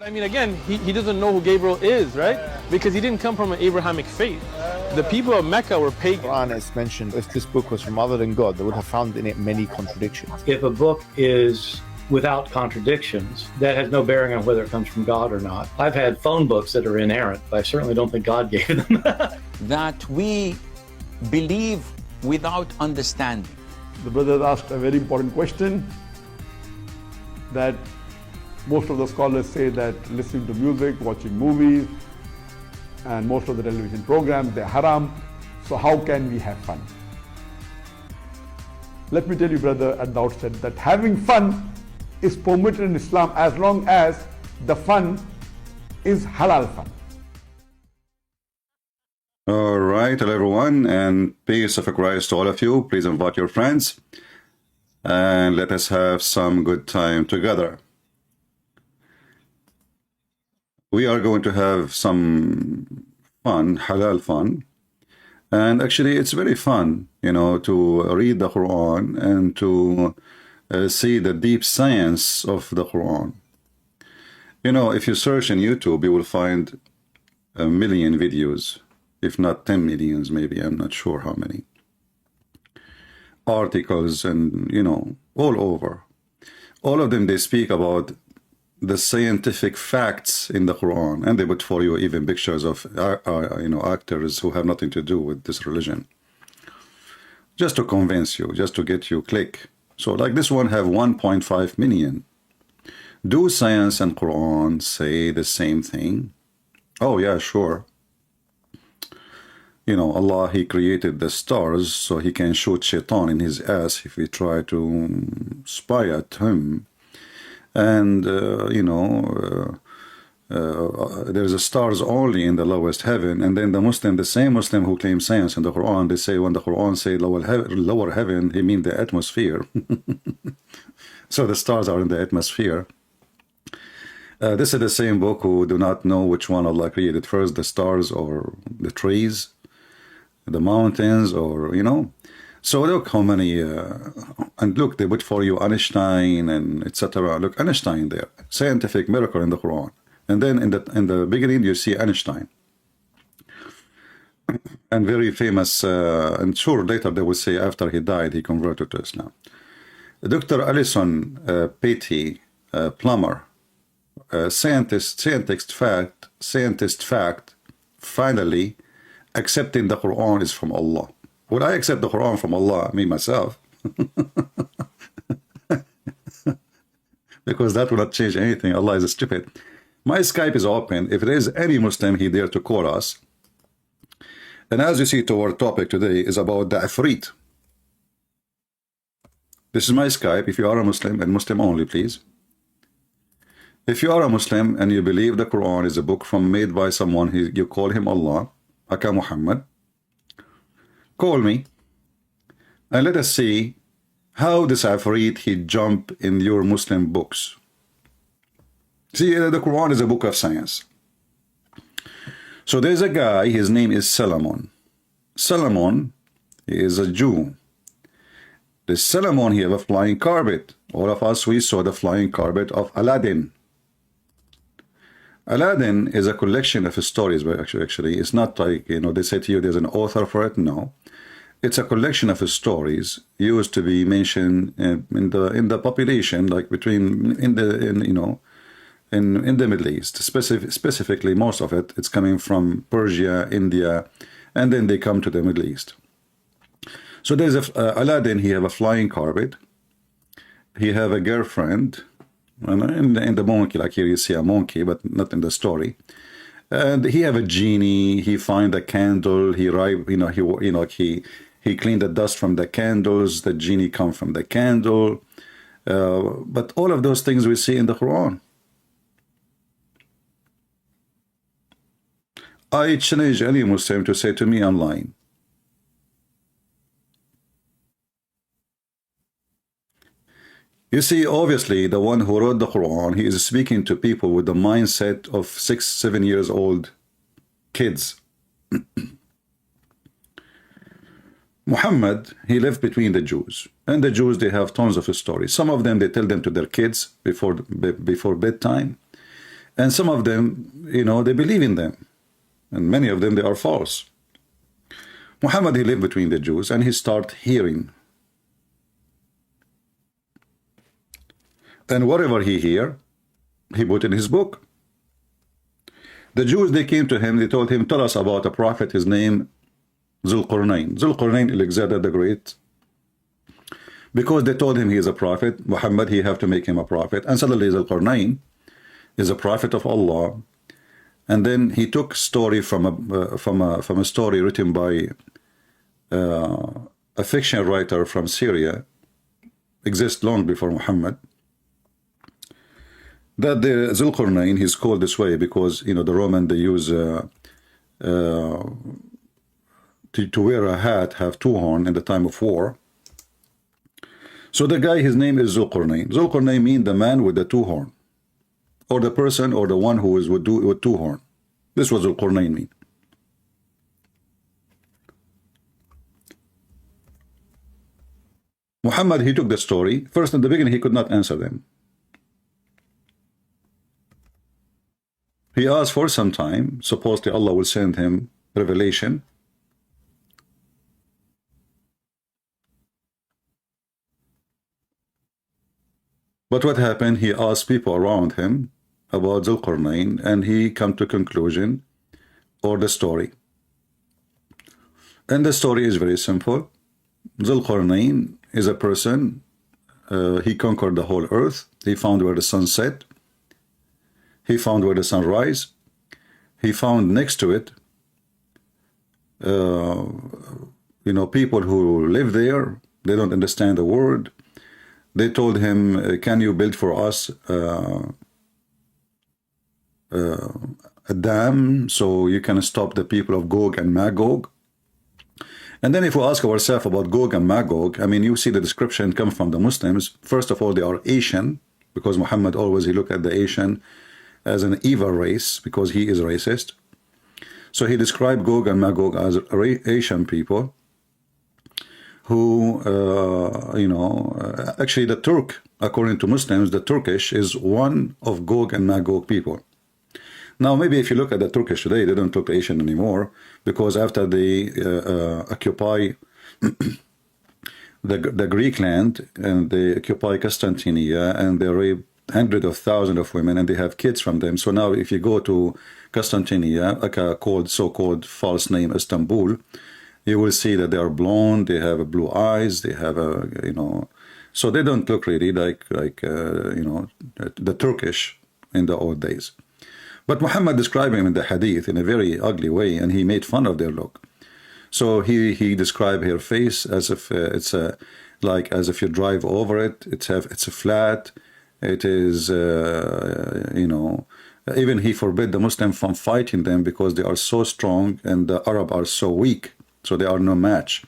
But I mean, again, he doesn't know who Gabriel is, right? Because he didn't come from an Abrahamic faith. The people of Mecca were pagan. Quran is mentioned, if this book was from other than God, they would have found in it many contradictions. If a book is without contradictions, that has no bearing on whether it comes from God or not. I've had phone books that are inerrant, but I certainly don't think God gave them. That we believe without understanding. The brother asked a very important question, that most of the scholars say that listening to music, watching movies, and most of the television programs, they're haram. So how can we have fun? Let me tell you, brother, at the outset, that having fun is permitted in Islam as long as the fun is halal fun. All right, hello everyone, and peace of Christ to all of you. Please invite your friends and let us have some good time together. We are going to have some fun, halal fun, and actually it's very fun, you know, to read the Quran and to see the deep science of the Quran. You know, if you search in YouTube, you will find a million videos, if not 10 millions, maybe, I'm not sure how many. Articles and, you know, all over. All of them, they speak about the scientific facts in the Quran, and they put for you even pictures of, you know, actors who have nothing to do with this religion. Just to convince you, just to get you click. So like this one have 1.5 million. Do science and Quran say the same thing? Oh yeah, sure. You know, Allah, He created the stars so He can shoot shaitan in his ass if we try to spy at him. And, you know, there's a stars only in the lowest heaven. And then the same Muslim who claims science in the Quran, they say when the Quran say lower heaven, he means the atmosphere. So the stars are in the atmosphere. This is the same book who do not know which one Allah created first, the stars or the trees, the mountains, or, you know. So look how many, and look, they put for you Einstein and etc. Look, Einstein there, scientific miracle in the Quran. And then in the beginning you see Einstein. And very famous, and sure later they will say after he died he converted to Islam. Dr. Alison Patty, plumber, scientist fact, finally accepting the Quran is from Allah. Would I accept the Quran from Allah, me myself? Because that will not change anything. Allah is stupid. My Skype is open. If there is any Muslim, he dare to call us. And as you see, our topic today is about the IFRIT. This is my Skype. If you are a Muslim, and Muslim only, please. If you are a Muslim and you believe the Quran is a book made by someone, you call him Allah, Aka Muhammad, call me and let us see how this Ifrit he jump in your Muslim books. See, the Quran is a book of science. So there's a guy, his name is Solomon. Solomon is a Jew. This Solomon, he have a flying carpet. All of us, we saw the flying carpet of Aladdin. Aladdin is a collection of stories, but actually it's not like, you know, they say to you there's an author for it. No, it's a collection of stories used to be mentioned in the population, like in the Middle East. Specifically, most of it's coming from Persia, India, and then they come to the Middle East. So there's Aladdin. He have a flying carpet. He have a girlfriend. And in the monkey, like here you see a monkey, but not in the story. And he have a genie. He find a candle. He cleaned the dust from the candles. The genie come from the candle. But all of those things we see in the Quran. I challenge any Muslim to say to me online, you see, obviously, the one who wrote the Quran, he is speaking to people with the mindset of 6, 7 years old kids. Muhammad, he lived between the Jews. And the Jews, they have tons of stories. Some of them, they tell them to their kids before bedtime. And some of them, you know, they believe in them. And many of them, they are false. Muhammad, he lived between the Jews, and he started hearing. And whatever he hear, he put in his book. The Jews, they came to him, they told him, tell us about a prophet, his name, Zulqarnain. Zulqarnain, Alexander the Great. Because they told him he is a prophet, Muhammad, he have to make him a prophet. And suddenly Zulqarnain is a prophet of Allah. And then he took story from a story written by a fiction writer from Syria, exists long before Muhammad. That the Zulqarnain, he's called this way because, you know, the Roman, they use to wear a hat, have two horns in the time of war. So the guy, his name is Zulqarnain. Zulqarnain means the man with the two horn, or the person or the one who is with two horn. This was Zulqarnain mean. Muhammad, he took the story. First, in the beginning, he could not answer them. He asked for some time. Supposedly Allah will send him revelation. But what happened? He asked people around him about Zulqarnain, and he come to conclusion or the story. And the story is very simple. Zulqarnain is a person, he conquered the whole earth. He found where the sun set. He found where the sun rise. He found next to it, you know, people who live there. They don't understand the word. They told him, can you build for us a dam so you can stop the people of Gog and Magog? And then if we ask ourselves about Gog and Magog, I mean, you see the description come from the Muslims. First of all, they are Asian, because Muhammad always, he looked at the Asian as an evil race, because he is racist. So he described Gog and Magog as Asian people who, you know, actually the Turk, according to Muslims, the Turkish is one of Gog and Magog people. Now, maybe if you look at the Turkish today, they don't look Asian anymore, because after they occupy the Greek land, and they occupy Constantinia, and they rape hundreds of thousands of women, and they have kids from them. So now if you go to Constantinia, like a so-called false name Istanbul, you will see that they are blonde, they have blue eyes, they have a, you know, so they don't look really like you know, the Turkish in the old days. But Muhammad described him in the hadith in a very ugly way, and he made fun of their look. So he described her face as if it's like as if you drive over it. It's a flat. It is you know, even he forbid the Muslim from fighting them because they are so strong and the Arab are so weak. So they are no match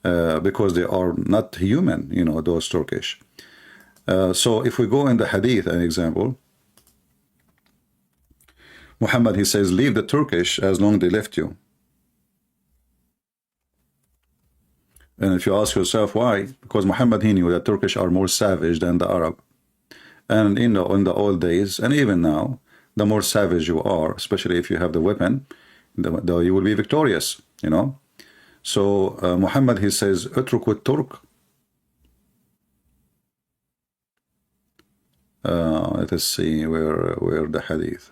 because they are not human, you know, those Turkish. So if we go in the hadith, an example, Muhammad, he says, leave the Turkish as long as they left you. And if you ask yourself why, because Muhammad, he knew that Turkish are more savage than the Arab. And in the old days, and even now, the more savage you are, especially if you have the weapon, you will be victorious, you know. So Muhammad, he says, Utruk Turk. Let us see where the hadith.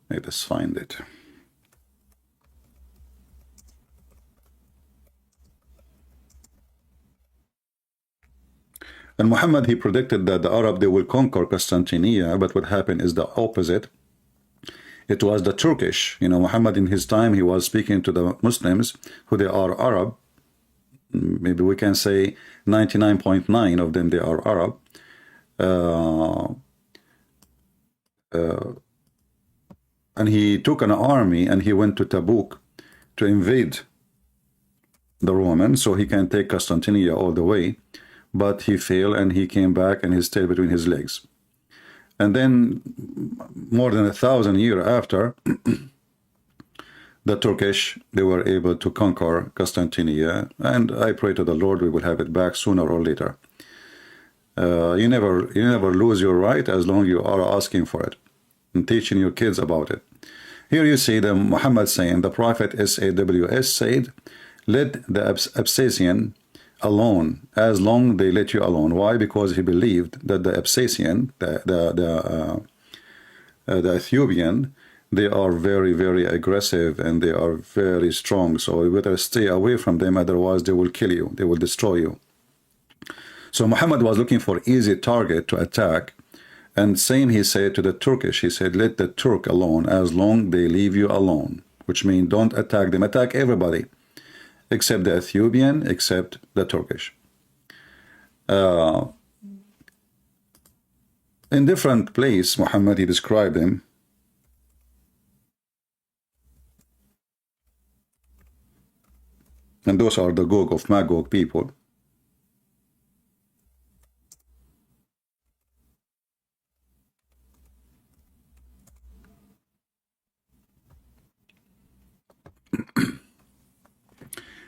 Let us find it. And Muhammad, he predicted that the Arab, they will conquer Constantinia, but what happened is the opposite. It was the Turkish. You know, Muhammad in his time, he was speaking to the Muslims, who they are Arab. Maybe we can say 99.9 of them, they are Arab. And he took an army and he went to Tabuk to invade the Romans so he can take Constantinia all the way. But he failed and he came back and he stayed between his legs. And then more than 1,000 years after, the Turkish, they were able to conquer Constantinople, and I pray to the Lord we will have it back sooner or later. You never lose your right as long as you are asking for it and teaching your kids about it. Here you see the Muhammad saying, the Prophet SAWS said, let the Absasian alone as long they let you alone. Why? Because he believed that the Absasian, the Ethiopian, they are very, very aggressive and they are very strong. So you better stay away from them, otherwise they will kill you, they will destroy you. So Muhammad was looking for easy target to attack, and same he said to the Turkish. He said, let the Turk alone as long they leave you alone, which means don't attack them. Attack everybody except the Ethiopian, except the Turkish. In different place, Muhammad, he described them. And those are the Gog of Magog people.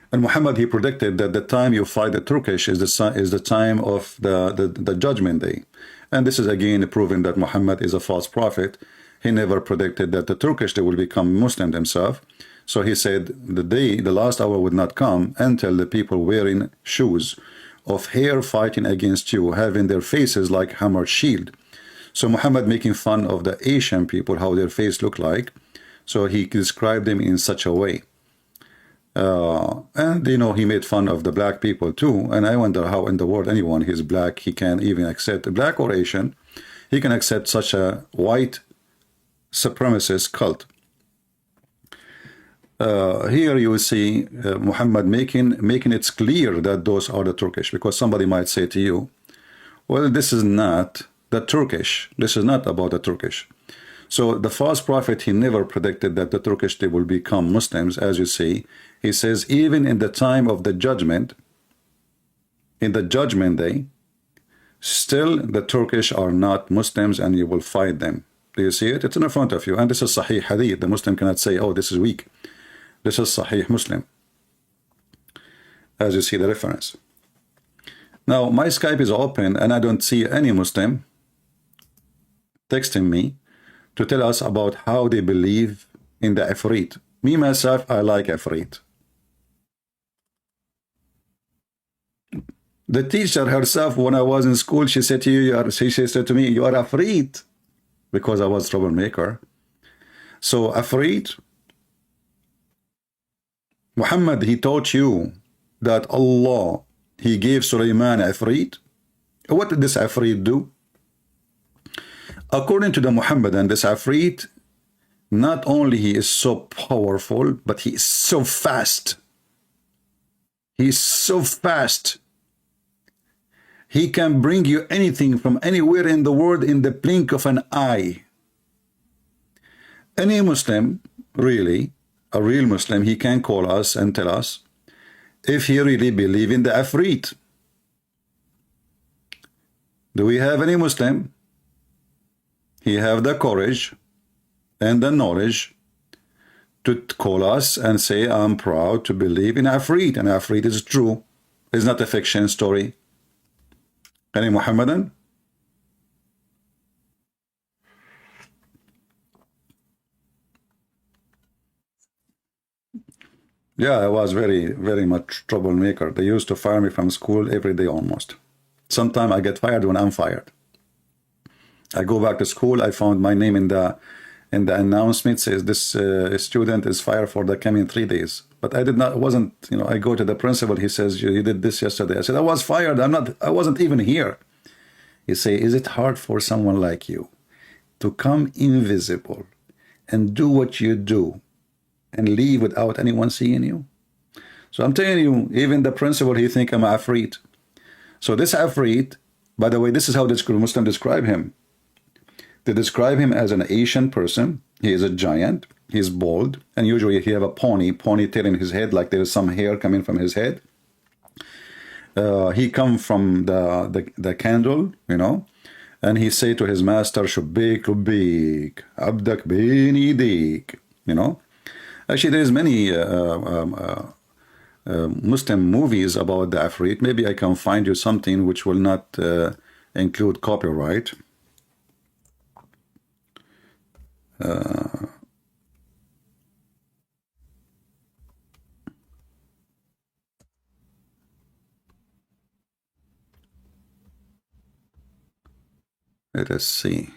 And Muhammad, he predicted that the time you fight the Turkish is the time of the judgment day. And this is again proving that Muhammad is a false prophet. He never predicted that the Turkish, they will become Muslim themselves. So he said the last hour would not come until the people wearing shoes of hair fighting against you, having their faces like hammered shield. So Muhammad making fun of the Asian people, how their face look like. So he described them in such a way. And you know, he made fun of the black people too. And I wonder how in the world anyone who's black, he can even accept, black or Asian, he can accept such a white supremacist cult. Here you will see Muhammad making it clear that those are the Turkish, because somebody might say to you, well, this is not the Turkish. This is not about the Turkish. So the false prophet, he never predicted that the Turkish, they will become Muslims. As you see, he says, even in the time of the judgment, in the judgment day, still the Turkish are not Muslims and you will fight them. Do you see it? It's in front of you. And this is Sahih Hadith. The Muslim cannot say, oh, this is weak. This is Sahih Muslim. As you see the reference. Now, my Skype is open and I don't see any Muslim texting me to tell us about how they believe in the IFRIT. Me, myself, I like IFRIT. The teacher herself, when I was in school, she said to you, she said to me, you are IFRIT, because I was troublemaker. So IFRIT, Muhammad, he taught you that Allah, he gave Sulaiman IFRIT. What did this IFRIT do? According to the Muhammadan, this Ifrit, not only he is so powerful, but he is so fast. He is so fast. He can bring you anything from anywhere in the world in the blink of an eye. Any Muslim, really, a real Muslim, he can call us and tell us if he really believes in the Ifrit. Do we have any Muslim? He have the courage and the knowledge to call us and say, I'm proud to believe in Ifrit, and Ifrit is true. It's not a fiction story. Any Muhammadan? Yeah, I was very, very much troublemaker. They used to fire me from school every day almost. Sometimes I get fired when I'm fired. I go back to school, I found my name in the announcement, says this student is fired for the coming 3 days. But I wasn't, you know, I go to the principal, he says, you did this yesterday. I said, I was fired, I wasn't even here. He say, is it hard for someone like you to come invisible and do what you do and leave without anyone seeing you? So I'm telling you, even the principal, he think I'm Ifrit. So this Ifrit, by the way, this is how the Muslim describe him. They describe him as an Asian person. He is a giant. He's bald. And usually he have a ponytail in his head, like there's some hair coming from his head. He come from the candle, you know. And he say to his master, Shubbik, Rubbik, Abdak bin Idik, you know. Actually, there's many Muslim movies about the Ifrit. Maybe I can find you something which will not include copyright. Let us see.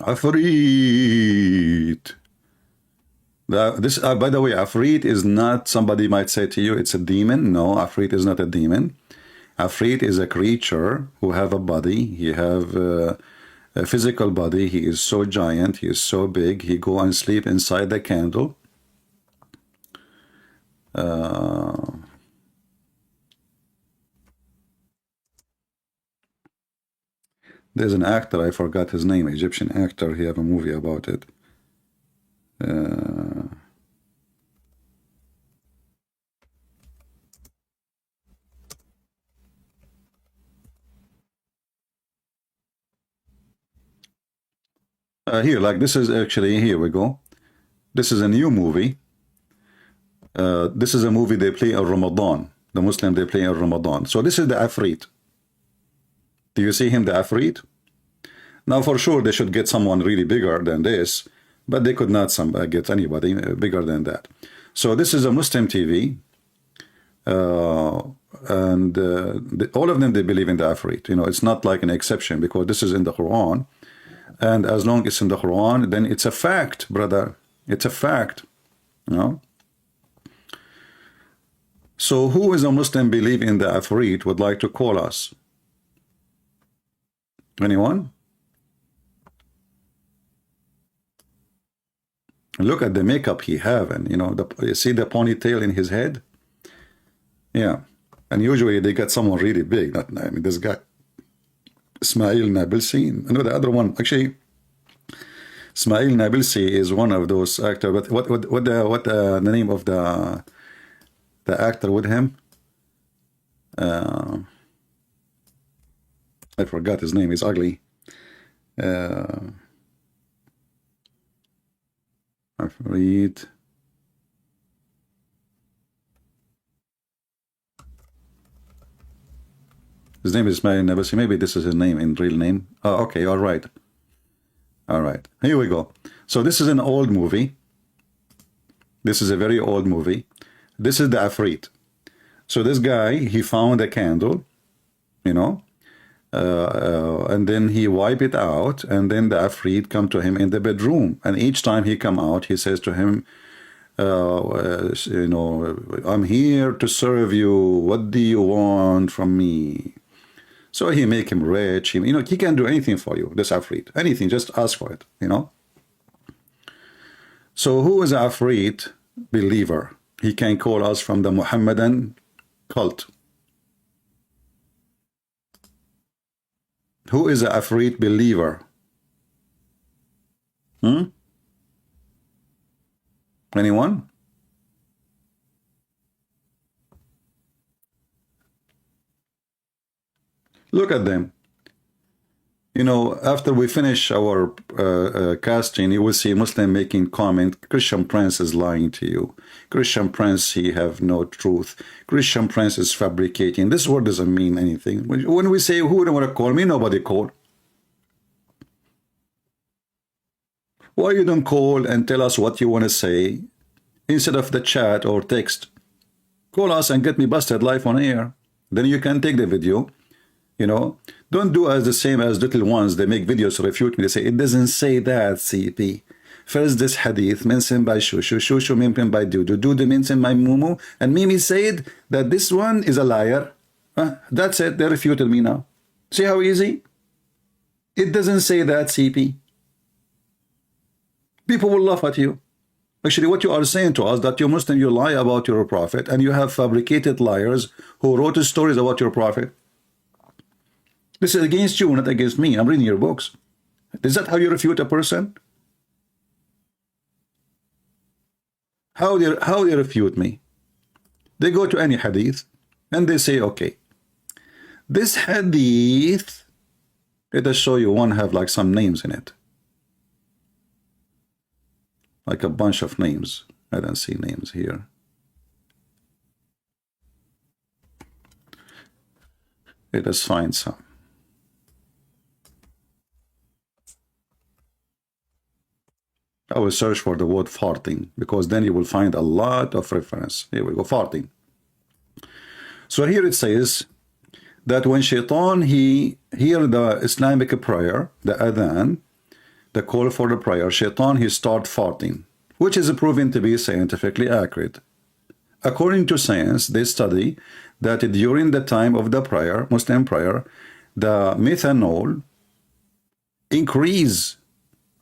Ifrit. This, by the way, Ifrit is not, somebody might say to you, it's a demon. No, Ifrit is not a demon. Ifrit is a creature who have a body. He have a physical body. He is so giant. He is so big. He go and sleep inside the candle. There's an actor, I forgot his name, Egyptian actor. He have a movie about it. Here, like this is actually, here we go. This is a new movie. This is a movie they play in Ramadan. The Muslim, they play in Ramadan. So this is the Ifrit. Do you see him, the Ifrit? Now, for sure, they should get someone really bigger than this, but they could not get anybody bigger than that. So this is a Muslim TV, and all of them, they believe in the Ifrit. You know, it's not like an exception because this is in the Quran, and as long as it's in the Quran, then it's a fact, brother. It's a fact, you know. So who is a Muslim believe in the Ifrit would like to call us? Anyone? Look at the makeup he have, and you know, you see the ponytail in his head? Yeah. And usually they get someone really big. Not, I mean, this guy, Ismail Nabilsi. No, the other one, actually, Ismail Nabilsi is one of those actors. But what the name of the actor with him? I forgot his name. He's ugly. Ifrit. His name is Ismail Nabilsi. Maybe this is his name, in real name. Oh, okay, all right. All right, here we go. So this is an old movie. This is a very old movie. This is the Ifrit. So this guy, he found a candle, you know, and then he wipe it out, and then the Ifrit come to him in the bedroom. And each time he come out, he says to him, you know, I'm here to serve you. What do you want from me? So he make him rich. You know, he can do anything for you, this Ifrit. Anything, just ask for it, you know. So who is Ifrit believer? He can call us from the Muhammadan cult. Who is a Ifrit believer? Anyone? Look at them. You know, after we finish our casting, you will see Muslim making comment, Christian Prince is lying to you. Christian Prince, he have no truth. Christian Prince is fabricating. This word doesn't mean anything. When we say, who don't want to call me? Nobody called. Why you don't call and tell us what you want to say instead of the chat or text? Call us and get me busted live on air. Then you can take the video. You know, don't do as the same as little ones. They make videos to refute me. They say, it doesn't say that, CP. First, this hadith mentioned by Shushu. Shushu mentioned by Dudu. Dudu mentioned by Mumu. And Mimi said that this one is a liar. That's it. They refuted me now. See how easy? It doesn't say that, CP. People will laugh at you. Actually, what you are saying to us, that you Muslim, you lie about your prophet, and you have fabricated liars who wrote stories about your prophet. This is against you, not against me. I'm reading your books. Is that how you refute a person? How they refute me? They go to any hadith and they say, okay, This hadith, let us show you one have like some names in it. Like a bunch of names. I don't see names here. Let us find some. I will search for the word farting, because then you will find a lot of reference. Here we go, farting. So here it says that when shaitan, he hear the Islamic prayer, the adhan, the call for the prayer, shaitan, he start farting, which is proven to be scientifically accurate. According to science, they study that during the time of the prayer, Muslim prayer, the methanol increase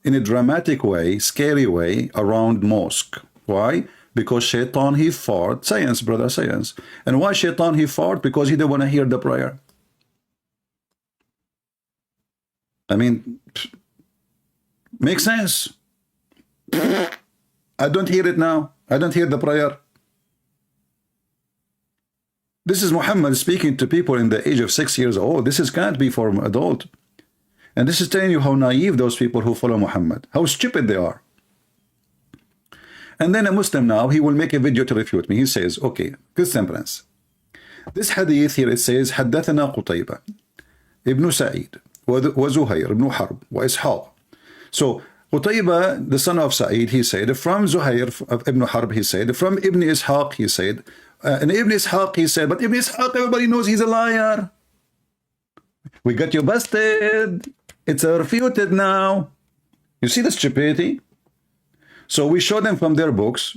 in a dramatic way, scary way, around mosque. Why? Because shaitan, he fart. Science, brother, science. And why shaitan, he fart? Because he didn't want to hear the prayer. I mean, makes sense. I don't hear it now. I don't hear the prayer. This is Muhammad speaking to people in the age of 6 years old. This can't be for an adult. And this is telling you how naive those people who follow Muhammad, how stupid they are. And then a Muslim now, he will make a video to refute me. He says, okay, Christian Prince. This hadith here, it says, حدثنا قتيبة ابن سعيد وزهير ابن حرب وإسحاق. So, Qutayba, the son of Sa'id, he said, from Zuhair of Ibn Harb, he said, from Ibn Ishaq, he said, and Ibn Ishaq, he said, but Ibn Ishaq, everybody knows he's a liar. We got you busted. It's refuted now. You see the stupidity? So we show them from their books,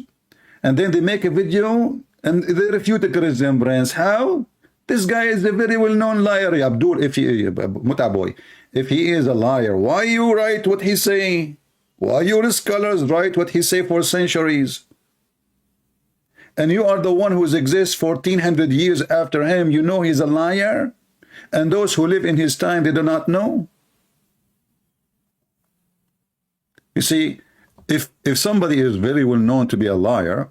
and then they make a video, and they refute the Christian Prince. How? This guy is a very well-known liar. Abdul, if he is a liar, why you write what he say? Why your scholars write what he say for centuries? And you are the one who exists 1400 years after him. You know he's a liar? And those who live in his time, they do not know. You see, if somebody is very well known to be a liar,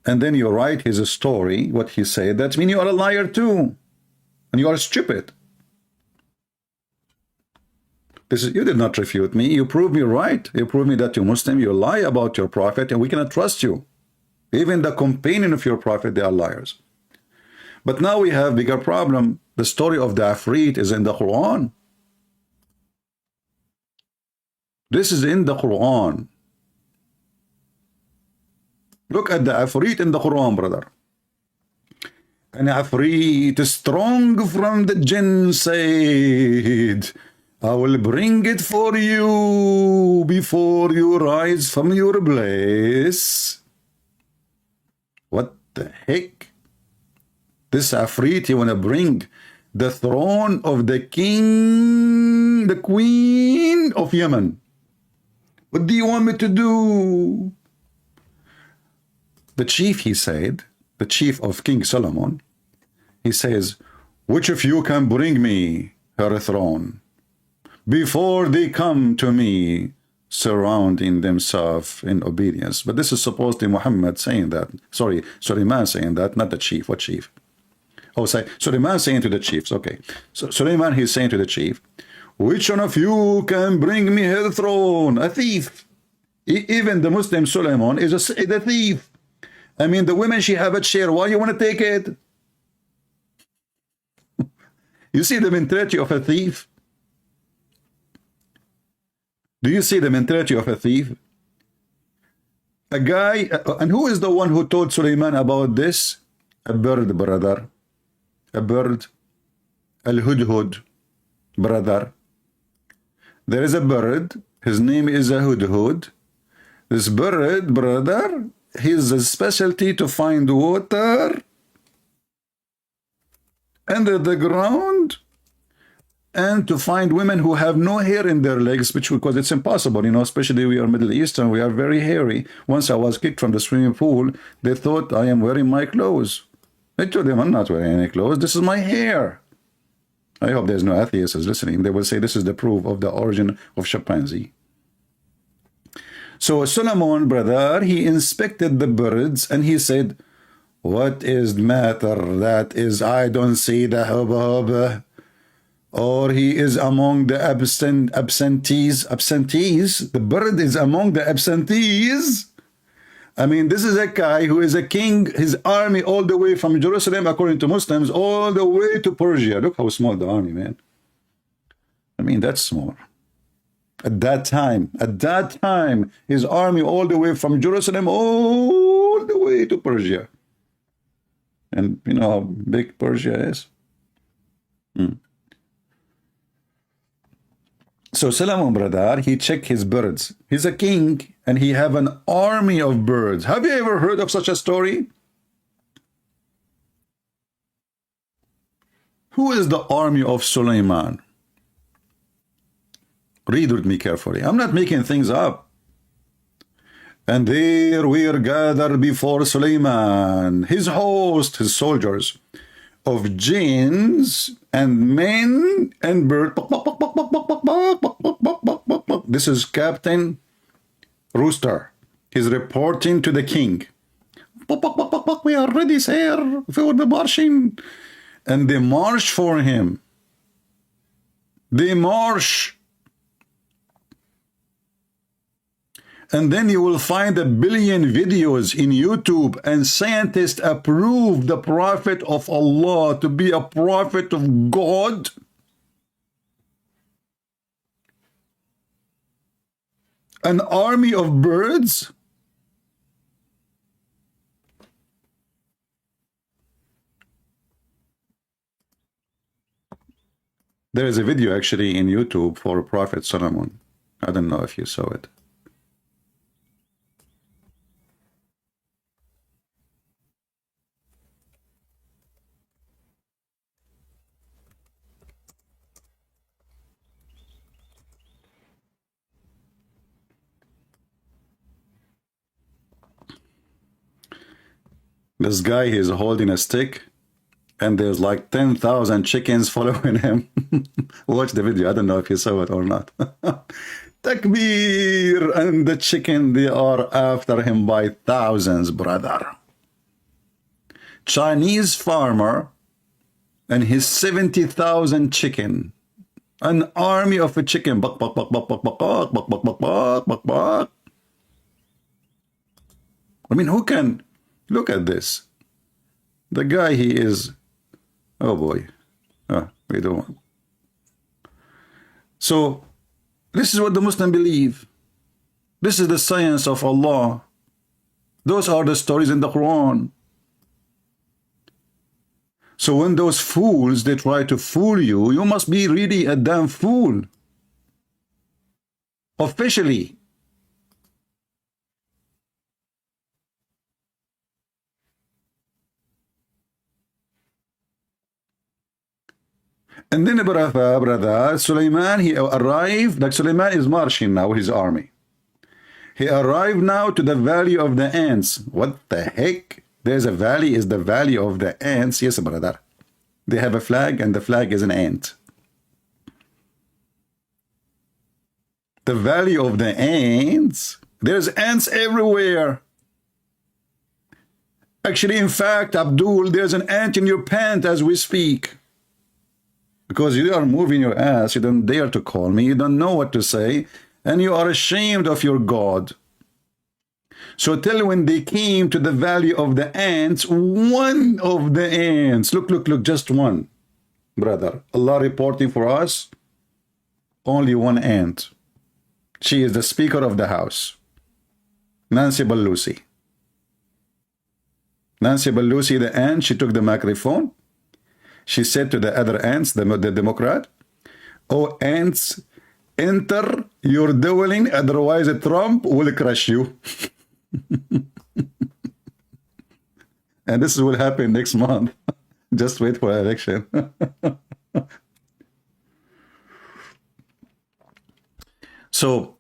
and then you write his story, what he said, that means you are a liar too. And you are stupid. You did not refute me. You proved me right. You proved me that you're Muslim. You lie about your prophet, and we cannot trust you. Even the companion of your prophet, they are liars. But now we have bigger problem. The story of the IFRIT is in the Quran. This is in the Quran. Look at the IFRIT in the Quran, brother. An IFRIT strong from the jinn said, I will bring it for you before you rise from your place. What the heck? This Ifrit, you want to bring the throne of the king, the queen of Yemen. What do you want me to do? The chief, he said, the chief of King Solomon, he says, which of you can bring me her throne before they come to me surrounding themselves in obedience? But this is supposedly Muhammad saying that. Sorry, Suleiman saying that, not the chief. What chief? Oh, say Suleiman saying to the chiefs. Okay, so Suleiman, he's saying to the chief, which one of you can bring me her throne? A thief. Even the Muslim Suleiman is a thief. I mean, the women, she have a chair. Why you want to take it? You see the mentality of a thief? Do you see the mentality of a thief? A guy, and who is the one who told Suleiman about this? A bird, brother. A bird. Al-Hudhud, brother. There is a bird. His name is a Hudhud. This bird, brother, his specialty to find water under the ground and to find women who have no hair in their legs, because it's impossible, you know, especially we are Middle Eastern, we are very hairy. Once I was kicked from the swimming pool, they thought I am wearing my clothes. I told them I'm not wearing any clothes, this is my hair. I hope there's no atheists listening. They will say this is the proof of the origin of chimpanzee. So Solomon, brother, he inspected the birds and he said, What is the matter? That is, I don't see the hubba hubba. Or he is among the absentees. The bird is among the absentees. I mean, this is a guy who is a king, his army all the way from Jerusalem, according to Muslims, all the way to Persia. Look how small the army, man. I mean, that's small. At that time, his army all the way from Jerusalem, all the way to Persia. And you know how big Persia is? So Solomon, brother, he checked his birds. He's a king, and he have an army of birds. Have you ever heard of such a story? Who is the army of Suleiman? Read with me carefully. I'm not making things up. And there were gathered before Suleiman, his host, his soldiers, of jinns and men and birds. This is Captain Rooster. He's reporting to the king. We are ready, sir, for the marching. And they march for him. They march. And then you will find 1 billion videos in YouTube, and scientists approve the prophet of Allah to be a prophet of God. An army of birds. There is a video actually in YouTube for Prophet Solomon. I don't know if you saw it. This guy, he's holding a stick, and there's like 10,000 chickens following him. Watch the video. I don't know if you saw it or not. Takbir! And the chicken, they are after him by thousands, brother. Chinese farmer and his 70,000 chicken. An army of a chicken. Bak, bak, bak, bak, bak, bak, bak, bak, bak, bak, bak, bak. I mean, who can... Look at this. The guy, he is... Oh, boy. We don't want... So, this is what the Muslims believe. This is the science of Allah. Those are the stories in the Quran. So when those fools, they try to fool you, you must be really a damn fool. Officially. And then brother Suleiman, he arrived, like Suleiman is marching now, his army. He arrived now to the valley of the ants. What the heck? There's a valley, is the valley of the ants. Yes, brother. They have a flag, and the flag is an ant. The valley of the ants. There's ants everywhere. Actually, in fact, Abdul, there's an ant in your pant as we speak. Because you are moving your ass, you don't dare to call me, you don't know what to say, and you are ashamed of your God. So till when they came to the valley of the ants, one of the ants, look, just one, brother. Allah reporting for us, only one ant. She is the Speaker of the House, Nancy Pelosi. Nancy Pelosi, the ant, she took the microphone. She said to the other ants, the Democrat, "Oh, ants, enter your dwelling, otherwise Trump will crush you." And this will happen next month. Just wait for election. So,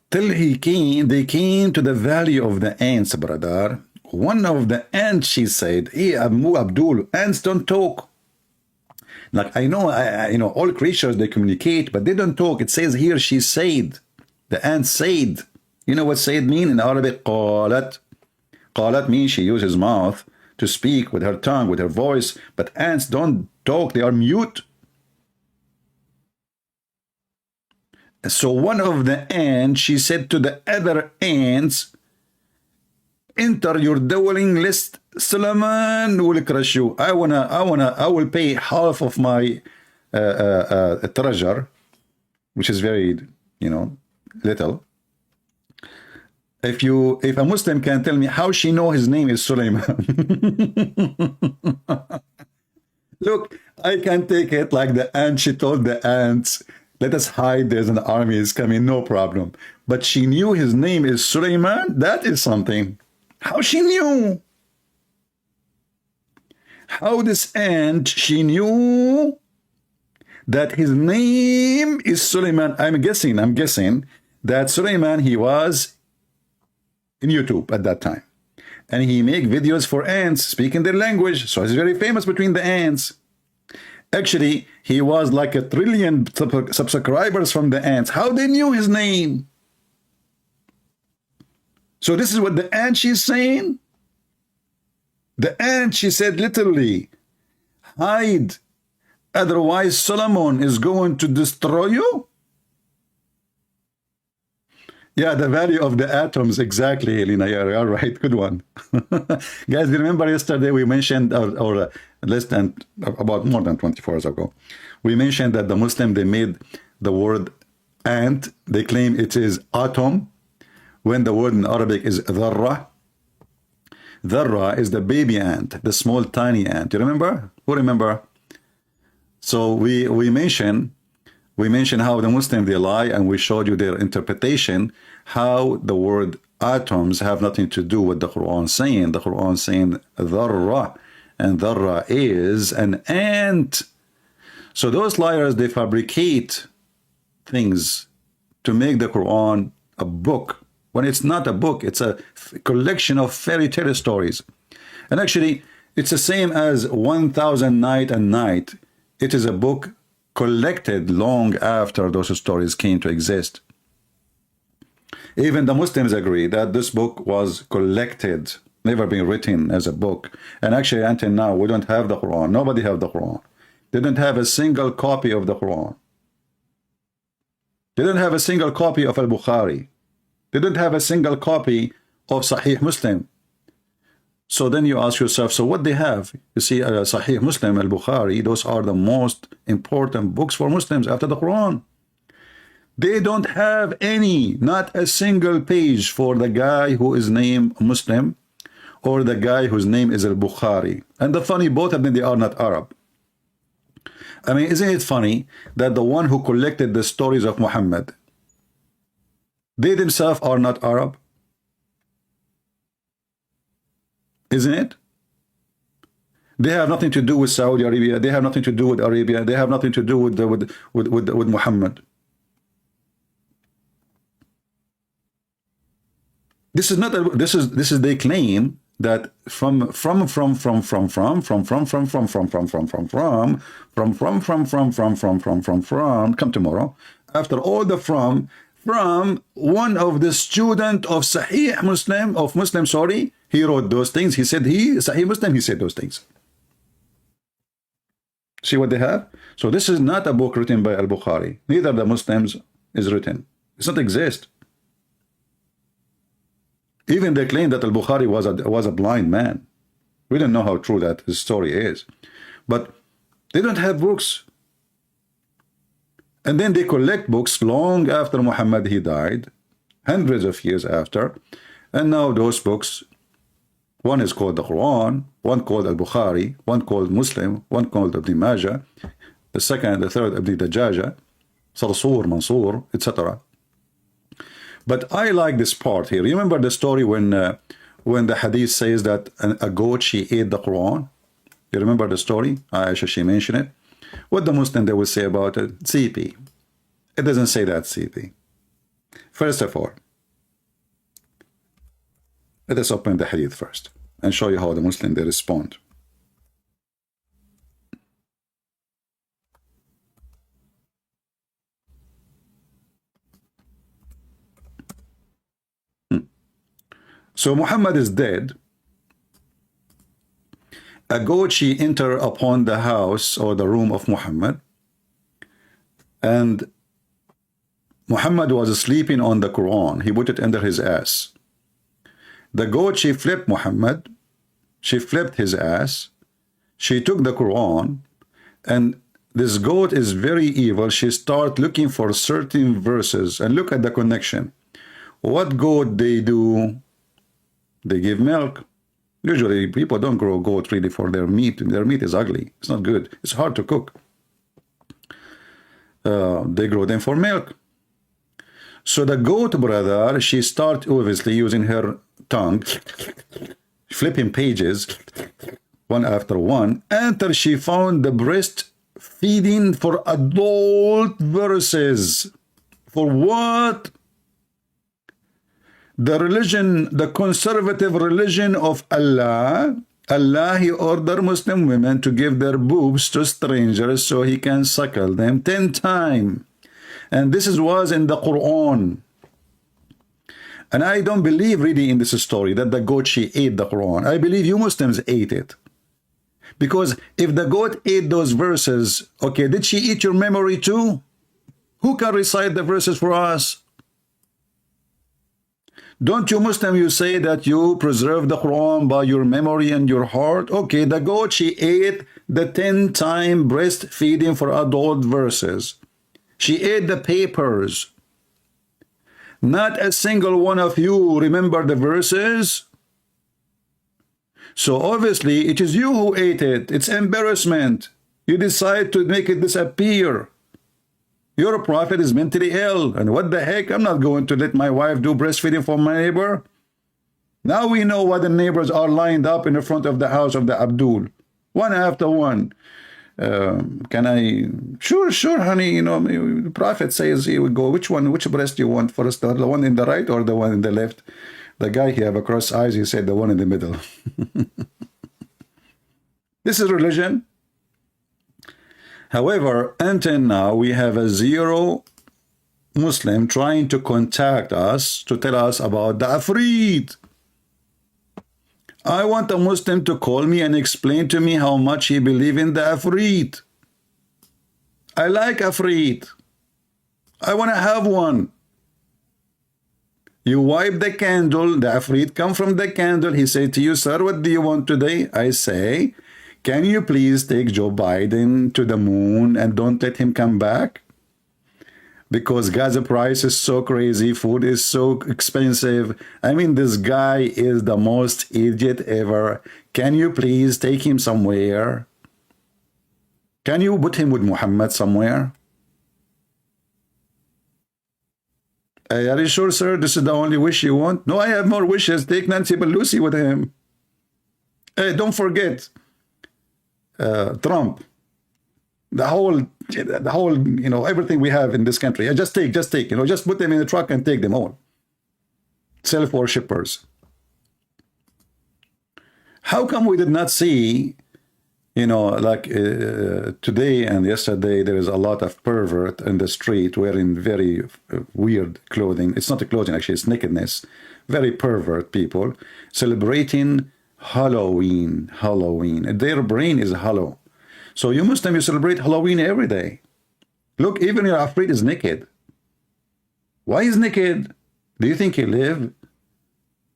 till they came to the valley of the ants, brother. One of the ants, she said, "Hey, Abdul, ants don't talk." Like, I know, you know, all creatures, they communicate, but they don't talk. It says here, she said. The ant said. You know what said mean in Arabic? قالت. قالت means she used his mouth to speak with her tongue, with her voice, but ants don't talk, they are mute. So one of the ants, she said to the other ants, enter your dwelling list, Suleiman will crush you. I will pay half of my treasure, which is very, little. If a Muslim can tell me how she know his name is Suleiman. Look, I can take it like the ant. She told the ants, let us hide, there's an army is coming, no problem. But she knew his name is Suleiman. That is something. How she knew? How this ant, she knew that his name is Suleiman. I'm guessing that Suleiman, he was in YouTube at that time. And he make videos for ants, speaking their language. So he's very famous between the ants. Actually, he was like 1 trillion subscribers from the ants. How they knew his name? So this is what the ant she's saying. The ant, she said literally, hide, otherwise Solomon is going to destroy you. Yeah, the value of the atoms, exactly, Elena. Yeah, all right, good one. Guys, remember yesterday we mentioned, or less than, about more than 24 hours ago, we mentioned that the Muslim, they made the word ant, they claim it is atom, when the word in Arabic is dharra. Dharra is the baby ant, the small tiny ant. You remember? Who remember? So we mentioned how the Muslims, they lie, and we showed you their interpretation, how the word atoms have nothing to do with the Quran saying. The Quran saying dharra, and dharra is an ant. So those liars, they fabricate things to make the Quran a book, when it's not a book, it's a collection of fairy tale stories. And actually, it's the same as 1000 Night and Night. It is a book collected long after those stories came to exist. Even the Muslims agree that this book was collected, never been written as a book. And actually, until now, we don't have the Quran. Nobody have the Quran. They don't have a single copy of the Quran. They don't have a single copy of Al-Bukhari. They don't have a single copy of Sahih Muslim. So then you ask yourself, so what they have? You see, Sahih Muslim, Al-Bukhari, those are the most important books for Muslims after the Quran. They don't have any, not a single page for the guy who is named Muslim or the guy whose name is Al-Bukhari. And the funny, both of them, they are not Arab. I mean, isn't it funny that the one who collected the stories of Muhammad, they themselves are not Arab? Isn't it? They have nothing to do with Saudi Arabia. They have nothing to do with Arabia. They have nothing to do with Muhammad. This is not. This is they claim that from come tomorrow. After all the from one of the student of Sahih Muslim of Muslim, sorry, he wrote those things. He said Sahih Muslim. He said those things. See what they have? So this is not a book written by Al-Bukhari. Neither the Muslims is written. It doesn't exist. Even they claim that Al-Bukhari was a blind man. We don't know how true that his story is. But they don't have books. And then they collect books long after Muhammad he died, hundreds of years after. And now those books, one is called the Quran, one called Al-Bukhari, one called Muslim, one called Ibn Majah, the second and the third Ibn Dajaja, Sarsur, Mansur, etc. But I like this part here. Remember the story when the hadith says that a goat, she ate the Quran? You remember the story? Aisha, she mentioned it. What the Muslim, they will say about it? CP. It doesn't say that, CP. First of all, let us open the hadith first and show you how the Muslim, they respond. So Muhammad is dead. a goat, she entered upon the house or the room of Muhammad, and Muhammad was sleeping on the Quran. He put it under his ass. The goat, she flipped Muhammad. She flipped his ass. She took the Quran, and this goat is very evil. She started looking for certain verses, and look at the connection. What goat they do? They give milk. Usually people don't grow goat really for their meat. Their meat is ugly. It's not good. It's hard to cook. They grow them for milk. So the goat, brother, she started obviously using her tongue, flipping pages one after one, until she found the breast feeding for adult verses. For what? The religion, the conservative religion of Allah. Allah, he ordered Muslim women to give their boobs to strangers so he can suckle them 10 times. And this was in the Quran. And I don't believe really in this story that the goat, she ate the Quran. I believe you Muslims ate it. Because if the goat ate those verses, okay, did she eat your memory too? Who can recite the verses for us? Don't you Muslim, you say that you preserve the Quran by your memory and your heart? Okay, the goat, she ate the 10-time breastfeeding for adult verses. She ate the papers. Not a single one of you remember the verses. So obviously it is you who ate it. It's embarrassment. You decide to make it disappear. Your prophet is mentally ill. And what the heck? I'm not going to let my wife do breastfeeding for my neighbor. Now we know why the neighbors are lined up in the front of the house of the Abdul. One after one. Can I? Sure, honey. You know, the prophet says he would go. Which breast do you want first? The one in the right or the one in the left? The guy, he have a cross eyes. He said the one in the middle. This is religion. However, until now, we have a zero Muslim trying to contact us to tell us about the IFRIT. I want a Muslim to call me and explain to me how much he believes in the IFRIT. I like IFRIT. I want to have one. You wipe the candle, the IFRIT come from the candle. He said to you, sir, what do you want today? I say, can you please take Joe Biden to the moon and don't let him come back? Because gas price is so crazy, food is so expensive. I mean, this guy is the most idiot ever. Can you please take him somewhere? Can you put him with Muhammad somewhere? Are you sure, sir? This is the only wish you want? No, I have more wishes. Take Nancy Pelosi with him. Hey, don't forget Trump. The whole, you know, everything we have in this country. Just take, you know, just put them in the truck and take them all. Self-worshippers. How come we did not see, you know, like today and yesterday, there is a lot of pervert in the street wearing very weird clothing. It's not a clothing, actually, it's nakedness. Very pervert people celebrating Halloween. Their brain is hollow. So you Muslim, you celebrate Halloween every day. Look, even your IFRIT is naked. Why is naked? Do you think he live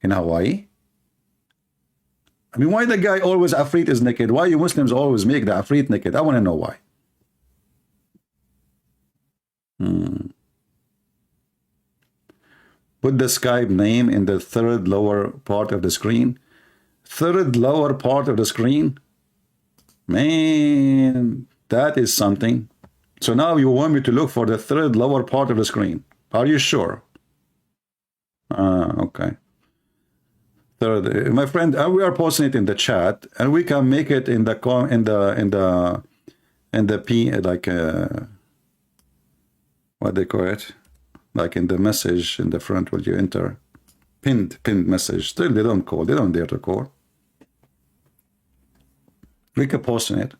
in Hawaii? I mean, why the guy always IFRIT is naked? Why you Muslims always make the IFRIT naked? I want to know why. Put the Skype name in the third lower part of the screen. Third lower part of the screen. Man, that is something. So now you want me to look for the third lower part of the screen. Are you sure? Okay. Third, my friend, we are posting it in the chat, and we can make it in the P, like what they call it, like in the message in the front when you enter, pinned message. Still, they don't call. They don't dare to call. We can post in it.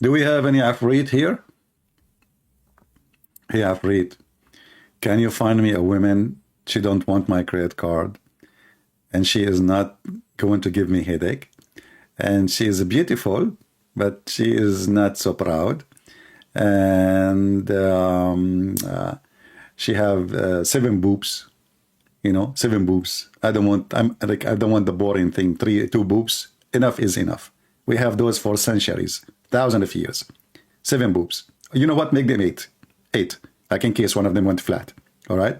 Do we have any IFRIT here? Hey, IFRIT, can you find me a woman? She don't want my credit card. and she is not going to give me headache. And she is beautiful, but she is not so proud. And she have 7 boobs, you know, 7 boobs. I don't want the boring thing. 2 boobs. Enough is enough. We have those for centuries, thousands of years. 7 boobs. You know what? Make them 8. 8. Like in case one of them went flat. All right.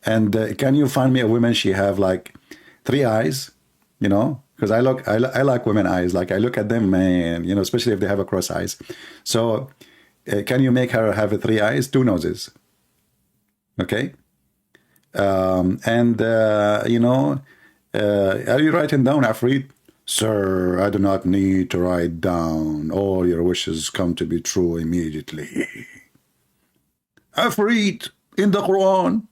And can you find me a woman? She have like 3 eyes, you know, because I like women eyes. Like I look at them, man, you know, especially if they have a cross eyes. So can you make her have 3 eyes, 2 noses? Okay. You know, are you writing down, Afrit? Sir, I do not need to write down. All your wishes come to be true immediately. Afrit in the Quran.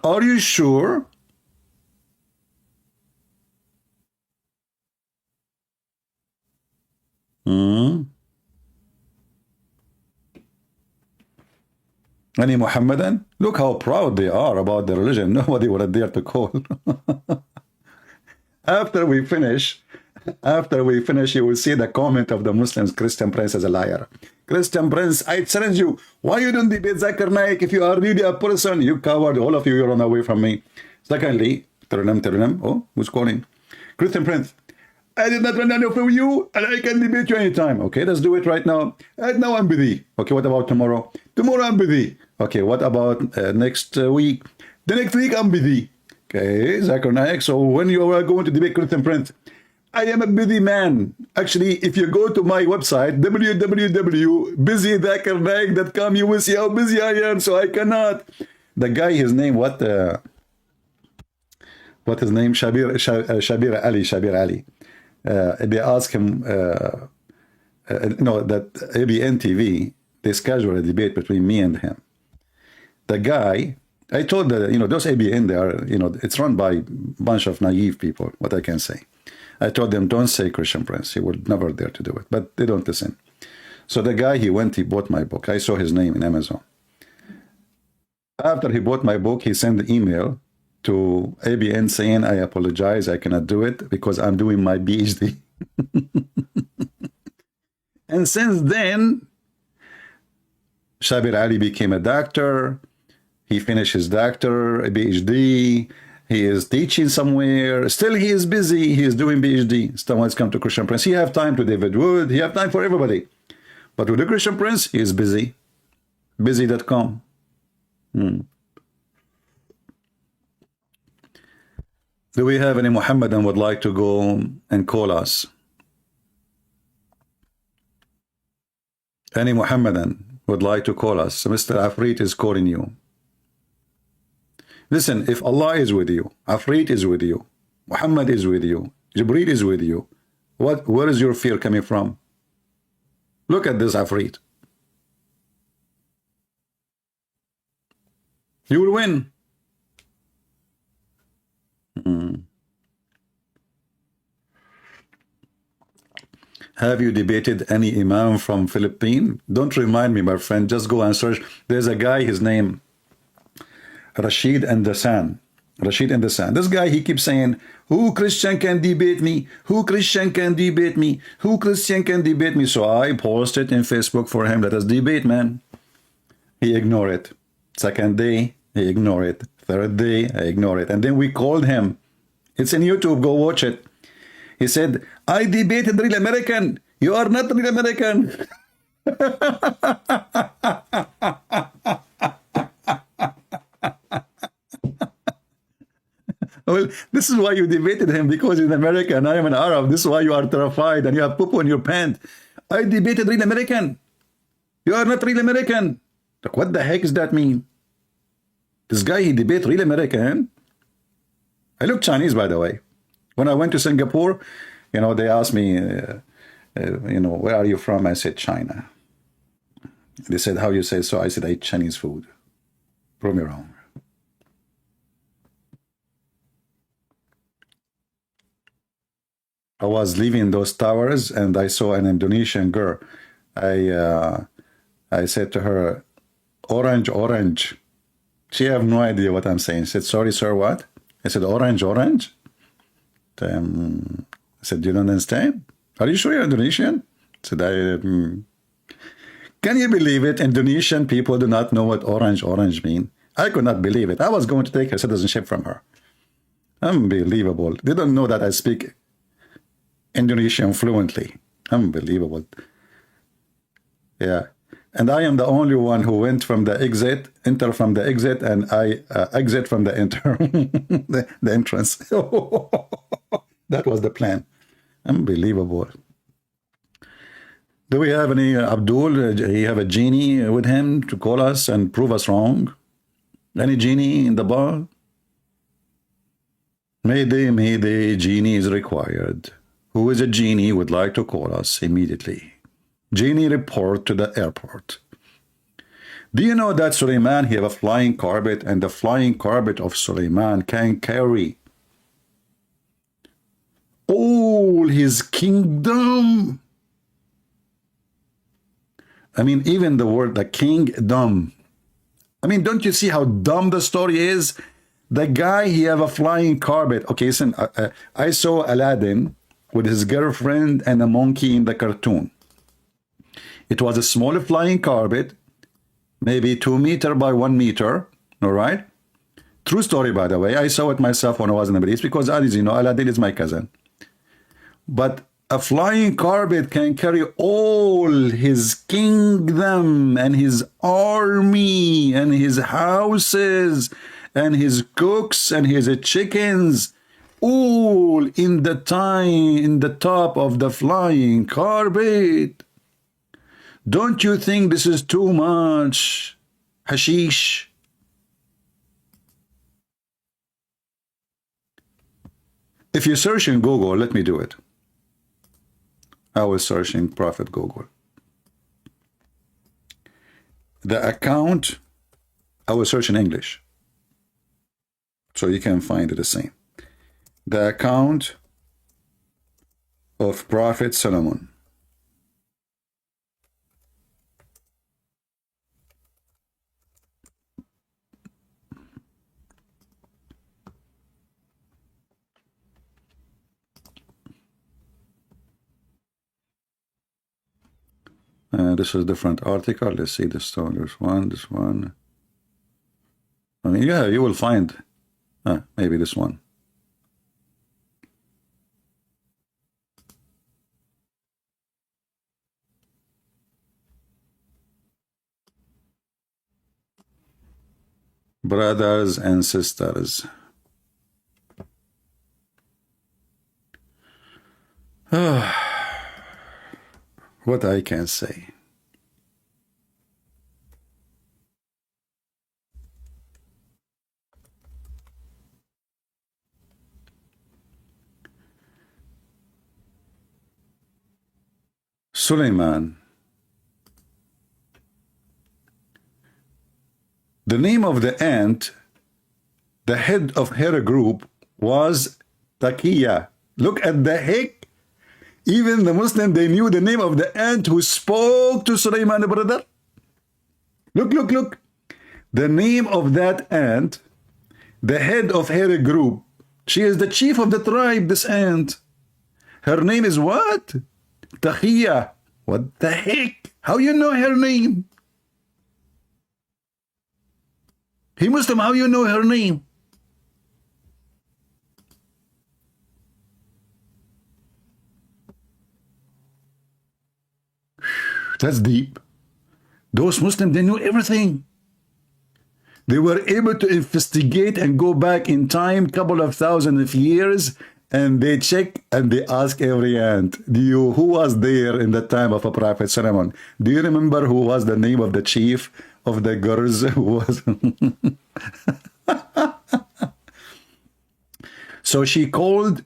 Are you sure? Any Muhammadan? Look how proud they are about their religion. Nobody would dare to call. After we finish, you will see the comment of the Muslims, Christian Prince is a liar. Christian Prince, I challenge you. Why you don't debate Zakir Naik if you are really a person? You coward, all of you, you run away from me. Secondly, oh, who's calling? Christian Prince, I did not run away from you, and I can debate you anytime. Okay, let's do it right now. Right now I'm busy. Okay, what about tomorrow? Tomorrow I'm busy. Okay, what about next week? The next week I'm busy. Okay, Zakir Naik, so when you are going to debate Christian Prince, I am a busy man. Actually, if you go to my website, www.busydakirnaik.com, you will see how busy I am, so I cannot. The guy, his name, what his name? Shabir Ali. They ask him, that ABN TV, they schedule a debate between me and him. The guy, I told those ABN, they are, it's run by a bunch of naive people, what I can say. I told them, don't say Christian Prince. He would never dare to do it, but they don't listen. So the guy, he bought my book. I saw his name in Amazon. After he bought my book, he sent an email to ABN saying, I apologize, I cannot do it because I'm doing my PhD. And since then, Shabir Ali became a doctor. He finished his doctor, a PhD. He is teaching somewhere. Still, he is busy. He is doing PhD. Someone's come to Christian Prince. He have time to David Wood. He have time for everybody. But with the Christian Prince, he is busy. Busy.com. Do we have any Muhammadan would like to go and call us? Any Muhammadan would like to call us? Mr. Afrit is calling you. Listen, if Allah is with you, Afrit is with you, Muhammad is with you, Jibreel is with you, where is your fear coming from? Look at this Afrit. You will win. Have you debated any Imam from Philippines? Don't remind me, my friend. Just go and search. There's a guy, his name, Rashid and the San. This guy, he keeps saying, who Christian can debate me? Who Christian can debate me? Who Christian can debate me? So I posted in Facebook for him, let us debate, man. He ignored it. Second day, he ignored it. Third day, I ignored it. And then we called him. It's in YouTube. Go watch it. He said, I debated real American. You are not real American. Well, this is why you debated him, because he's an American. I am an Arab. This is why you are terrified and you have poo-poo in your pants. I debated real American. You are not real American. Like, what the heck does that mean? This guy, he debated real American. I look Chinese, by the way. When I went to Singapore, they asked me, where are you from? I said, China. They said, how you say so? I said, I eat Chinese food. Prove me wrong. I was leaving those towers and I saw an Indonesian girl. I said to her, orange, orange. She have no idea what I'm saying. She said, sorry, sir, what? I said, orange, orange. I said, you don't understand? Are you sure you're Indonesian? I said, can you believe it? Indonesian people do not know what orange, orange mean. I could not believe it. I was going to take her citizenship from her. Unbelievable. They don't know that I speak Indonesian fluently. Unbelievable. Yeah. And I am the only one who went from the exit, enter from the exit, and I exit from the enter, the entrance. That was the plan. Unbelievable. Do we have any Abdul? You have a genie with him to call us and prove us wrong? Any genie in the bar? Mayday, mayday, genie is required. Who is a genie would like to call us immediately? Genie, report to the airport. Do you know that Suleiman, he have a flying carpet, and the flying carpet of Suleiman can carry all his kingdom? I mean, even the word, the kingdom. I mean, don't you see how dumb the story is? The guy, he have a flying carpet. Okay, listen, I saw Aladdin with his girlfriend and a monkey in the cartoon. It was a small flying carpet, maybe 2 meters by 1 meter, all right? True story, by the way. I saw it myself when I was in the Middle East, because, as you know, Aladdin is my cousin. But a flying carpet can carry all his kingdom and his army and his houses and his cooks and his chickens, all in the top of the flying carpet. Don't you think this is too much hashish? If you search in Google, let me do it. I was searching Prophet Google. The account, I will search in English, so you can find it the same. The account of Prophet Solomon. This is a different article. Let's see this one. This one. I mean, yeah, you will find maybe this one. Brothers and sisters, what I can say. Suleiman. The name of the ant, the head of her group, was Taqiya. Look at the heck. Even the Muslim, they knew the name of the ant who spoke to Suleiman, brother. Look, look, look. The name of that ant, the head of her group, she is the chief of the tribe, this ant. Her name is what? Taqiya. What the heck? How you know her name? He Muslim, how you know her name? That's deep. Those Muslims, they knew everything. They were able to investigate and go back in time, couple of thousand of years, and they check and they ask every ant, who was there in the time of a Prophet Solomon? Do you remember who was the name of the chief of the girls who was? So she called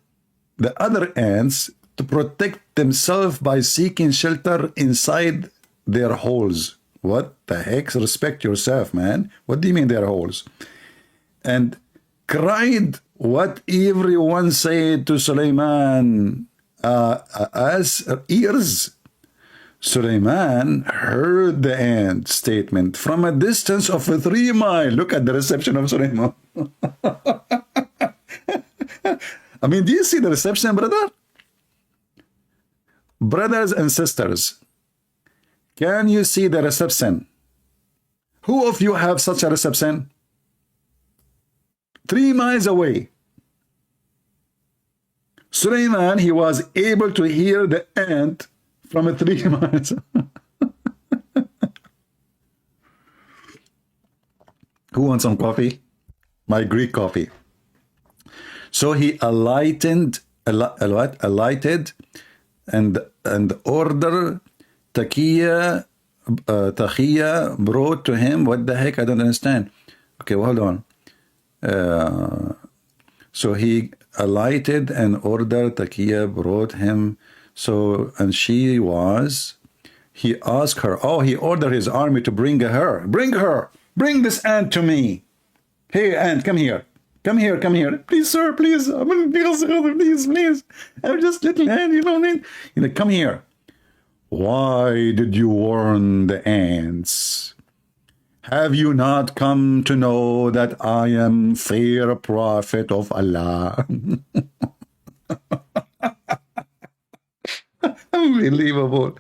the other ants to protect themselves by seeking shelter inside their holes. What the heck? Respect yourself, man. What do you mean their holes? And cried what everyone said to Suleiman as ears. Suleiman heard the ant statement from a distance of 3 miles. Look at the reception of Suleiman. I mean, do you see the reception, brother? Brothers and sisters, can you see the reception? Who of you have such a reception? 3 miles away. Suleiman, he was able to hear the ant from 3 miles. Who wants some coffee? My Greek coffee. So he alighted and ordered Taqiya brought to him. What the heck? I don't understand. Okay, well, hold on. So he alighted and ordered Taqiya brought him. So, and he asked her, oh, he ordered his army to bring her. Bring this ant to me. Hey, ant, come here. Come here. Please, sir, please. Please. I'm just little ant, you know what I mean? He's like, come here. Why did you warn the ants? Have you not come to know that I am fair prophet of Allah? Unbelievable.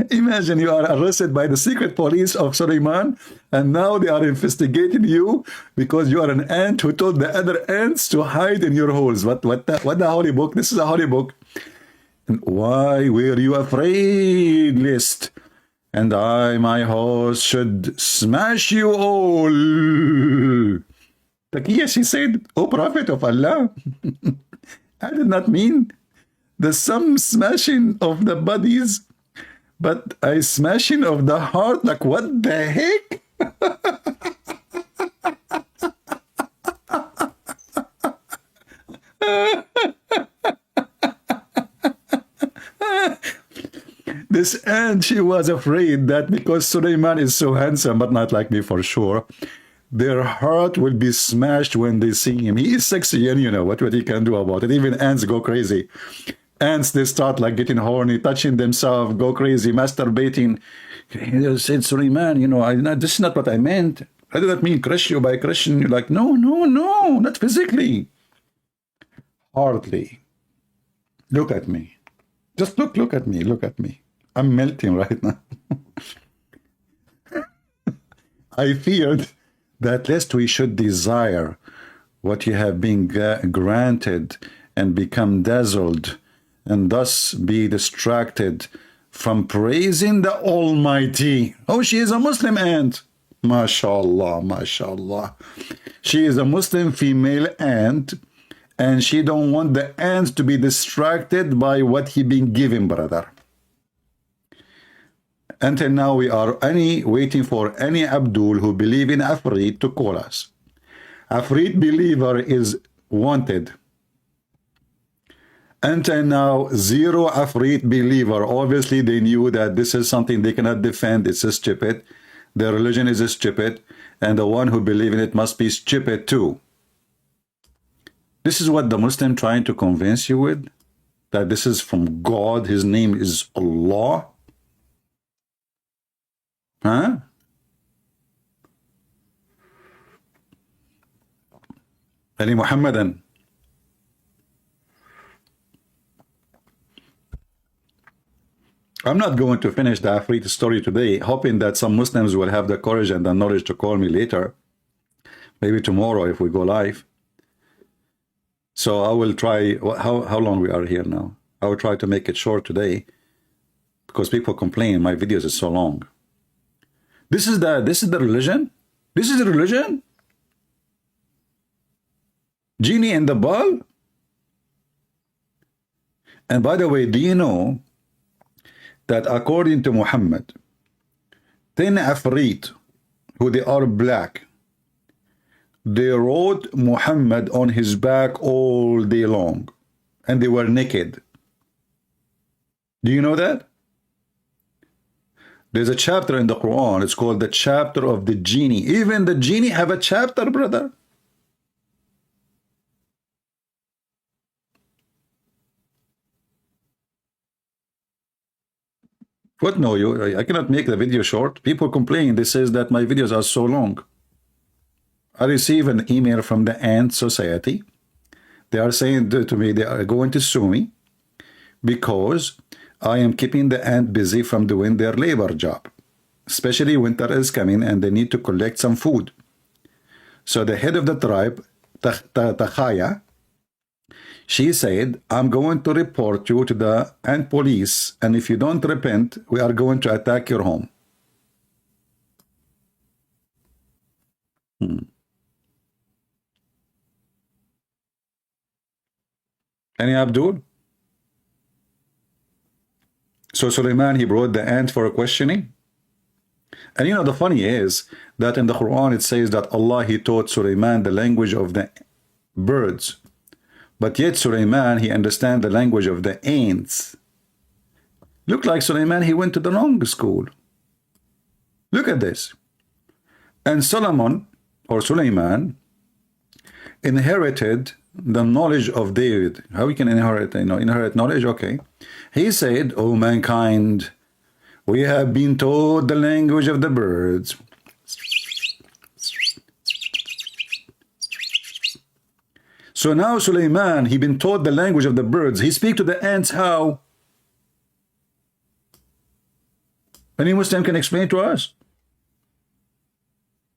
Imagine you are arrested by the secret police of Suleiman, and now they are investigating you because you are an ant who told the other ants to hide in your holes. What the holy book? This is a holy book. And why were you afraid lest and I, my host, should smash you all? Taqiya, she said, O Prophet of Allah, I did not mean some smashing of the bodies, but a smashing of the heart. Like, what the heck? This ant, she was afraid that because Suleiman is so handsome, but not like me for sure, their heart will be smashed when they see him. He is sexy, and you know what he can do about it. Even ants go crazy. Ants, they start like getting horny, touching themselves, go crazy, masturbating. He said, Suleiman, you know, this is not what I meant. I did not mean crush you by crushing you. Like, no, not physically. Hardly. Look at me. Just look at me. I'm melting right now. I feared that lest we should desire what you have been granted and become dazzled and thus be distracted from praising the Almighty. Oh, she is a Muslim ant. MashaAllah. She is a Muslim female ant, and she don't want the ants to be distracted by what he been given, brother. Until now, we are waiting for any Abdul who believe in IFRIT to call us. IFRIT believer is wanted. Until now, zero IFRIT believer. Obviously, they knew that this is something they cannot defend. It's stupid. Their religion is stupid. And the one who believes in it must be stupid too. This is what the Muslim trying to convince you with. That this is from God. His name is Allah. Huh? Ali Muhammadan. I'm not going to finish the IFRIT story today, hoping that some Muslims will have the courage and the knowledge to call me later. Maybe tomorrow if we go live. So I will try, how long we are here now? I will try to make it short today because people complain my videos are so long. This is the religion? This is the religion? Genie in the ball? And by the way, do you know that according to Muhammad, 10 Ifrit, who they are black, they rode Muhammad on his back all day long, and they were naked. Do you know that? There's a chapter in the Quran, it's called the chapter of the genie. Even the genie have a chapter, brother. What no, I cannot make the video short. People complain. They says that my videos are so long. I receive an email from the Ant Society. They are saying to me they are going to sue me because I am keeping the ant busy from doing their labor job. Especially winter is coming and they need to collect some food. So the head of the tribe, Takhaya, she said, I'm going to report you to the ant police, and if you don't repent, we are going to attack your home. Any Abdul? So Suleiman, he brought the ant for a questioning. And you know, the funny is that in the Quran it says that Allah, he taught Suleiman the language of the birds. But yet Suleiman, he understands the language of the ants. Look like Suleiman, he went to the wrong school. Look at this. And Solomon, or Suleiman, inherited the knowledge of David. How we can inherit, inherit knowledge? Okay. He said, "O mankind, we have been taught the language of the birds." So now Suleiman, he been taught the language of the birds. He speak to the ants how? Any Muslim can explain to us.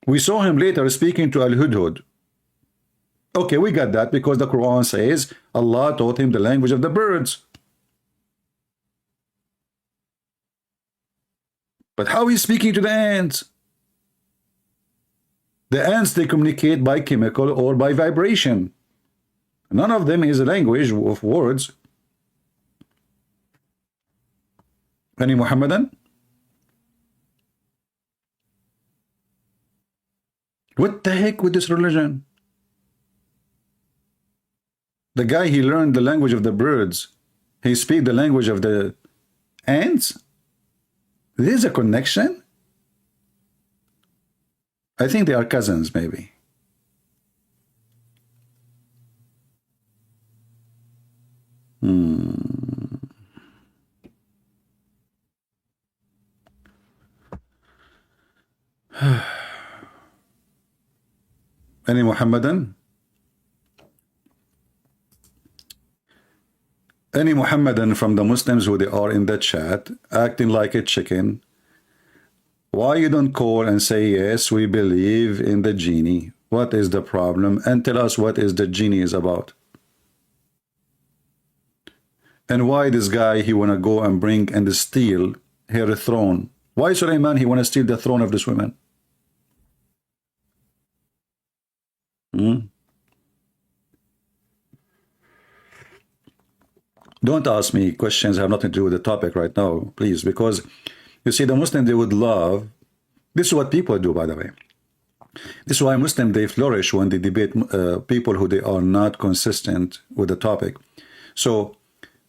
We saw him later speaking to Al-Hudhud. Okay, we got that because the Quran says Allah taught him the language of the birds. But how is he speaking to the ants? The ants, they communicate by chemical or by vibration. None of them is a language of words. Any Muhammadan? What the heck with this religion? The guy, he learned the language of the birds. He speaks the language of the ants. There's a connection. I think they are cousins, maybe. Any Muhammadan? Any Muhammadan from the Muslims who they are in the chat acting like a chicken? Why you don't call and say, yes, we believe in the genie? What is the problem? And tell us what is the genie is about. And why this guy, he want to go and bring and steal her throne? Why Suleiman, he want to steal the throne of this woman? Don't ask me questions that have nothing to do with the topic right now, please, because you see, the Muslim, they would love, this is what people do, by the way. This is why Muslims, they flourish when they debate people who they are not consistent with the topic. So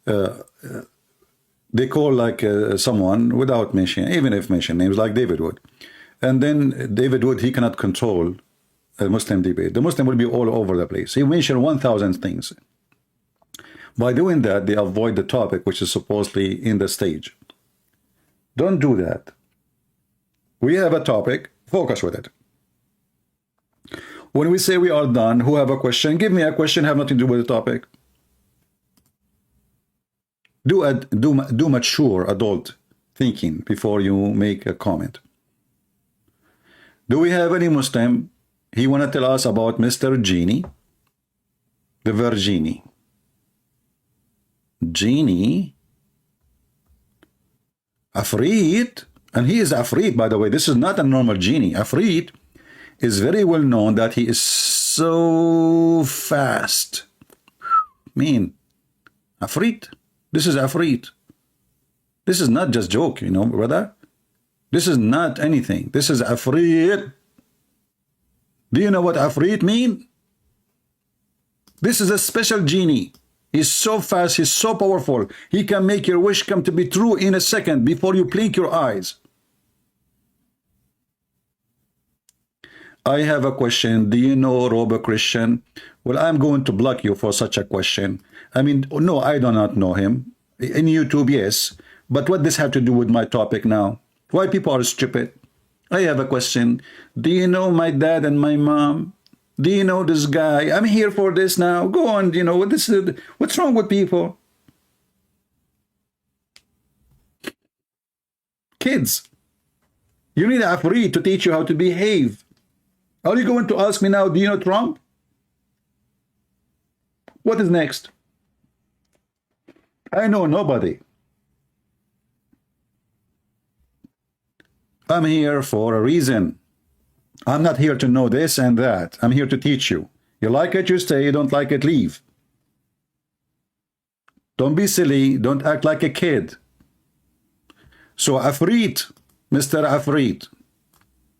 they call like someone without mentioning, even if mention names, like David Wood. And then David Wood, he cannot control a Muslim debate. The Muslim will be all over the place. He mentioned 1,000 things. By doing that, they avoid the topic, which is supposedly in the stage. Don't do that. We have a topic, focus with it. When we say we are done, who have a question, give me a question, have nothing to do with the topic. Do mature adult thinking before you make a comment. Do we have any Muslim? He want to tell us about Mr. Genie, the Virginie. Genie, Ifrit, and he is Ifrit, by the way. This is not a normal genie. Ifrit is very well known that he is so fast. Mean, Ifrit. This is Ifrit. This is not just joke, you know, brother. This is not anything. This is Ifrit. Do you know what Ifrit mean? This is a special genie. He's so fast, he's so powerful. He can make your wish come to be true in a second before you blink your eyes. I have a question. Do you know Robo Christian? Well, I'm going to block you for such a question. I mean, no, I do not know him. In YouTube, yes. But what this have to do with my topic now? Why people are stupid? I have a question. Do you know my dad and my mom? Do you know this guy? I'm here for this now. Go on, you know, what's wrong with people? Kids, you need a free to teach you how to behave. Are you going to ask me now, do you know Trump? What is next? I know nobody. I'm here for a reason. I'm not here to know this and that. I'm here to teach you. You like it, you stay. You don't like it, leave. Don't be silly. Don't act like a kid. So IFRIT, Mr. IFRIT,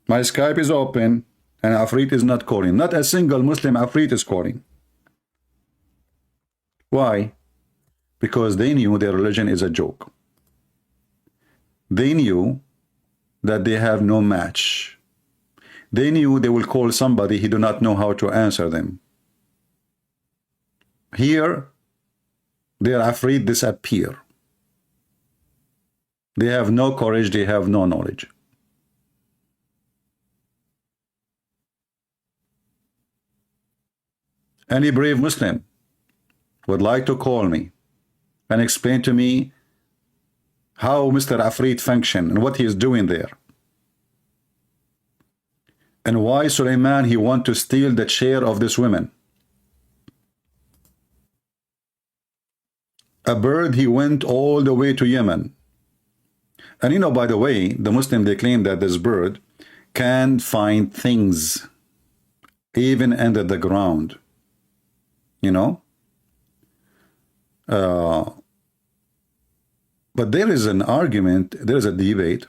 my Skype is open and IFRIT is not calling. Not a single Muslim IFRIT is calling. Why? Because they knew their religion is a joke. They knew that they have no match. They knew they will call somebody he do not know how to answer them. Here, their IFRIT disappear. They have no courage, they have no knowledge. Any brave Muslim would like to call me and explain to me how Mr. IFRIT function and what he is doing there. And why Suleiman, he want to steal the chair of this woman. A bird, he went all the way to Yemen. And you know, by the way, the Muslim, they claim that this bird can find things even under the ground. You know? But there is an argument, there is a debate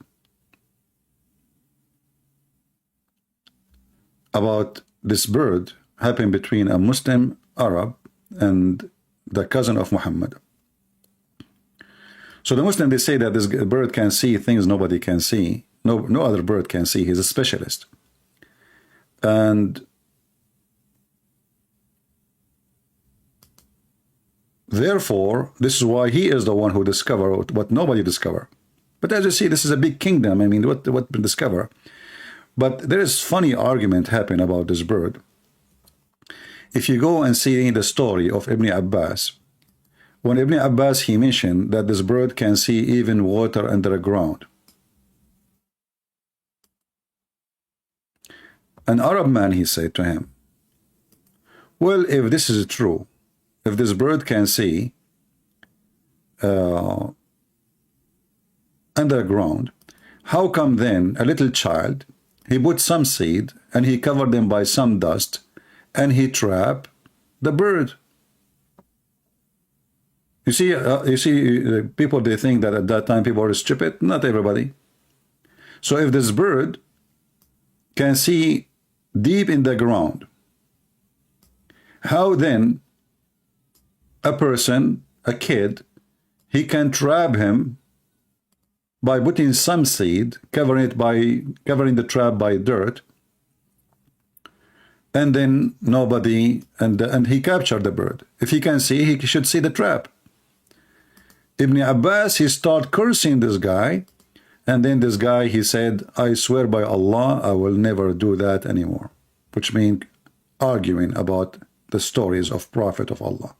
about this bird happening between a Muslim Arab and the cousin of Muhammad. So the Muslim, they say that this bird can see things nobody can see. No other bird can see. He's a specialist. And therefore, this is why he is the one who discovered what nobody discovered. But as you see, this is a big kingdom. I mean, what been discovered? But there is funny argument happening about this bird. If you go and see the story of Ibn Abbas, when Ibn Abbas, he mentioned that this bird can see even water under the ground. An Arab man, he said to him, well, if this is true, if this bird can see underground, how come then a little child, he put some seed and he covered them by some dust and he trapped the bird? You see, people, they think that at that time people are stupid. Not everybody. So if this bird can see deep in the ground, how then a person, a kid, he can trap him by putting some seed, covering the trap by dirt, and then nobody, and he captured the bird. If he can see, he should see the trap. Ibn Abbas, he started cursing this guy, and then this guy, he said, I swear by Allah, I will never do that anymore, which means arguing about the stories of Prophet of Allah.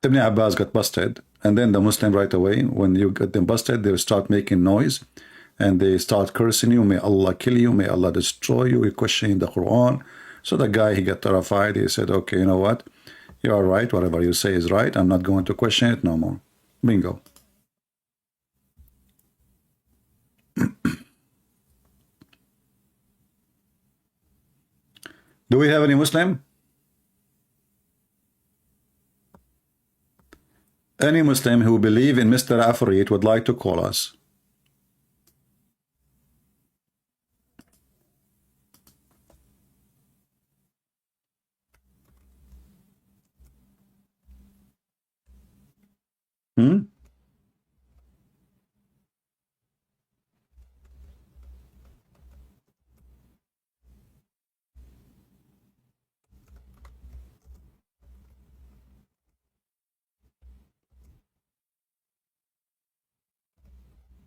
Ibn Abbas got busted, and then the Muslim right away, when you get them busted, they start making noise, and they start cursing you, may Allah kill you, may Allah destroy you, you're questioning the Quran. So the guy, he got terrified, he said, okay, you know what, you are right, whatever you say is right, I'm not going to question it no more. Bingo. Do we have any Muslim? Any Muslim who believe in Mr. IFRIT would like to call us.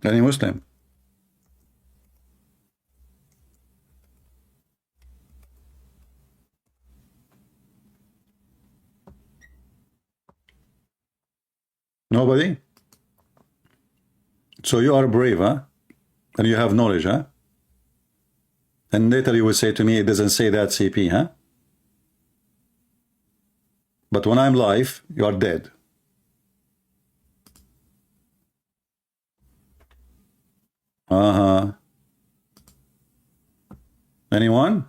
Any Muslim? Nobody? So you are brave, huh? And you have knowledge, huh? And later you will say to me, it doesn't say that, CP, huh? But when I'm live, you are dead. Uh-huh. Anyone?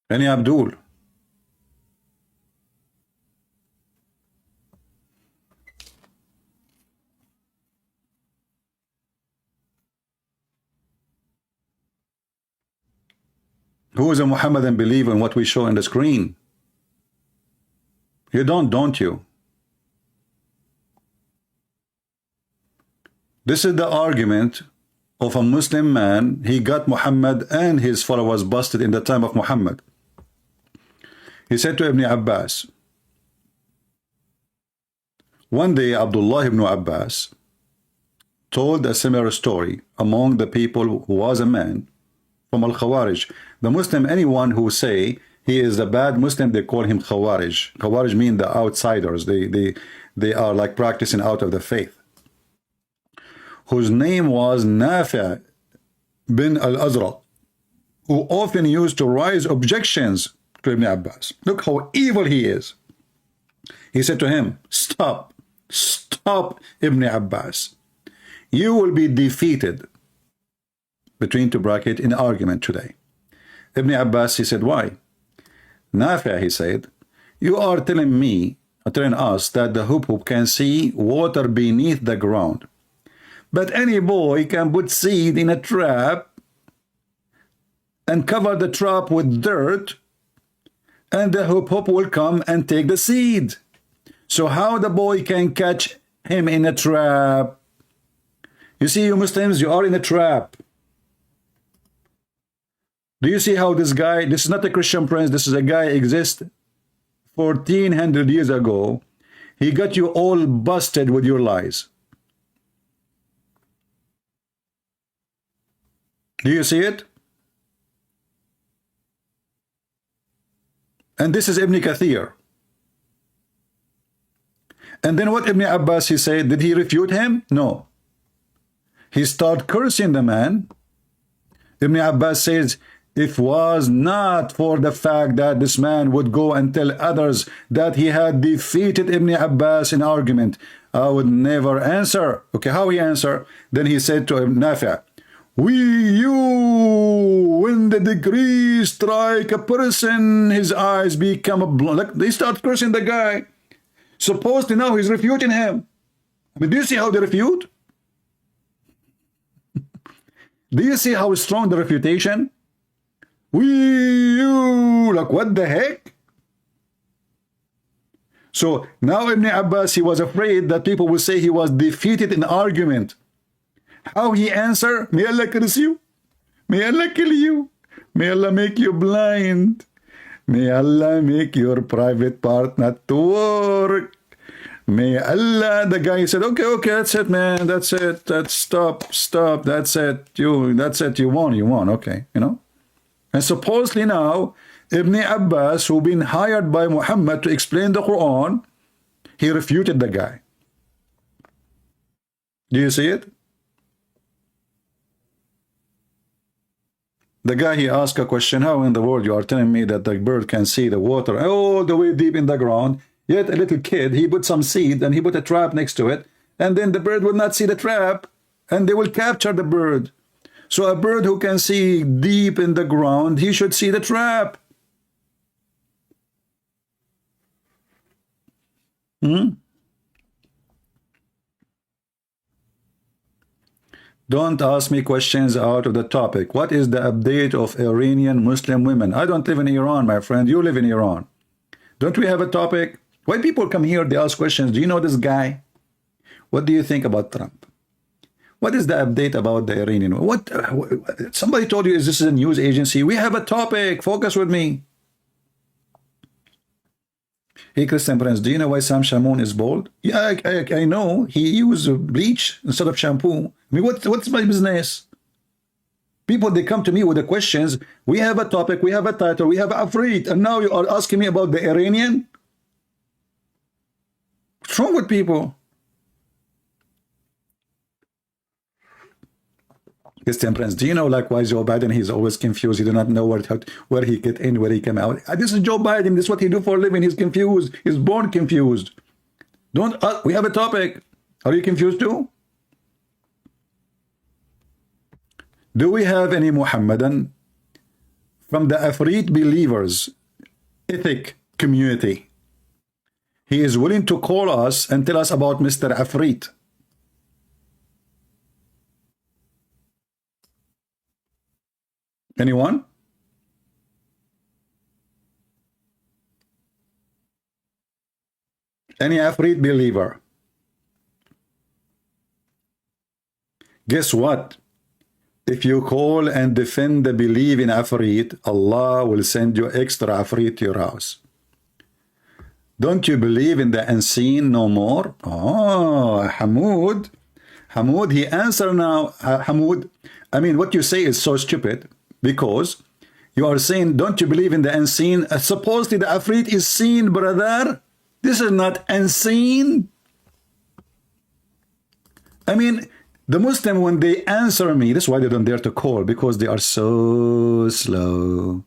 Any Abdul? Who is a Muhammadan believer in what we show on the screen? You don't you? This is the argument of a Muslim man. He got Muhammad and his followers busted in the time of Muhammad. He said to Ibn Abbas, one day Abdullah ibn Abbas told a similar story among the people who was a man from Al-Khawarij. The Muslim, anyone who say he is a bad Muslim, they call him Khawarij. Khawarij mean the outsiders. They are like practicing out of the faith. Whose name was Nafi' bin al-Azraq, who often used to raise objections to Ibn Abbas. Look how evil he is. He said to him, stop, Ibn Abbas. You will be defeated, between two brackets, in argument today. Ibn Abbas, he said, why? Nafi', he said, you are telling us that the hub can see water beneath the ground. But any boy can put seed in a trap and cover the trap with dirt, and the hub will come and take the seed. So how the boy can catch him in a trap? You see, you Muslims, you are in a trap. Do you see how this guy, this is not a Christian prince, this is a guy exists 1400 years ago. He got you all busted with your lies. Do you see it? And this is Ibn Kathir. And then what Ibn Abbas, he said, did he refute him? No. He started cursing the man. Ibn Abbas says, if was not for the fact that this man would go and tell others that he had defeated Ibn Abbas in argument, I would never answer. Okay, how he answer? Then he said to Ibn Nafi', when the degree strike a person, his eyes become a blood. Like, they start cursing the guy. Supposedly now he's refuting him. I mean, do you see how they refute? Do you see how strong the refutation? Like, what the heck? So now Ibn Abbas, he was afraid that people will say he was defeated in argument. How he answer? May Allah curse you. May Allah kill you. May Allah make you blind. May Allah make your private part not to work. May Allah, the guy said, okay, that's it, man. That's it. That's stop. That's it. That's it. You won. Okay, you know. And supposedly now, Ibn Abbas, who been hired by Muhammad to explain the Quran, he refuted the guy. Do you see it? The guy, he asked a question, how in the world you are telling me that the bird can see the water all the way deep in the ground, yet a little kid, he put some seed and he put a trap next to it, and then the bird will not see the trap, and they will capture the bird. So a bird who can see deep in the ground, he should see the trap. Don't ask me questions out of the topic. What is the update of Iranian Muslim women? I don't live in Iran, my friend. You live in Iran. Don't we have a topic? Why people come here, they ask questions. Do you know this guy? What do you think about Trump? What is the update about the Iranian? What somebody told you, is this a news agency? We have a topic. Focus with me. Hey, Christian Prince, do you know why Sam Shamoun is bald? Yeah, I know. He used bleach instead of shampoo. I mean, what's my business? People, they come to me with the questions. We have a topic, we have a title, we have IFRIT, and now you are asking me about the Iranian? What's wrong with people? Christian Prince, do you know likewise Joe Biden, he's always confused. He do not know where he get in, where he come out. This is Joe Biden. This is what he do for a living. He's confused. He's born confused. Don't, we have a topic. Are you confused too? Do we have any Muhammadan from the IFRIT believers ethic community? He is willing to call us and tell us about Mr. IFRIT. Anyone? Any IFRIT believer? Guess what? If you call and defend the belief in IFRIT, Allah will send you extra IFRIT to your house. Don't you believe in the unseen no more? Oh, Hamoud, he answered now. Hamoud, I mean, what you say is so stupid, because you are saying, don't you believe in the unseen? Supposedly the IFRIT is seen, brother. This is not unseen. I mean, the Muslim, when they answer me, that's why they don't dare to call, because they are so slow.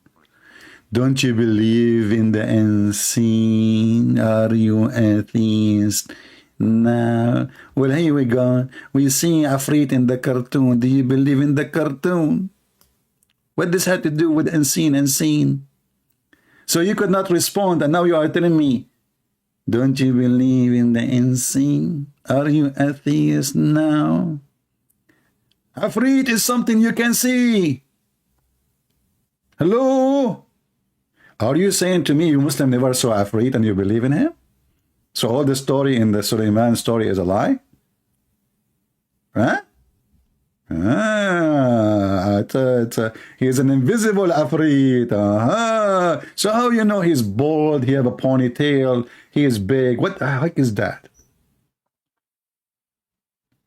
Don't you believe in the unseen? Are you atheist? No. Well, here we go. We see IFRIT in the cartoon. Do you believe in the cartoon? What does that have to do with unseen? So you could not respond, and now you are telling me, don't you believe in the unseen? Are you atheist now? IFRIT is something you can see. Hello? Are you saying to me you Muslim never saw IFRIT and you believe in him? So all the story in the Sulaiman story is a lie? Huh? He's an invisible IFRIT. So how you know he's bald, he have a ponytail, he is big? What the heck is that?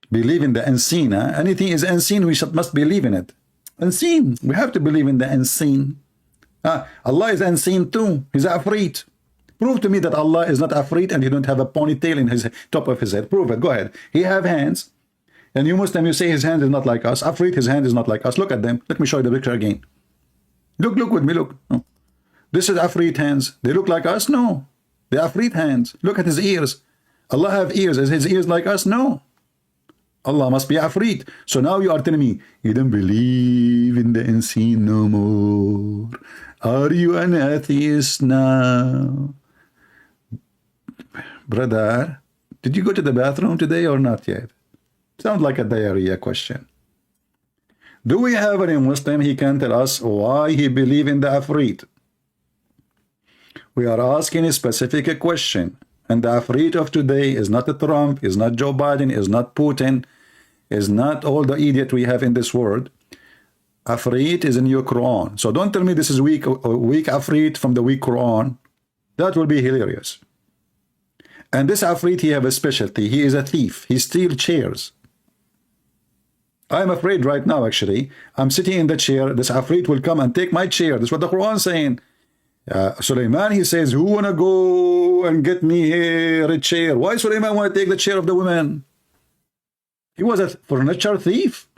Believe in the unseen. Huh? Anything is unseen, we must believe in it. Unseen. We have to believe in the unseen. Allah is unseen too. He's IFRIT. Prove to me that Allah is not IFRIT and he don't have a ponytail in his top of his head. Prove it. Go ahead. He have hands. And you Muslim, you say his hand is not like us. IFRIT, his hand is not like us. Look at them. Let me show you the picture again. Look with me. Look. Oh. This is IFRIT hands. They look like us? No. They are IFRIT hands. Look at his ears. Allah have ears. Is his ears like us? No. Allah must be IFRIT. So now you are telling me, you don't believe in the unseen no more. Are you an atheist now? Brother, did you go to the bathroom today or not yet? Sounds like a diarrhea question. Do we have any Muslim, he can tell us why he believe in the IFRIT? We are asking a specific question. And the IFRIT of today is not Trump, is not Joe Biden, is not Putin, is not all the idiot we have in this world. IFRIT is in your Quran. So don't tell me this is weak IFRIT from the weak Quran. That will be hilarious. And this IFRIT, he have a specialty. He is a thief. He steals chairs. I'm afraid right now, actually. I'm sitting in the chair. This IFRIT will come and take my chair. That's what the Quran is saying. Sulaiman, he says, who wanna go and get me here a chair? Why Sulaiman want to take the chair of the woman? He was a furniture thief.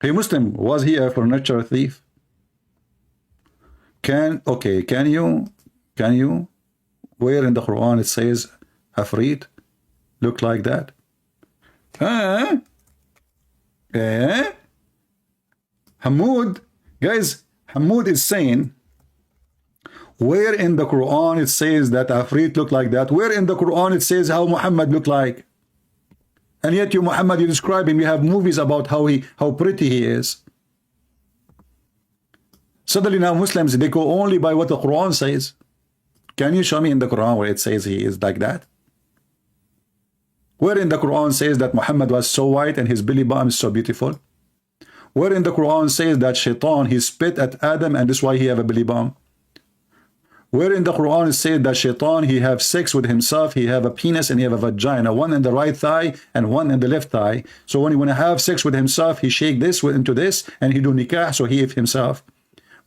Hey Muslim, was he a furniture thief? Can you where in the Quran it says IFRIT look like that? Hamoud, guys, Hamoud is saying, where in the Quran it says that IFRIT look like that? Where in the Quran it says how Muhammad look like? And yet you Muhammad, you describe him, you have movies about how pretty he is. Suddenly now Muslims, they go only by what the Quran says. Can you show me in the Quran where it says he is like that? Where in the Quran says that Muhammad was so white and his belly button is so beautiful? Where in the Quran says that Shaitan, he spit at Adam and that's why he have a belly bump? Where in the Quran it says that shaitan, he have sex with himself, he have a penis and he have a vagina, one in the right thigh and one in the left thigh. So when he want to have sex with himself, he shake this into this and he do nikah, so he himself.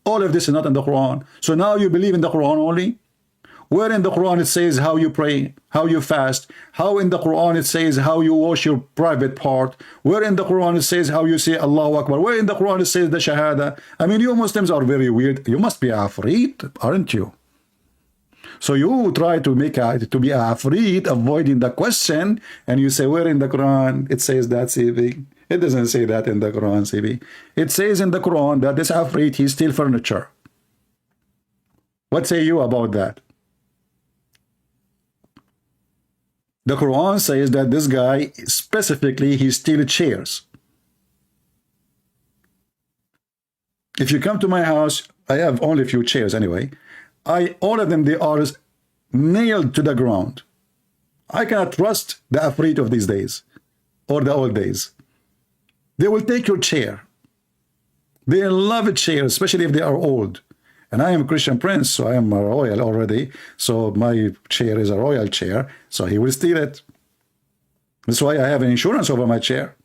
All of this is not in the Quran. So now you believe in the Quran only? Where in the Quran it says how you pray, how you fast? How in the Quran it says how you wash your private part? Where in the Quran it says how you say Allahu Akbar? Where in the Quran it says the Shahada? I mean, you Muslims are very weird. You must be Afrit, aren't you? So you try to make to be Afrit, avoiding the question, and you say, where in the Quran it says that, CB? It doesn't say that in the Quran, CB. It says in the Quran that this Afrit, he steal furniture. What say you about that? The Quran says that this guy, specifically, he steals chairs. If you come to my house, I have only a few chairs anyway. All of them, they are nailed to the ground. I cannot trust the Afrit of these days, or the old days. They will take your chair. They love a chair, especially if they are old. And I am a Christian prince, so I am a royal already. So my chair is a royal chair, so he will steal it. That's why I have an insurance over my chair.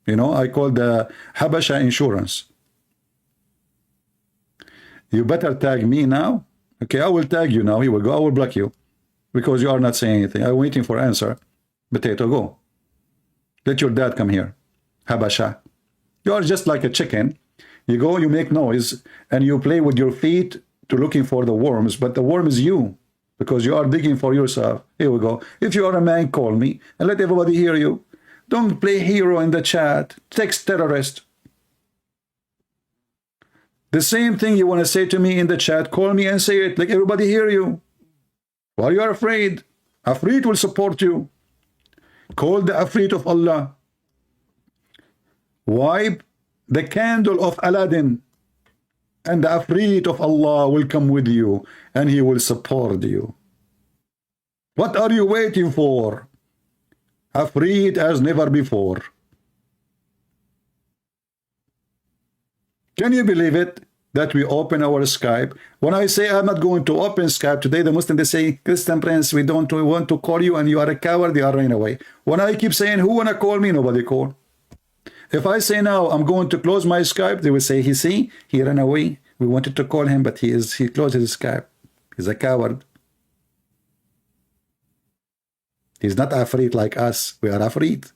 You know, I call the Habasha insurance. You better tag me now. Okay, I will tag you now. Here we go. I will block you because you are not saying anything. I'm waiting for answer. Potato, go. Let your dad come here. Habasha. You are just like a chicken. You go, you make noise, and you play with your feet to looking for the worms, but the worm is you, because you are digging for yourself. Here we go. If you are a man, call me, and let everybody hear you. Don't play hero in the chat. Text terrorist. The same thing you want to say to me in the chat, call me and say it, like everybody hear you. Why you are afraid? Afrit will support you. Call the Afrit of Allah. Wipe the candle of Aladdin, and the Afrit of Allah will come with you, and he will support you. What are you waiting for? Afrit as never before. Can you believe it? That we open our Skype. When I say I'm not going to open Skype today, the Muslims, they say, Christian Prince, we want to call you and you are a coward, they are running away. When I keep saying, who want to call me? Nobody call. If I say now I'm going to close my Skype, they will say, he ran away. We wanted to call him, but he closed his Skype. He's a coward. He's not Afrit like us. We are Afrit.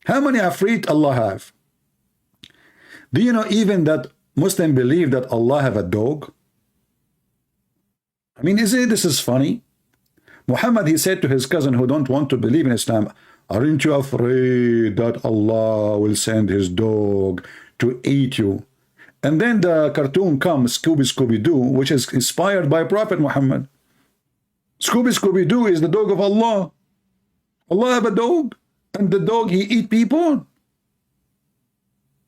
How many Afrit Allah have? Do you know even that Muslims believe that Allah have a dog? I mean, this is funny? Muhammad, he said to his cousin who don't want to believe in Islam, aren't you afraid that Allah will send his dog to eat you? And then the cartoon comes, Scooby-Doo, which is inspired by Prophet Muhammad. Scooby-Doo is the dog of Allah. Allah have a dog, and the dog, he eat people.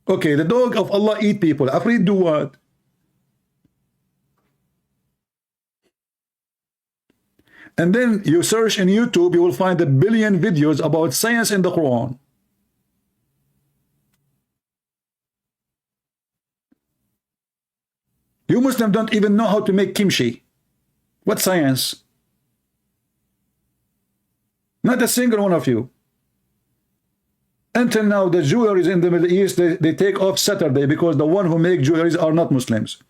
Okay, the dog of Allah eat people. Afraid do what? And then you search in YouTube, you will find 1 billion videos about science in the Quran. You Muslims don't even know how to make kimchi. What science? Not a single one of you. Until now, the jewelries in the Middle East, they take off Saturday because the one who make jewelries are not Muslims.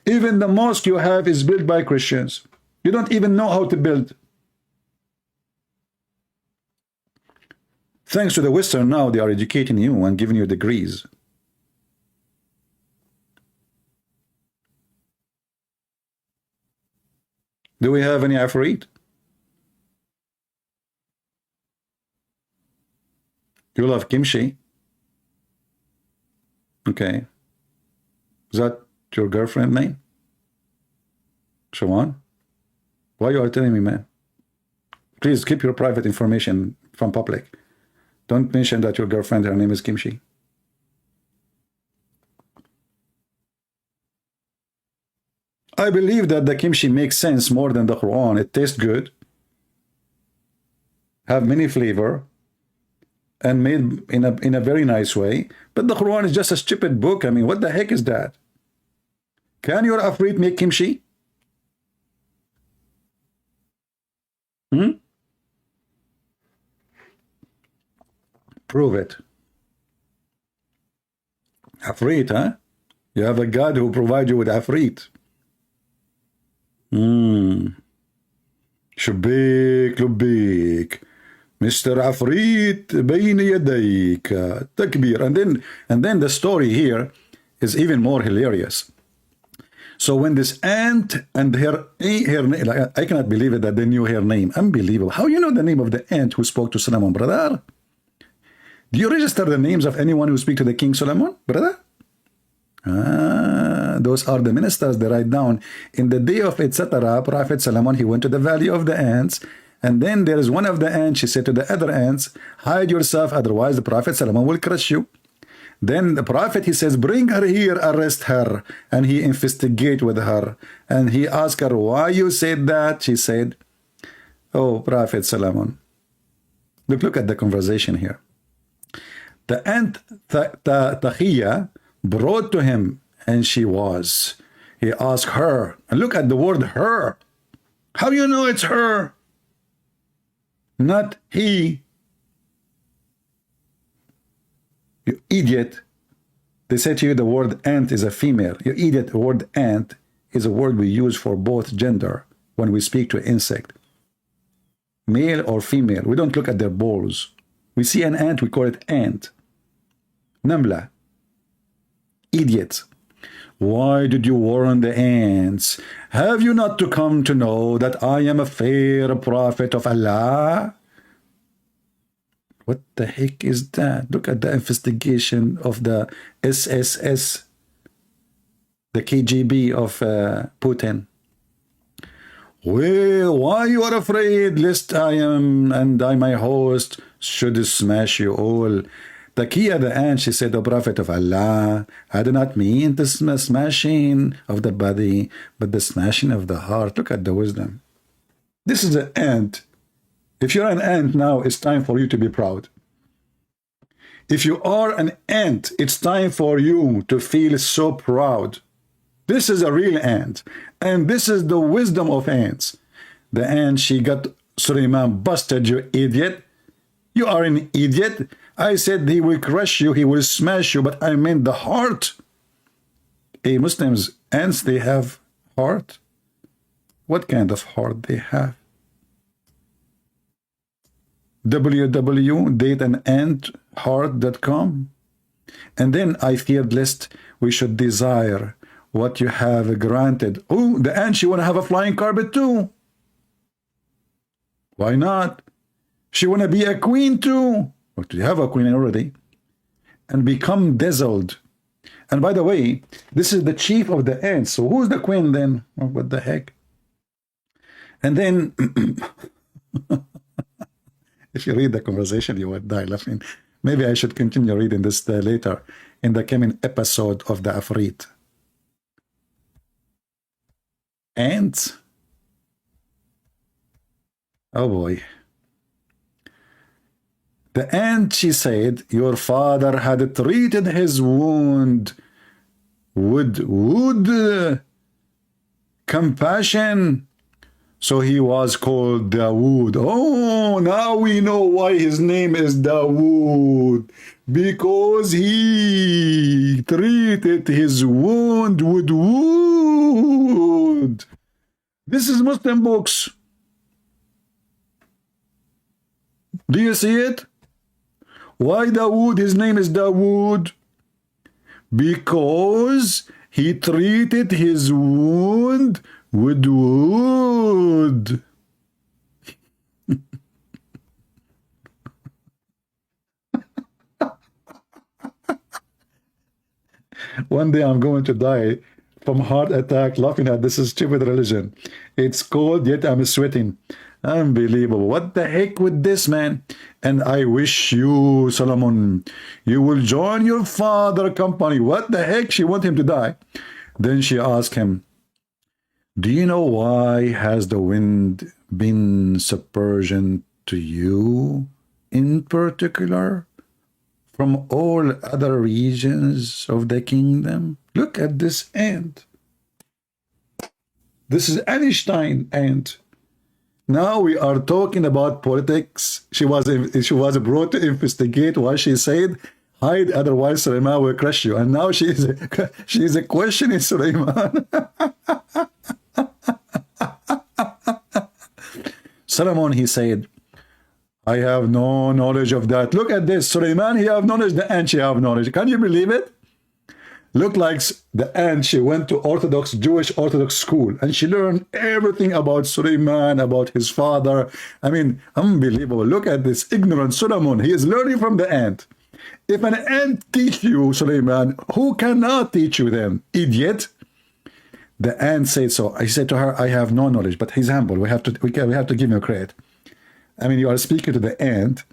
Even the mosque you have is built by Christians. You don't even know how to build. Thanks to the Western now, they are educating you and giving you degrees. Do we have any Ifrit? You love kimchi? Okay. Is that your girlfriend name? Shawan? Why you are telling me, man? Please keep your private information from public. Don't mention that your girlfriend, her name is Kimchi. I believe that the kimchi makes sense more than the Quran. It tastes good, have many flavor, and made in a very nice way. But the Quran is just a stupid book. I mean, what the heck is that? Can your Afrit make kimchi? Prove it. Afrit, huh? You have a God who provides you with Afrit. شبيك لبيك Mr. Afrit بين يديك تكبير. And then the story here is even more hilarious. So when this aunt and her like, I cannot believe it that they knew her name. Unbelievable. How you know the name of the aunt who spoke to Solomon, brother? Do you register the names of anyone who speak to the King Solomon, brother? Those are the ministers. They write down in the day of etc. Prophet Solomon, he went to the valley of the ants, and then there is one of the ants. She said to the other ants, hide yourself, otherwise the Prophet Solomon will crush you. Then the prophet, he says, bring her here, arrest her, and he investigate with her, and he asked her, why you said that? She said, oh, Prophet Solomon. Look at the conversation here. The aunt Tahiya brought to him, and she was. He asked her, and look at the word her. How you know it's her? Not he. You idiot. They say to you the word ant is a female. You idiot, the word ant is a word we use for both gender when we speak to insect. Male or female. We don't look at their balls. We see an ant, we call it ant. Namla. Idiots. Why did you warn the ants? Have you not to come to know that I am a fair prophet of Allah? What the heck is that? Look at the investigation of the SSS, the KGB of Putin. Well, why you are afraid lest I am and I, my host, should smash you all? Takiya the ant, she said, O Prophet of Allah, I do not mean the smashing of the body, but the smashing of the heart. Look at the wisdom. This is an ant. If you're an ant now, it's time for you to be proud. If you are an ant, it's time for you to feel so proud. This is a real ant. And this is the wisdom of ants. The ant, she got Suleiman busted, you idiot. You are an idiot. I said he will crush you, he will smash you, but I meant the heart. Hey, Muslims, ants, they have heart? What kind of heart they have? www.dateandantheart.com. And then I feared lest we should desire what you have granted. Oh, the ant, she want to have a flying carpet too. Why not? She want to be a queen too. Or do you have a queen already? And become dazzled. And by the way, this is the chief of the ants. So who's the queen then? Oh, what the heck? And then, if you read the conversation, you would die laughing. Maybe I should continue reading this later in the coming episode of the IFRIT. Ants? Oh boy. The ant, she said, your father had treated his wound with compassion, so he was called Dawood. Oh, now we know why his name is Dawood, because he treated his wound with wood. This is Muslim books. Do you see it? Why Dawood? His name is Dawood. Because he treated his wound with wood. One day I'm going to die from heart attack laughing at this stupid religion. It's cold, yet I'm sweating. Unbelievable. What the heck with this, man? And I wish you, Solomon, you will join your father company. What the heck? She want him to die. Then she asked him, do you know why has the wind been subservient to you in particular from all other regions of the kingdom? Look at this ant. This is Einstein ant. Now we are talking about politics. She was brought to investigate what she said. Hide, otherwise Sulaiman will crush you. And now she is a questioning Sulaiman. Solomon, he said, I have no knowledge of that. Look at this. Sulaiman, he have knowledge. The ant, she have knowledge. Can you believe it? Look like the ant, she went to Jewish Orthodox school, and she learned everything about Sulaiman, about his father. I mean, unbelievable. Look at this ignorant Solomon. He is learning from the ant. If an ant teach you, Sulaiman, who cannot teach you then? Idiot. The ant said so. I said to her, I have no knowledge, but he's humble. We have to give him credit. I mean, you are speaking to the ant,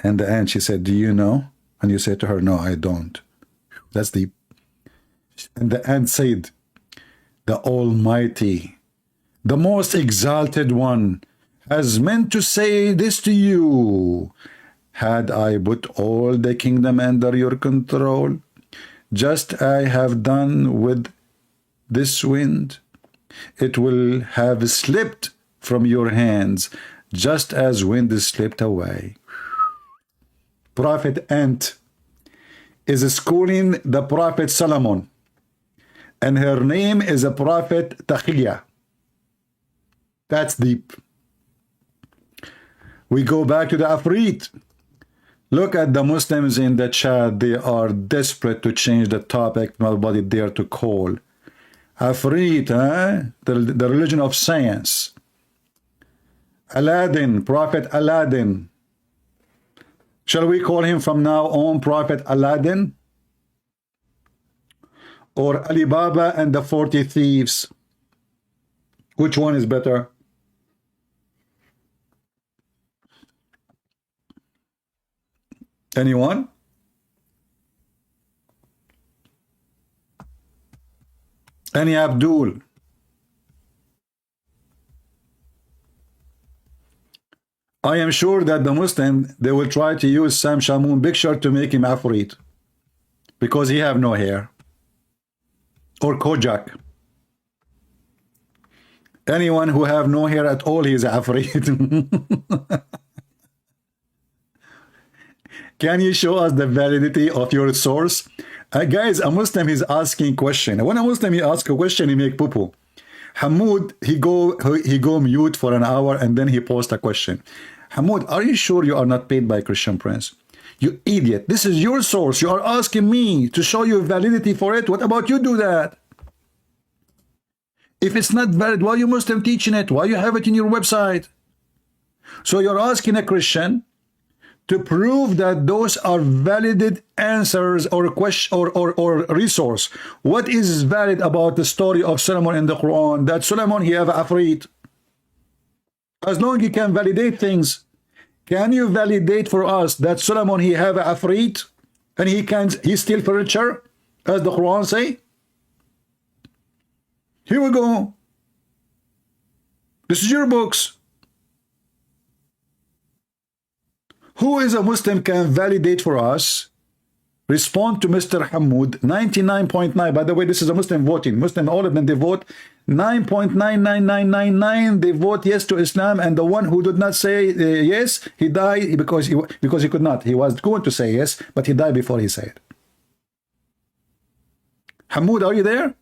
and the ant, she said, do you know? And you said to her, no, I don't. That's deep. And the ant said, the Almighty, the most exalted one, has meant to say this to you. Had I put all the kingdom under your control, just I have done with this wind, it will have slipped from your hands, just as wind is slipped away. Prophet Ant is schooling the Prophet Solomon, and her name is a Prophet Taqiyya. That's deep. We go back to the IFRIT. Look at the Muslims in the chat. They are desperate to change the topic. Nobody dare to call. IFRIT, the religion of science. Aladdin, Prophet Aladdin. Shall we call him from now on Prophet Aladdin? Or Ali Baba and the 40 Thieves? Which one is better? Anyone? Any Abdul? I am sure that the Muslim, they will try to use Sam Shamoun picture to make him Afrit, because he have no hair. Or Kojak. Anyone who have no hair at all, he is Afrit. Can you show us the validity of your source? Guys, a Muslim is asking question. When a Muslim he ask a question, he make poo-poo. Hamoud, he go mute for an hour and then he post a question. Hamoud, are you sure you are not paid by Christian Prince? You idiot. This is your source. You are asking me to show you validity for it. What about you do that? If it's not valid, why you Muslim teaching it? Why you have it in your website? So you're asking a Christian to prove that those are validated answers or question or resource. What is valid about the story of Solomon in the Quran? That Solomon, he have Afrit. As long as he can validate things, can you validate for us that Solomon, he have Afrit and he steal furniture, as the Quran say? Here we go. This is your books. Who is a Muslim can validate for us? Respond to Mr. Hamoud. 99.9. By the way, this is a Muslim voting. Muslim, all of them, they vote 9.99999. They vote yes to Islam. And the one who did not say yes, he died because he could not. He was going to say yes, but he died before he said. Hamoud, are you there?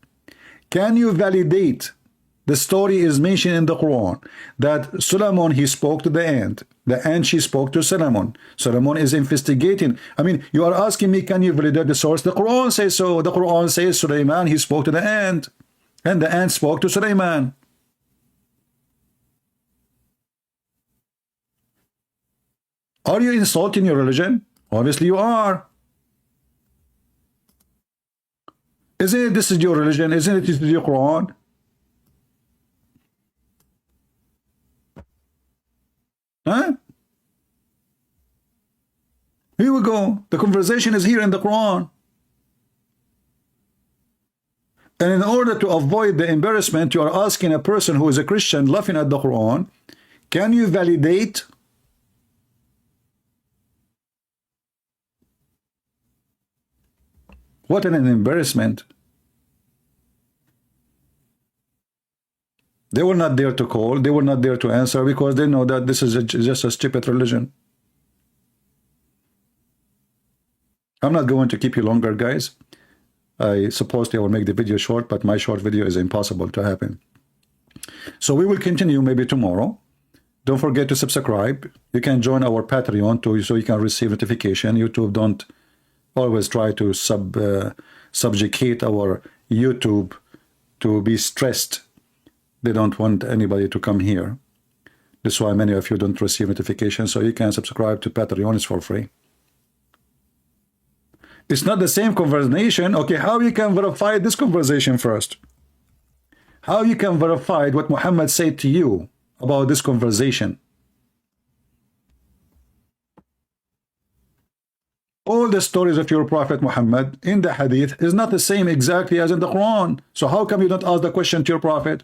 Can you validate? The story is mentioned in the Quran that Solomon, he spoke to the ant she spoke to Solomon. Solomon is investigating. I mean, you are asking me, can you validate the source? The Quran says so. The Quran says Sulaiman, he spoke to the ant, and the ant spoke to Sulaiman. Are you insulting your religion? Obviously you are. Isn't it this is your religion? Isn't it this is your Quran? Huh? Here we go. The conversation is here in the Quran. And in order to avoid the embarrassment, you are asking a person who is a Christian laughing at the Quran, can you validate? What an embarrassment. They were not there to call. They were not there to answer because they know that this is just a stupid religion. I'm not going to keep you longer, guys. I suppose I will make the video short, but my short video is impossible to happen. So we will continue maybe tomorrow. Don't forget to subscribe. You can join our Patreon too, so you can receive notification. YouTube don't always try to subjugate our YouTube to be stressed. They don't want anybody to come here. That's why many of you don't receive notifications. So you can subscribe to Patreon. It's for free. It's not the same conversation. Okay, how you can verify this conversation first? How you can verify what Muhammad said to you about this conversation? All the stories of your Prophet Muhammad in the Hadith is not the same exactly as in the Quran. So how come you don't ask the question to your Prophet?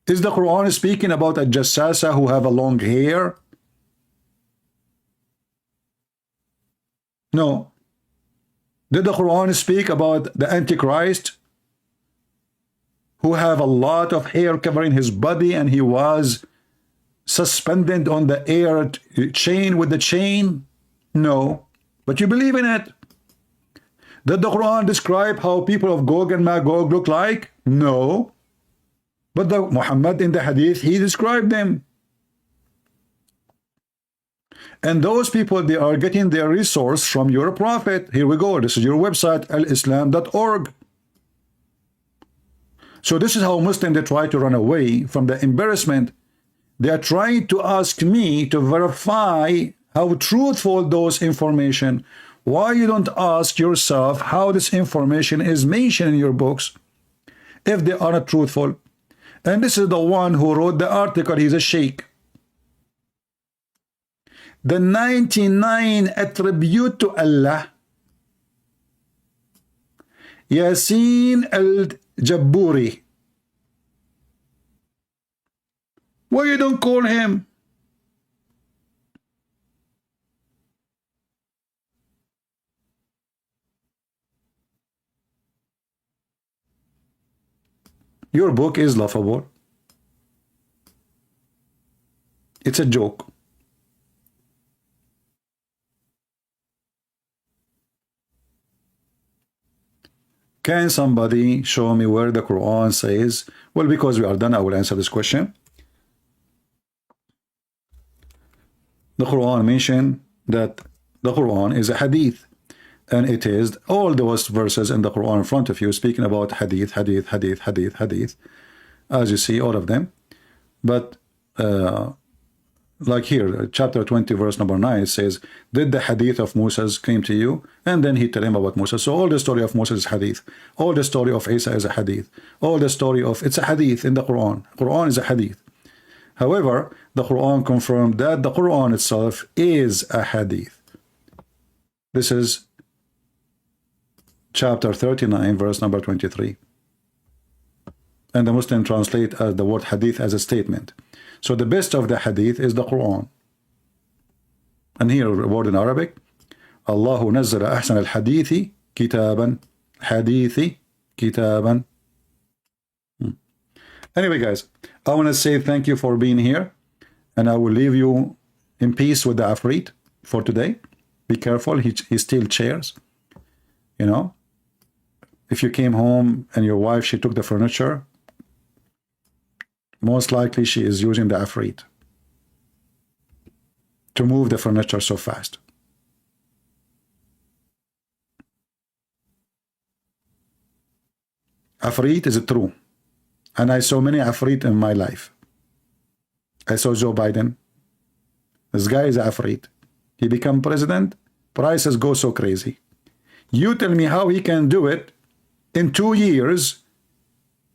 Is the Quran speaking about a jassasa who have a long hair? No. Did the Quran speak about the Antichrist who have a lot of hair covering his body and he was suspended on the air chain with the chain? No. But you believe in it. Did the Quran describe how people of Gog and Magog look like? No. But Muhammad in the Hadith, he described them. And those people, they are getting their resource from your Prophet. Here we go. This is your website, alislam.org. So this is how Muslims, they try to run away from the embarrassment. They are trying to ask me to verify how truthful those information. Why you don't ask yourself how this information is mentioned in your books if they are not truthful? And this is the one who wrote the article. He's a sheikh. The 99 attribute to Allah. Yasin al-Jabburi. Why you don't call him? Your book is laughable. It's a joke. Can somebody show me where the Quran says? Well, because we are done, I will answer this question. The Quran mentioned that the Quran is a hadith, and it is all those verses in the Quran in front of you speaking about hadith, hadith, hadith, hadith, hadith, as you see all of them. But like here, chapter 20, verse number 9, it says, did the hadith of Moses came to you? And then he tell him about Moses. So all the story of Moses is hadith. All the story of Isa is a hadith. All the story of, it's a hadith in the Quran. Quran is a hadith. However, the Quran confirmed that the Quran itself is a hadith. This is chapter 39, verse number 23. And the Muslim translate the word hadith as a statement. So the best of the hadith is the Quran. And here a word in Arabic. Allahu nazzala ahsan al-hadithi kitaban. Hadithi kitaban. Anyway, guys, I want to say thank you for being here. And I will leave you in peace with the IFRIT for today. Be careful, he steals chairs. You know, if you came home and your wife, she took the furniture, most likely she is using the IFRIT to move the furniture so fast. IFRIT is true. And I saw many IFRIT in my life. I saw Joe Biden. This guy is IFRIT. He become president, prices go so crazy. You tell me how he can do it. In 2 years,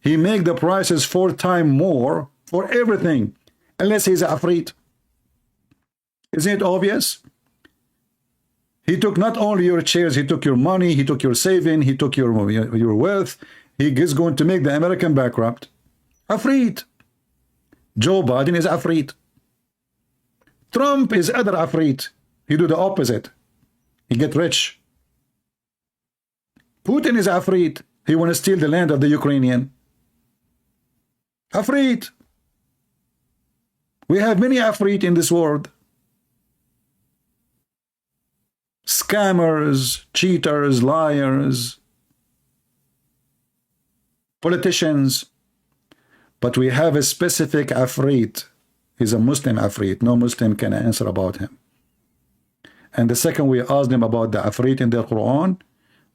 he make the prices 4 times more for everything, unless he's IFRIT. Isn't it obvious? He took not only your chairs, he took your money, he took your saving, he took your wealth. He is going to make the American bankrupt. IFRIT. Joe Biden is IFRIT. Trump is other IFRIT. He do the opposite. He get rich. Putin is IFRIT. He want to steal the land of the Ukrainian. Afrit. We have many Afrit in this world. Scammers, cheaters, liars, politicians. But we have a specific Afrit. He's a Muslim Afrit. No Muslim can answer about him. And the second we asked them about the Afrit in the Quran,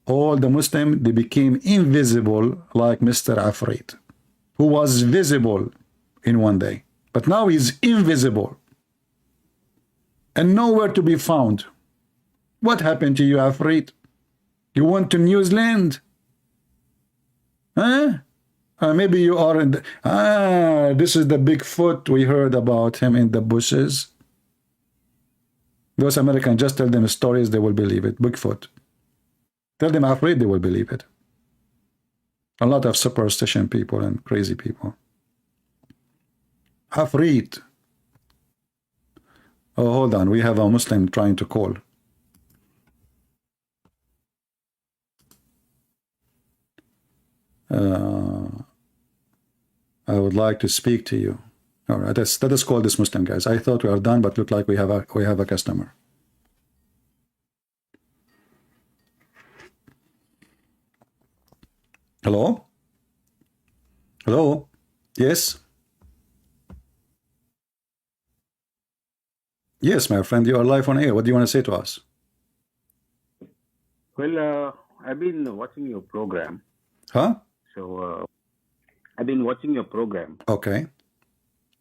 all the Muslims, they became invisible like Mr. Afrit, who was visible in one day. But now he's invisible and nowhere to be found. What happened to you, Afrit? You went to New Zealand? Huh? Maybe you are in the, this is the Bigfoot we heard about him in the bushes. Those Americans, just tell them stories, they will believe it. Bigfoot. Tell them Afrit, they will believe it. A lot of superstition people and crazy people. Afrit. Oh, hold on. We have a Muslim trying to call. I would like to speak to you. All right, let us call this Muslim, guys. I thought we are done, but look like we have a customer. Hello? Hello? Yes? Yes, my friend, you are live on air. What do you want to say to us? Well, I've been watching your program. Huh? So, I've been watching your program. Okay.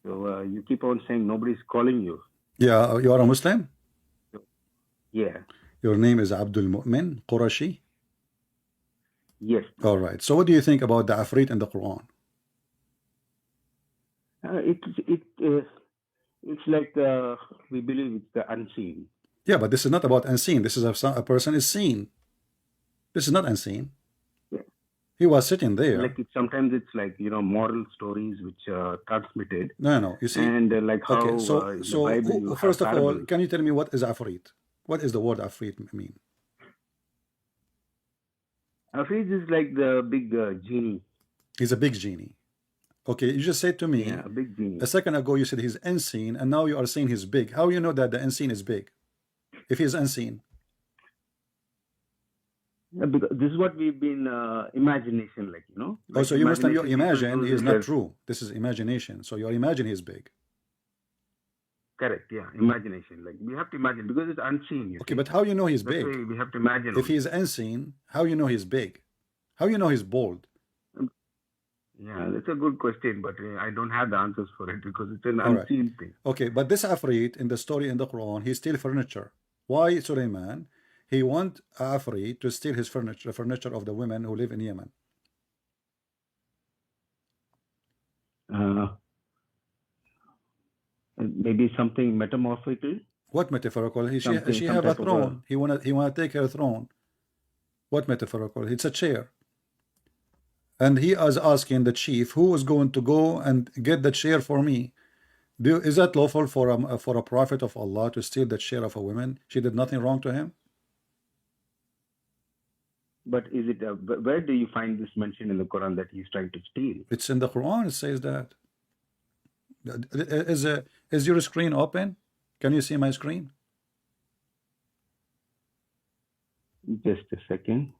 So, you keep on saying nobody's calling you. Yeah, you are a Muslim? Yeah. Your name is Abdul Mu'min Qurashi? Yes. All right. So what do you think about the Afrit in the Quran? It's like we believe it's the unseen. Yeah, but this is not about unseen. This is a person is seen. This is not unseen. Yeah. He was sitting there. Like sometimes it's like, you know, moral stories which are transmitted. No. You see. And like how okay. So the Bible, first of all, parables. can you tell me what is Afrit? What is the word Afrit mean? Afrit is like the big genie. He's a big genie. Okay, you just said to me a big genie. a second ago you said he's unseen, and now you are saying he's big. How you know that the unseen is big? If he's unseen. Because this is what we've been imagination, like, you know. Oh, so you must have your imagination imagine people he is do not this. true. This is imagination. So your imagine he's big. Correct, yeah, imagination. Like we have to imagine because it's unseen. You Okay, see. but how you know he's That's big? why we have to imagine. If he's unseen, how you know he's big? How you know he's bold? Yeah, that's a good question, but I don't have the answers for it because it's an All right. unseen thing. Okay, but this Afrit in the story in the Quran, he steal furniture. Why Sulaiman? He want Afrit to steal his furniture, the furniture of the women who live in Yemen. Maybe something metamorphical. What metaphorical? She Something- have some a type of throne. He wanna take her throne. What metaphorical? It's a chair. And he is asking the chief, who is going to go and get the chair for me? Is that lawful for a prophet of Allah to steal the chair of a woman? She did nothing wrong to him. But is it? Where do you find this mention in the Quran that he's trying to steal? It's in the Quran. It says that. Is your screen open? Can you see my screen? Just a second.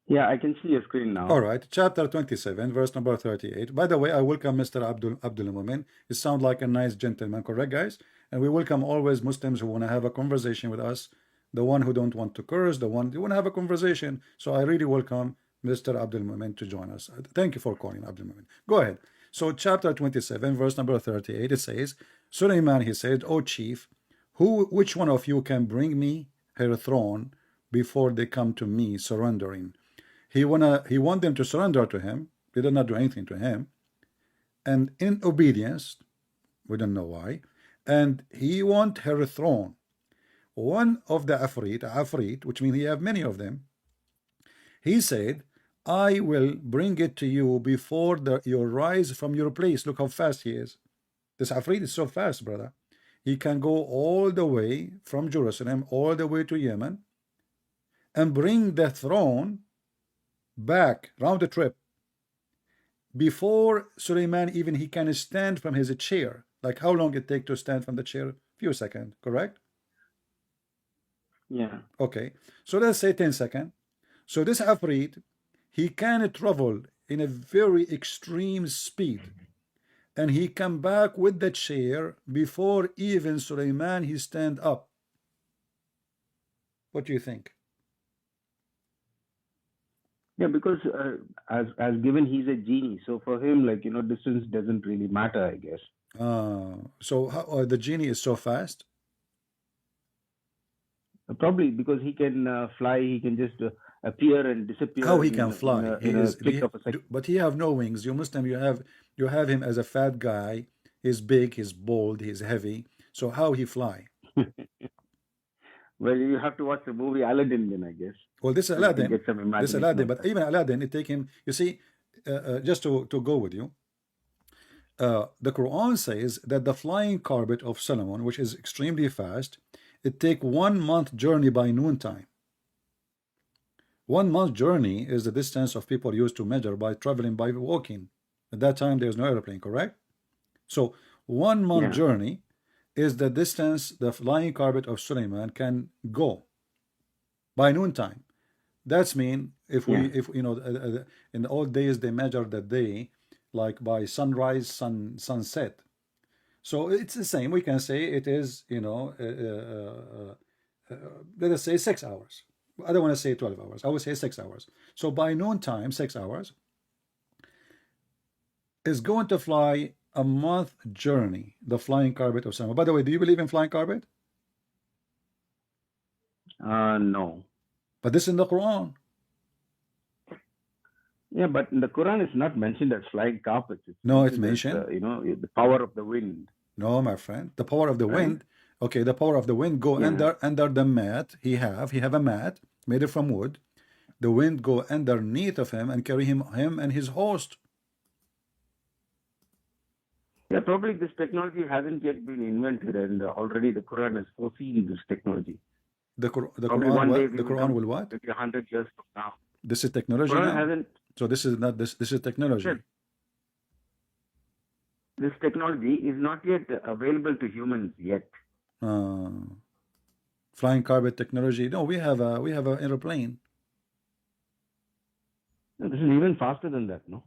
Yeah, I can see your screen now. All right, chapter 27, verse number 38. By the way, I welcome Mr. Abdul Mumin. He sounds like a nice gentleman, correct, guys? And we welcome always Muslims who want to have a conversation with us. The one who don't want to curse, the one who want to have a conversation. So I really welcome Mr. Abdul Mumin to join us. Thank you for calling, Abdul Mumin. Go ahead. So chapter 27, verse number 38, it says, Sulaiman, he said, O chief, which one of you can bring me her throne before they come to me surrendering? He want them to surrender to him. They did not do anything to him. And in obedience, we don't know why, and he want her throne. One of the Afrit, which means he have many of them, he said, I will bring it to you before your rise from your place. Look how fast he is. This Afrit is so fast, brother. He can go all the way from Jerusalem all the way to Yemen and bring the throne back round the trip before Suleiman even he can stand from his chair. Like how long it take to stand from the chair? Few seconds, correct? Yeah. Okay, so let's say 10 seconds. So this Afrit, he can travel in a very extreme speed, and he come back with the chair before even Suleiman he stand up. What do you think? Yeah, because as given he's a genie, so for him, like, distance doesn't really matter, I guess. So how, the genie is so fast? Probably because he can fly, he can just appear and disappear. How he can fly? In a click of a second. But he have no wings. You Muslim, you have him as a fat guy. He's big, he's bold, he's heavy. So how he fly? Well, you have to watch the movie Aladdin then, I guess. Well, this is You can Aladdin. get some This is imagination Aladdin. of But that. even Aladdin, it take him. You see, just to go with you, the Quran says that the flying carpet of Solomon, which is extremely fast, it take 1 month journey by noontime. 1 month journey is the distance of people used to measure by traveling by walking. At that time, there's no airplane, correct? So 1 month Yeah. journey is the distance the flying carpet of Suleiman can go by noontime. That's mean if we Yeah. if you know in the old days they measure the day like by sunrise, sunset. So it's the same. We can say it is let us say 6 hours. I don't want to say 12 hours. I would say 6 hours. So by noontime, 6 hours is going to fly a month journey, the flying carpet of Solomon. By the way, do you believe in flying carpet? No. But this is in the Quran. Yeah, but in the Quran it's not mentioned as flying carpets. No, it's mentioned as, mentioned. the power of the wind. No, my friend. The power of the Right. wind. Okay, the power of the wind go Yeah. under the mat. He have a mat made it from wood. The wind go underneath of him and carry him and his host. Yeah, probably this technology hasn't yet been invented, and already the Quran has foreseen this technology. The Probably Quran one day what? we The will Quran come will what? maybe 100 years from now. This is technology Quran now. hasn't. So this is not this is technology. Sure. This technology is not yet available to humans yet. Flying carpet technology. No, we have an airplane. No, this is even faster than that, no?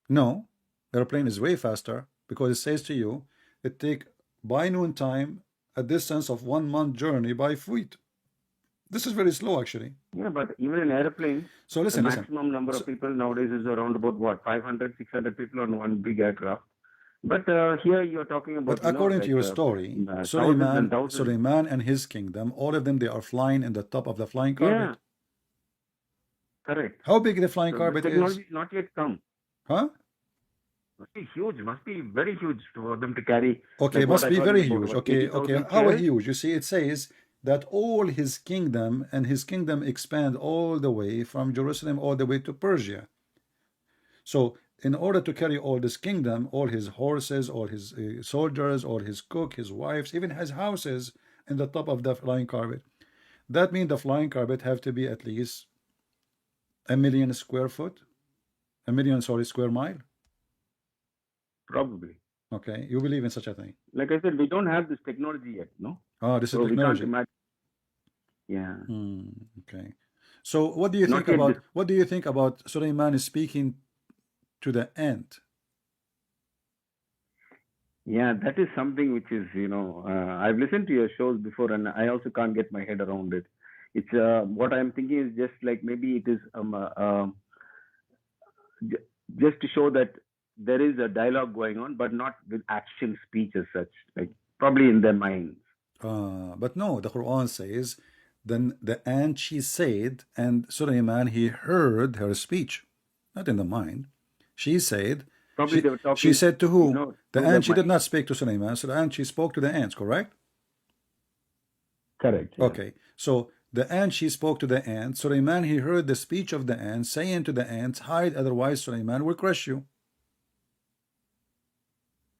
No, airplane is way faster because it says to you it take by noontime a distance of 1 month journey by feet. This is very slow actually. Yeah, but even in airplane, So the listen. maximum number of people nowadays is around about what, 500, 600 people on one big aircraft. But here you're talking about. But according to your story, Suleiman and his kingdom, all of them, they are flying in the top of the flying carpet. Yeah, correct. How big the flying So carpet the technology is? is not yet come. Huh? Must be huge. Must be very huge for them to carry. Okay, like must what I be heard very about, huge. what, Okay, 80,000 How chairs? huge? You see, it says that all his kingdom expand all the way from Jerusalem all the way to Persia. So in order to carry all this kingdom, all his horses, all his soldiers, all his cook, his wives, even his houses in the top of the flying carpet, that means the flying carpet have to be at least 1,000,000 square foot, 1,000,000, sorry, square mile. Probably. Okay, you believe in such a thing? Like I said, we don't have this technology yet, no? Oh, this is So we can't technology. imagine. Yeah. Okay. So what do you Not think yet about this- what do you think about Suleiman speaking to the ant? Yeah, that is something which is, I've listened to your shows before and I also can't get my head around it. It's what I'm thinking is just like maybe it is just to show that there is a dialogue going on, but not with action speech as such, like probably in their minds. But no, the Quran says, then the ant she said, and Suleiman he heard her speech, not in the mind. She said, Probably they were talking. she said to who? The through ant, their she did mind. not speak to Suleiman, so the ant, she spoke to the ants, correct? Correct. Yeah. Okay, so The ant, she spoke to the ant. Sulaiman, he heard the speech of the ant, saying to the ants, hide, otherwise Sulaiman will crush you.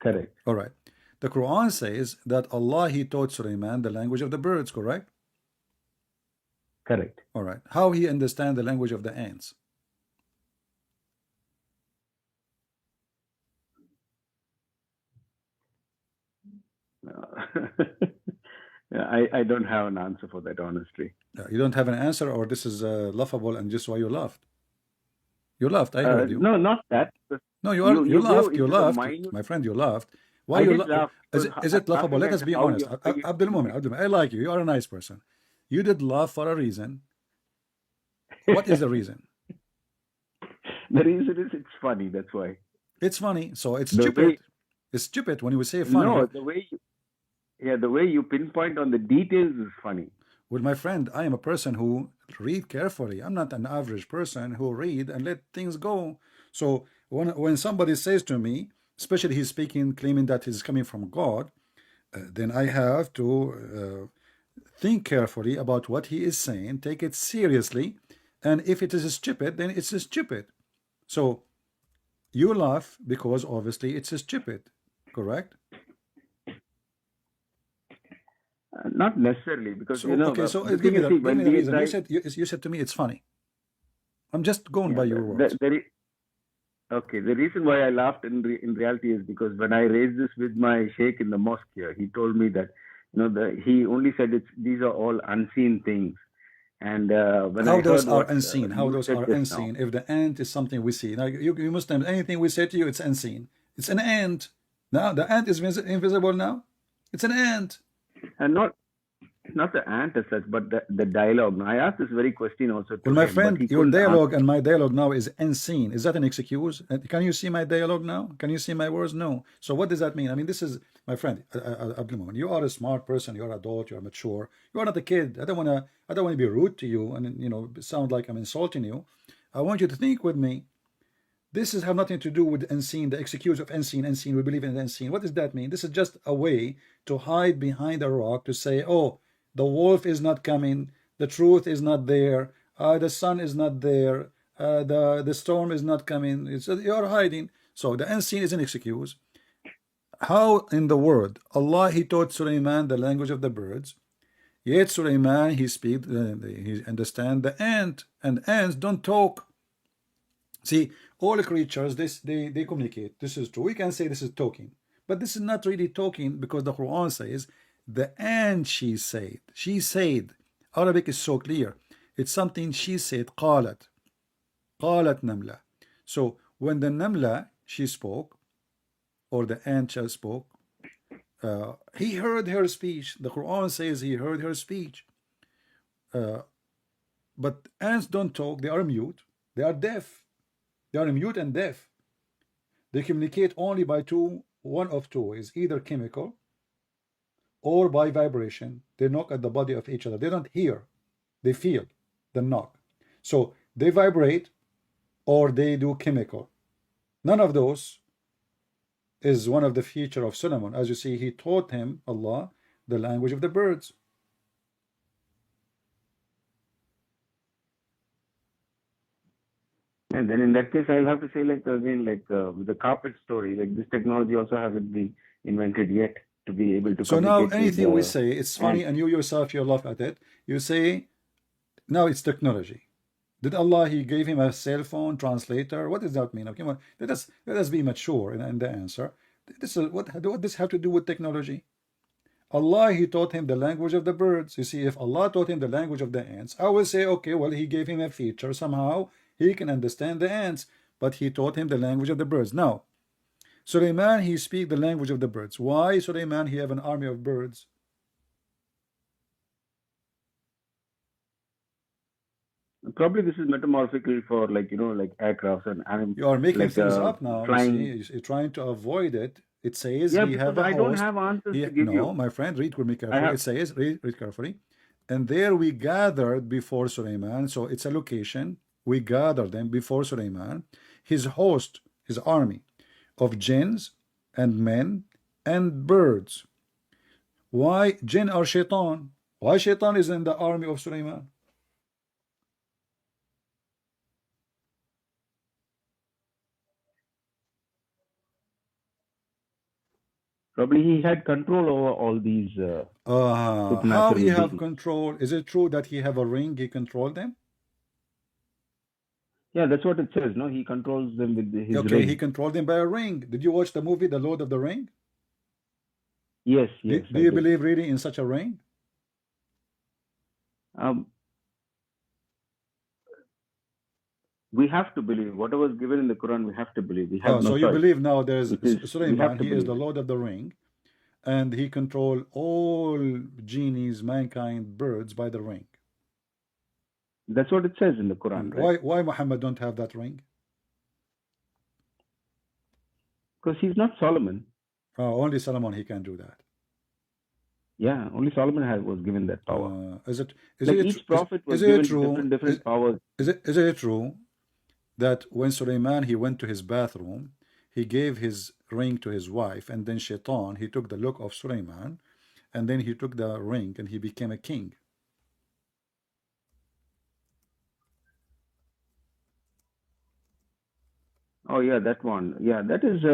Correct. All right. The Quran says that Allah, he taught Sulaiman the language of the birds, correct? Correct. All right. How he understand the language of the ants? I don't have an answer for that, honestly. You don't have an answer, or this is laughable and just why you laughed? You laughed. I heard you. No, not that. No, you go laughed. You into the laughed, minute- my friend. You laughed. Why I you did laugh Is it laughable? Let us be how honest. you- Abdul Mumin, I like you. You are a nice person. You did laugh for a reason. What is the reason? The reason is it's funny. That's why. It's funny. So it's The stupid. way- It's stupid when you say funny. No, the way you pinpoint on the details is funny. Well, my friend, I am a person who read carefully. I'm not an average person who read and let things go. So when somebody says to me, especially he's speaking, claiming that he's coming from God, then I have to think carefully about what he is saying, take it seriously, and if it is stupid, then it's stupid. So you laugh because obviously it's stupid, correct? Not necessarily, because So, you know. okay, so the give thing me is, the, see, when give me the we reason. try- You said to me it's funny. I'm just going by your the- words. Okay, the reason why I laughed in reality is because when I raised this with my sheikh in the mosque here, he told me that he only said these are all unseen things, and when How I those heard are what, unseen? How you those said are just now, unseen? If the ant is something we see, now you Muslims, anything we say to you, it's unseen. It's an ant. Now the ant is invisible. Now it's an ant. and not the ant as such, but the dialogue. Now, I asked this very question also to Well, my him, but friend, he your couldn't dialogue answer. and my dialogue now is unseen. Is that an excuse? Can you see my dialogue now? Can you see my words? No. So what does that mean? I mean, this is my friend, Abdul Mumin. You are a smart person. You're an adult. You're mature. You are not a kid. I don't want to be rude to you and sound like I'm insulting you. I want you to think with me. This has nothing to do with unseen, the excuse of unseen. We believe in the unseen. What does that mean? This is just a way to hide behind a rock to say, oh, the wolf is not coming, the truth is not there, the sun is not there, the storm is not coming. You're hiding. So the unseen is an excuse. How in the world Allah, he taught Sulaiman the language of the birds, yet Sulaiman, he understand the ant, and ants don't talk. See, all creatures, they communicate. This is true. We can say this is talking, but this is not really talking, because the Quran says the ant, she said. She said. Arabic is so clear. It's something she said. قالت نملة. So when the namla, she spoke, or the ant spoke, he heard her speech. The Quran says he heard her speech. But ants don't talk. They are mute. They are deaf. They are mute and deaf. They communicate only by one of two ways, either chemical or by vibration. They knock at the body of each other. They don't hear, they feel the knock. So they vibrate or they do chemical. None of those is one of the feature of Solomon. As you see, he taught him, Allah, the language of the birds. And then in that case, I'll have to say, with the carpet story, like this technology also hasn't been invented yet to be able to. So now communicate anything with, we say, it's funny, and you yourself, you laugh at it. You say, now it's technology. Did Allah, he gave him a cell phone translator? What does that mean? Okay, well, let us be mature in the answer. What does this have to do with technology? Allah, he taught him the language of the birds. You see, if Allah taught him the language of the ants, I will say, okay, well, he gave him a feature. Somehow he can understand the ants, but he taught him the language of the birds. Now, Sulaiman, he speak the language of the birds. Why Sulaiman, he have an army of birds? probably this is metamorphical for like aircrafts and animals. You are making like, things up now. flying. You see, you're trying to avoid it. It says Yeah, he because have a I host. don't have answers to give no, you. my friend, read with me carefully. have- It says, read carefully. And there we gathered before Sulaiman. So it's a location. We gathered them before Sulaiman, his host, his army of jinns and men and birds. Why? Jinn are shaitan. Why Shaitan is in the army of Sulaiman? Probably he had control over all these How he supernatural have beings. control? Is it true that he have a ring? He control them? Yeah, that's what it says. No, he controls them with his Okay, he ring. controlled them by a ring. Did you watch the movie The Lord of the Ring? Yes, Do, yes, do I you did. believe really in such a ring? We have to believe whatever is given in the Quran. We have to believe. We have Oh, no so you choice. believe now there's It is. We have Sulaiman, to he is the believe. Lord of the Ring, and he control all genies, mankind, birds by the ring. That's what it says in the Quran, right? Why Muhammad don't have that ring? Because he's not Solomon. Only Solomon he can do that. Yeah, only Solomon was given that power. Is it Each prophet was is it given true? different powers. Is it true that when Sulaiman he went to his bathroom, he gave his ring to his wife, and then Shaitan he took the look of Sulaiman, and then he took the ring and he became a king? Oh yeah, that one. Yeah, that is.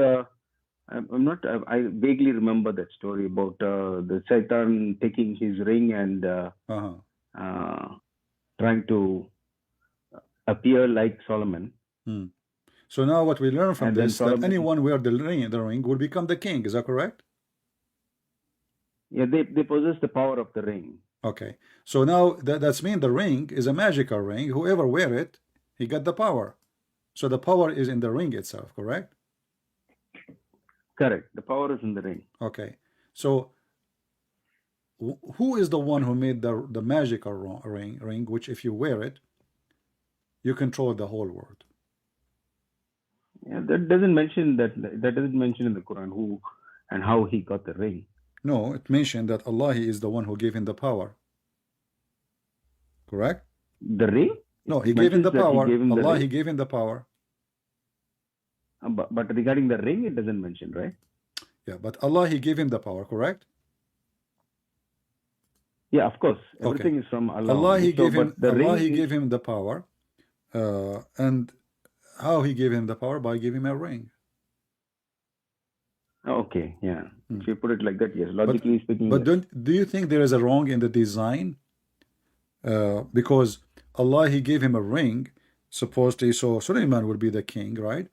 I'm not. I vaguely remember that story about the Satan taking his ring and trying to appear like Solomon. So now what we learn from And then this, that Solomon. anyone wear the ring will become the king. Is that correct? Yeah, they possess the power of the ring. Okay. So now that's mean the ring is a magical ring. Whoever wear it, he got the power. So the power is in the ring itself, correct? Correct. The power is in the ring. Okay. So who is the one who made the magical ring, which if you wear it, you control the whole world? Yeah, that doesn't mention that. That doesn't mention in the Quran who and how he got the ring. No, it mentioned that Allah is the one who gave him the power. Correct? The ring? No, he gave him the power. Allah, he gave him the power. But regarding the ring, it doesn't mention, right? Yeah, but Allah, he gave him the power, correct? Yeah, of course. Everything is from Allah. Allah, he gave him. Allah, he is... gave him the power, and how he gave him the power? By giving him a ring. Okay, yeah. If you put it like that, yes. Logically speaking. But yes. do you think there is a wrong in the design? Because Allah, he gave him a ring, supposedly, so Sulaiman would be the king, right?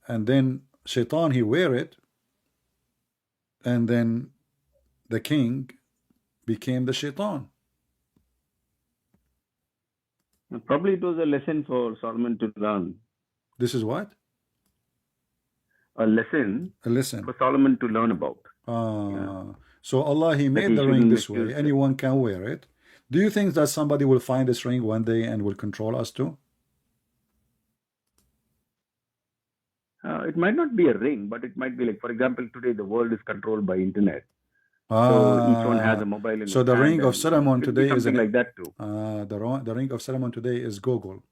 And then Shaitan, he wear it, and then the king became the Shaitan. Probably it was a lesson for Solomon to learn. This is what? A lesson for Solomon to learn about. So Allah, he made the ring this way. Anyone can wear it. Do you think that somebody will find this ring one day and will control us too? It might not be a ring, but it might be like, for example, today the world is controlled by internet. So each one has a mobile. So the ring of Solomon today is something like that too. The ring of Solomon today is Google.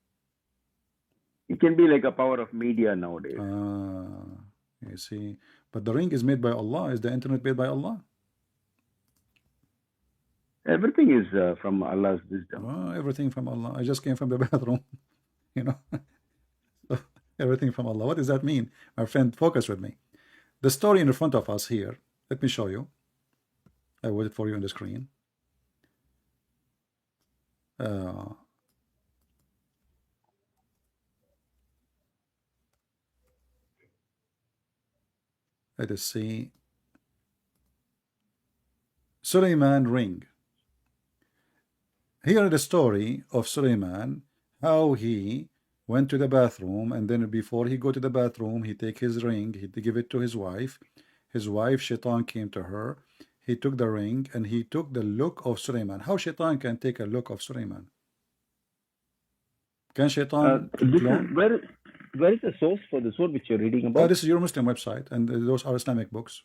It can be like a power of media nowadays. You see, but the ring is made by Allah. Is the internet made by Allah? Everything is from Allah's wisdom. Everything from Allah. I just came from the bathroom, you know. So, everything from Allah. What does that mean? My friend, focus with me. The story in front of us here. Let me show you. I put it for you on the screen. Let us see. Sulaiman ring. Here is the story of Sulaiman, how he went to the bathroom, and then before he go to the bathroom, he take his ring, he give it to his wife. His wife, Shaitan, came to her. He took the ring, and he took the look of Sulaiman. How Shaitan can take a look of Sulaiman? Can Shaitan clone? Where is the source for the sword which you're reading about? This is your Muslim website, and those are Islamic books,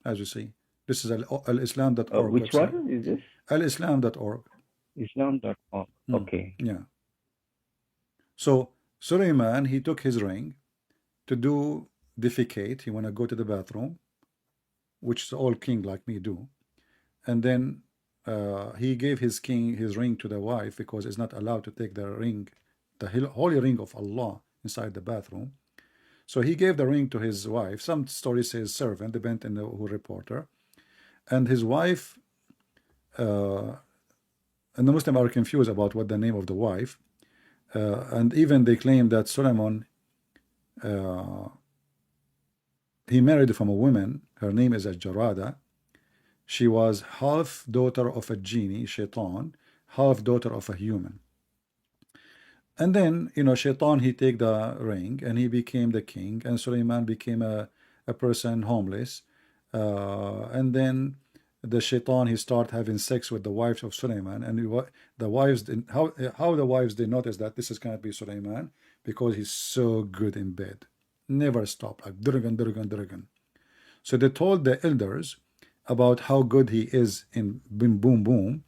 as you see. This is al-islam.org. Which website. one is this? Al-islam.org. Islam.org. Okay. Yeah. So Sulaiman, he took his ring to do defecate. He want to go to the bathroom, which is all king like me do. And then he gave his ring to the wife because it's not allowed to take the ring, the holy ring of Allah, inside the bathroom. So he gave the ring to his wife. Some story says servant, depending on who reporter. And his wife and the Muslims are confused about what the name of the wife. And even they claim that Solomon, he married from a woman. Her name is Jarada. She was half daughter of a genie, Shaitan, half daughter of a human. And then, you know, Shaitan, he take the ring and he became the king, and Suleiman became a person homeless. And then the Shaitan, he start having sex with the wives of Suleiman, and the wives, how the wives, they notice that this is going to be Suleiman because he's so good in bed. Never stop, like durgan, durgan, durgan. So they told the elders about how good he is in boom, boom, boom.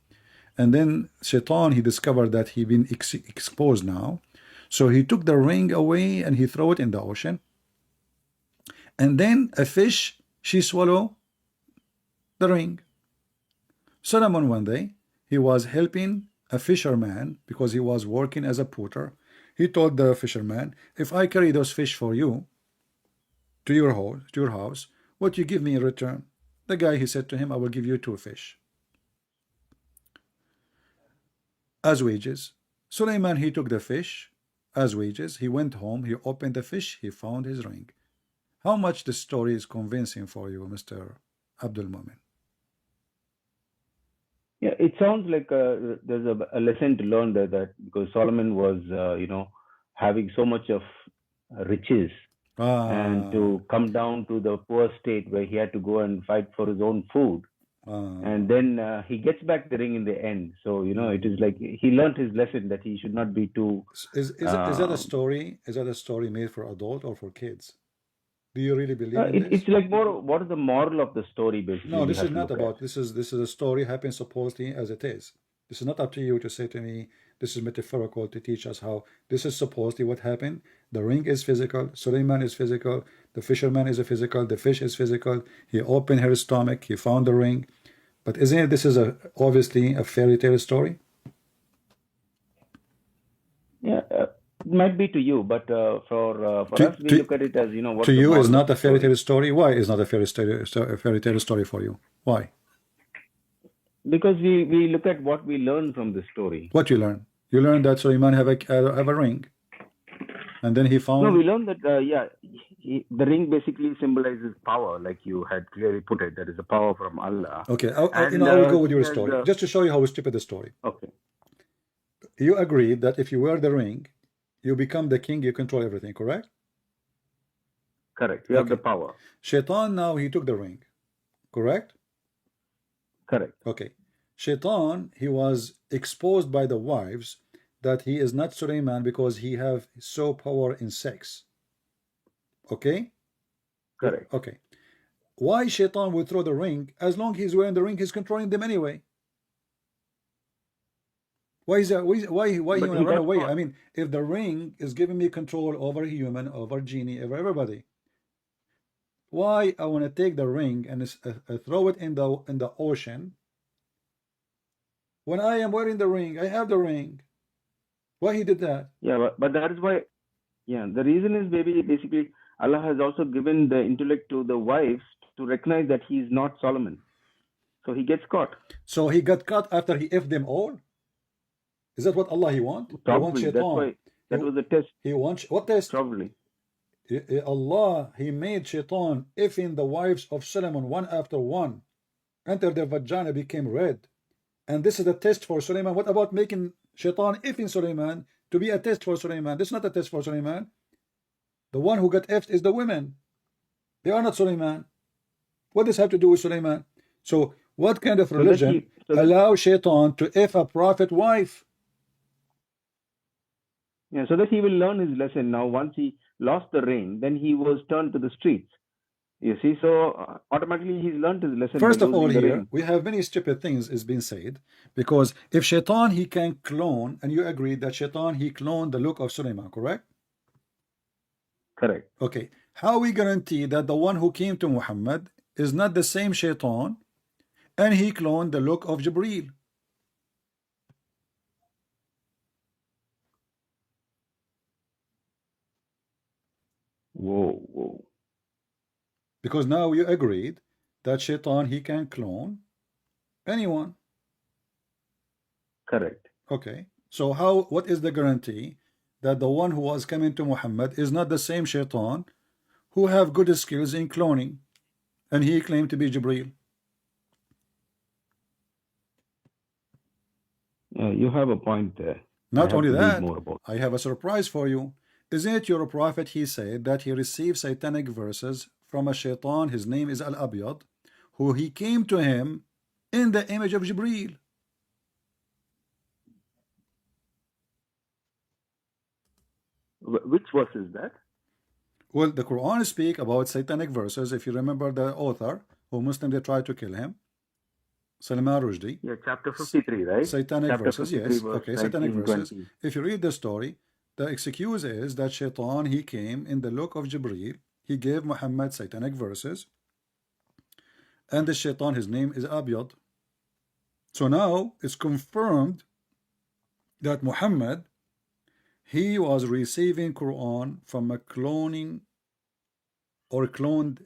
And then Shaitan, he discovered that he been exposed now. So he took the ring away and he threw it in the ocean. And then a fish, she swallowed the ring. Solomon, one day, he was helping a fisherman because he was working as a porter. He told the fisherman, if I carry those fish for you to your house, what you give me in return? The guy, he said to him, I will give you 2 fish as wages. Suleiman, he took the fish as wages. He went home, he opened the fish, he found his ring. How much the story is convincing for you, Mr. Abdul Mumin? Yeah, it sounds like there's a lesson to learn there, that because Solomon was, having so much of riches, and to come down to the poor state where he had to go and fight for his own food. And then he gets back the ring in the end. So, it is like he learned his lesson that he should not be too... Is that a story? Is that a story made for adult or for kids? Do you really believe in this? It's like more, what is the moral of the story, basically? No, this is not about, this is a story happened supposedly as it is. This is not up to you to say to me, this is metaphorical to teach us how. This is supposedly what happened. The ring is physical, Suleiman is physical, the fisherman is a physical, the fish is physical. He opened her stomach, he found the ring. But isn't it, this is obviously a fairy tale story? Yeah, it might be to you, but for us, we look at it as, what to you is not a fairy tale story. Why is not a fairy tale story for you? Why? Because we look at what we learn from the story. What you learn? You learn that Suleiman have a ring, and then he found. No, we learned that the ring basically symbolizes power, like you had clearly put it. That is a power from Allah. Okay, I will go with your story just to show you how stupid the story. Okay. You agreed that if you wear the ring, you become the king. You control everything. Correct? Correct. You have the power. Shaitan now he took the ring. Correct? Correct. Okay. Shaitan, he was exposed by the wives that he is not Suleiman because he have so power in sex. Okay? Correct. Okay. Why Shaitan would throw the ring? As long as he's wearing the ring, he's controlling them anyway. Why is that? Why he want to run away? I mean, if the ring is giving me control over human, over genie, over everybody, why I want to take the ring and throw it in the ocean when I am wearing the ring? I have the ring. Why he did that? Yeah, but that is why. Yeah, the reason is basically Allah has also given the intellect to the wives to recognize that he is not Solomon, so he gets caught. So he got caught after he effed them all. Is that what Allah he want? Probably. That's why that was the test. He wants what test? Probably. Allah, he made Shaitan effing the wives of Solomon one after one until their vagina became red. And this is a test for Suleiman. What about making Shaitan effing Suleiman to be a test for Suleiman? This is not a test for Suleiman. The one who got effed is the women. They are not Suleiman. What does have to do with Suleiman? So what kind of religion allows Shaitan to eff a prophet wife? Yeah, so that he will learn his lesson. Now, once he lost the ring, then he was turned to the streets. You see, so automatically he's learned his lesson. First of all, here we have many stupid things is being said, because if Shaitan he can clone, and you agree that Shaitan he cloned the look of Suleiman, correct? Correct. Okay, how we guarantee that the one who came to Muhammad is not the same Shaitan and he cloned the look of Jibreel. Whoa. Because now you agreed that Shaitan, he can clone anyone. Correct. Okay. So what is the guarantee that the one who was coming to Muhammad is not the same Shaitan who have good skills in cloning, and he claimed to be Jibreel? You have a point there. Not only that, more about I have a surprise for you. Isn't it your prophet, he said that he received satanic verses from a Shaitan, his name is Al-Abyad, who he came to him in the image of Jibreel. Which verse is that? Well, the Quran speak about satanic verses. If you remember the author who Muslim they tried to kill him, Salman Rushdie. Yeah, chapter 53, right? Satanic chapter verses, 53, yes. verse Okay, satanic 19, verses. 20. If you read the story, the excuse is that Shaitan, he came in the look of Jibreel. He gave Muhammad satanic verses. And the Shaitan, his name is Abyad. So now it's confirmed that Muhammad, he was receiving Quran from a cloning or cloned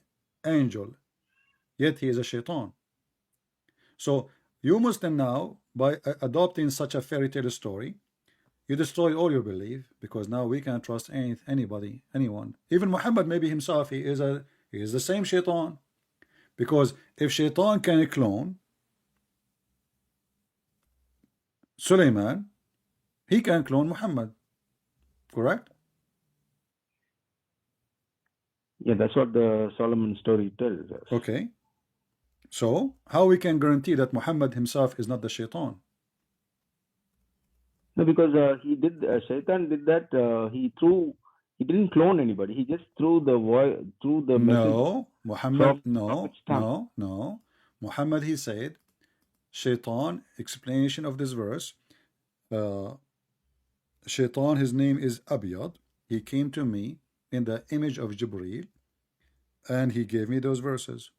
angel, yet he is a Shaitan. So you Muslim now, by adopting such a fairy tale story, you destroy all your belief, because now we can't trust anybody, anyone. Even Muhammad, maybe himself, he is the same Shaitan. Because if Shaitan can clone Suleiman, he can clone Muhammad. Correct? Yeah, that's what the Solomon story tells us. Okay. So how we can guarantee that Muhammad himself is not the Shaitan? No, because Shaitan did that. He didn't clone anybody. He just threw the message. No, Muhammad, from no, Prophet's tongue. no. Muhammad, he said, Shaitan, explanation of this verse, Shaitan, his name is Abyad. He came to me in the image of Jibreel, and he gave me those verses.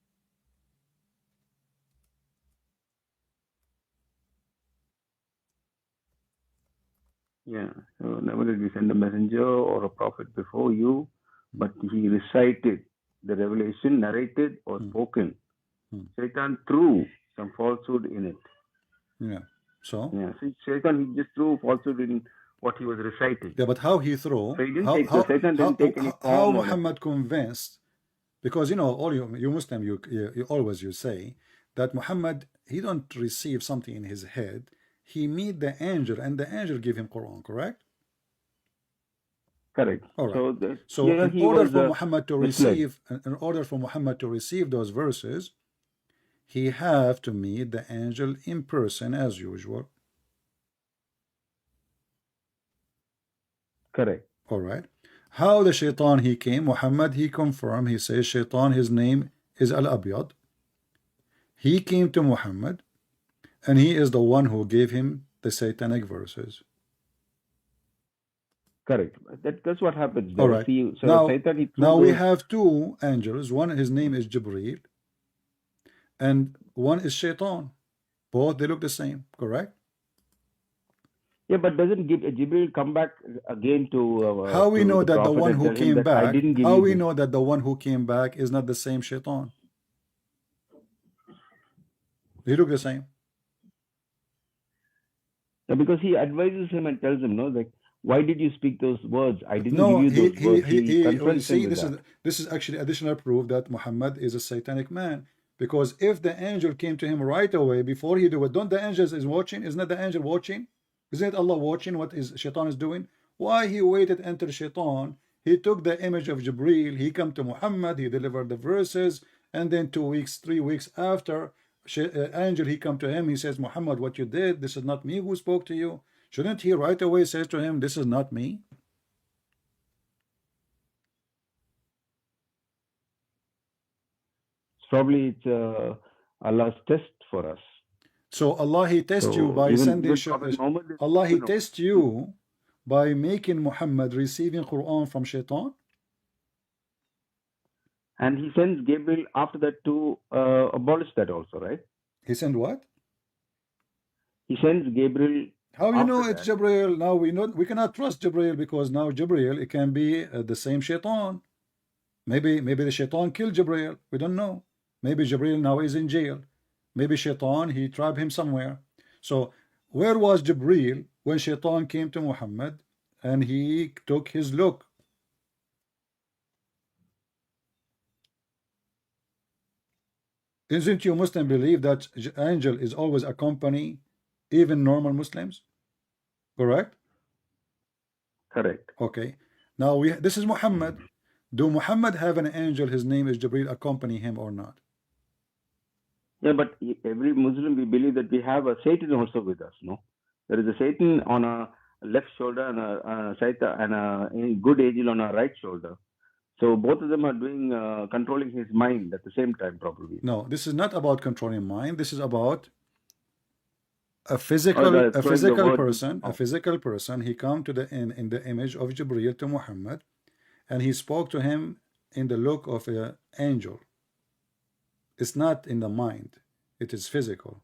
Yeah. So never did we send a messenger or a prophet before you, but he recited the revelation, narrated or spoken. Shaitan threw some falsehood in it. Yeah. So? Yeah. See, Shaitan, he just threw falsehood in what he was reciting. Yeah, but how he threw? So he didn't Shaitan didn't take any form. How Muhammad convinced? Because all you Muslim, you always say that Muhammad, he don't receive something in his head. He meet the angel, and the angel give him Quran. Correct? Correct. All right. So in order for Muhammad to receive those verses, he have to meet the angel in person as usual. Correct. All right. How the Shaitan he came? Muhammad, he confirmed. He says Shaitan, his name is Al-Abyad. He came to Muhammad, and he is the one who gave him the satanic verses. Correct. That's what happens. All right. See, so now, Satan, we have two angels. One, his name is Jibreel, and one is Shaitan. Both, they look the same. Correct? Yeah, but doesn't Jibreel come back again to? How we know that the one who came back? How we know that the one who came back is not the same Shaitan? They look the same. Yeah, because he advises him and tells him, no, like, why did you speak those words? I didn't give you those words. He confronts him with this is actually additional proof that Muhammad is a satanic man. Because if the angel came to him right away before he do it, don't the angels is watching? Isn't the angel watching? Isn't it Allah watching what is Shaitan is doing? Why he waited until Shaitan? He took the image of Jibreel. He come to Muhammad. He delivered the verses, and then 2 weeks, 3 weeks after, angel he come to him. He says, Muhammad, what you did, this is not me who spoke to you. Shouldn't he right away says to him, this is not me? Probably it's Allah's test for us. So Allah, he tests you by sending Allah, he tests you by making Muhammad receiving Quran from Shaitan. And he sends Gabriel after that to abolish that also, right? He sent what? He sends Gabriel. How you know After it's that. Jibril? Now we cannot trust Jibril because now Jibril it can be the same shaitan. Maybe the shaitan killed Jibril. We don't know. Maybe Jibril now is in jail. Maybe shaitan he trapped him somewhere. So where was Jibril when shaitan came to Muhammad and he took his look? Isn't you Muslim believe that angel is always accompany even normal Muslims? Correct? Correct. Okay. Now this is Muhammad. Do Muhammad have an angel? His name is Jibril. Accompany him or not? Yeah, but every Muslim we believe that we have a Satan also with us. No, there is a Satan on our left shoulder and a Satan and a good angel on our right shoulder. So both of them are doing controlling his mind at the same time, probably. No, this is not about controlling mind. This is about a physical person. He come to the in the image of Jibril to Muhammad, and he spoke to him in the look of an angel. It's not in the mind, it is physical.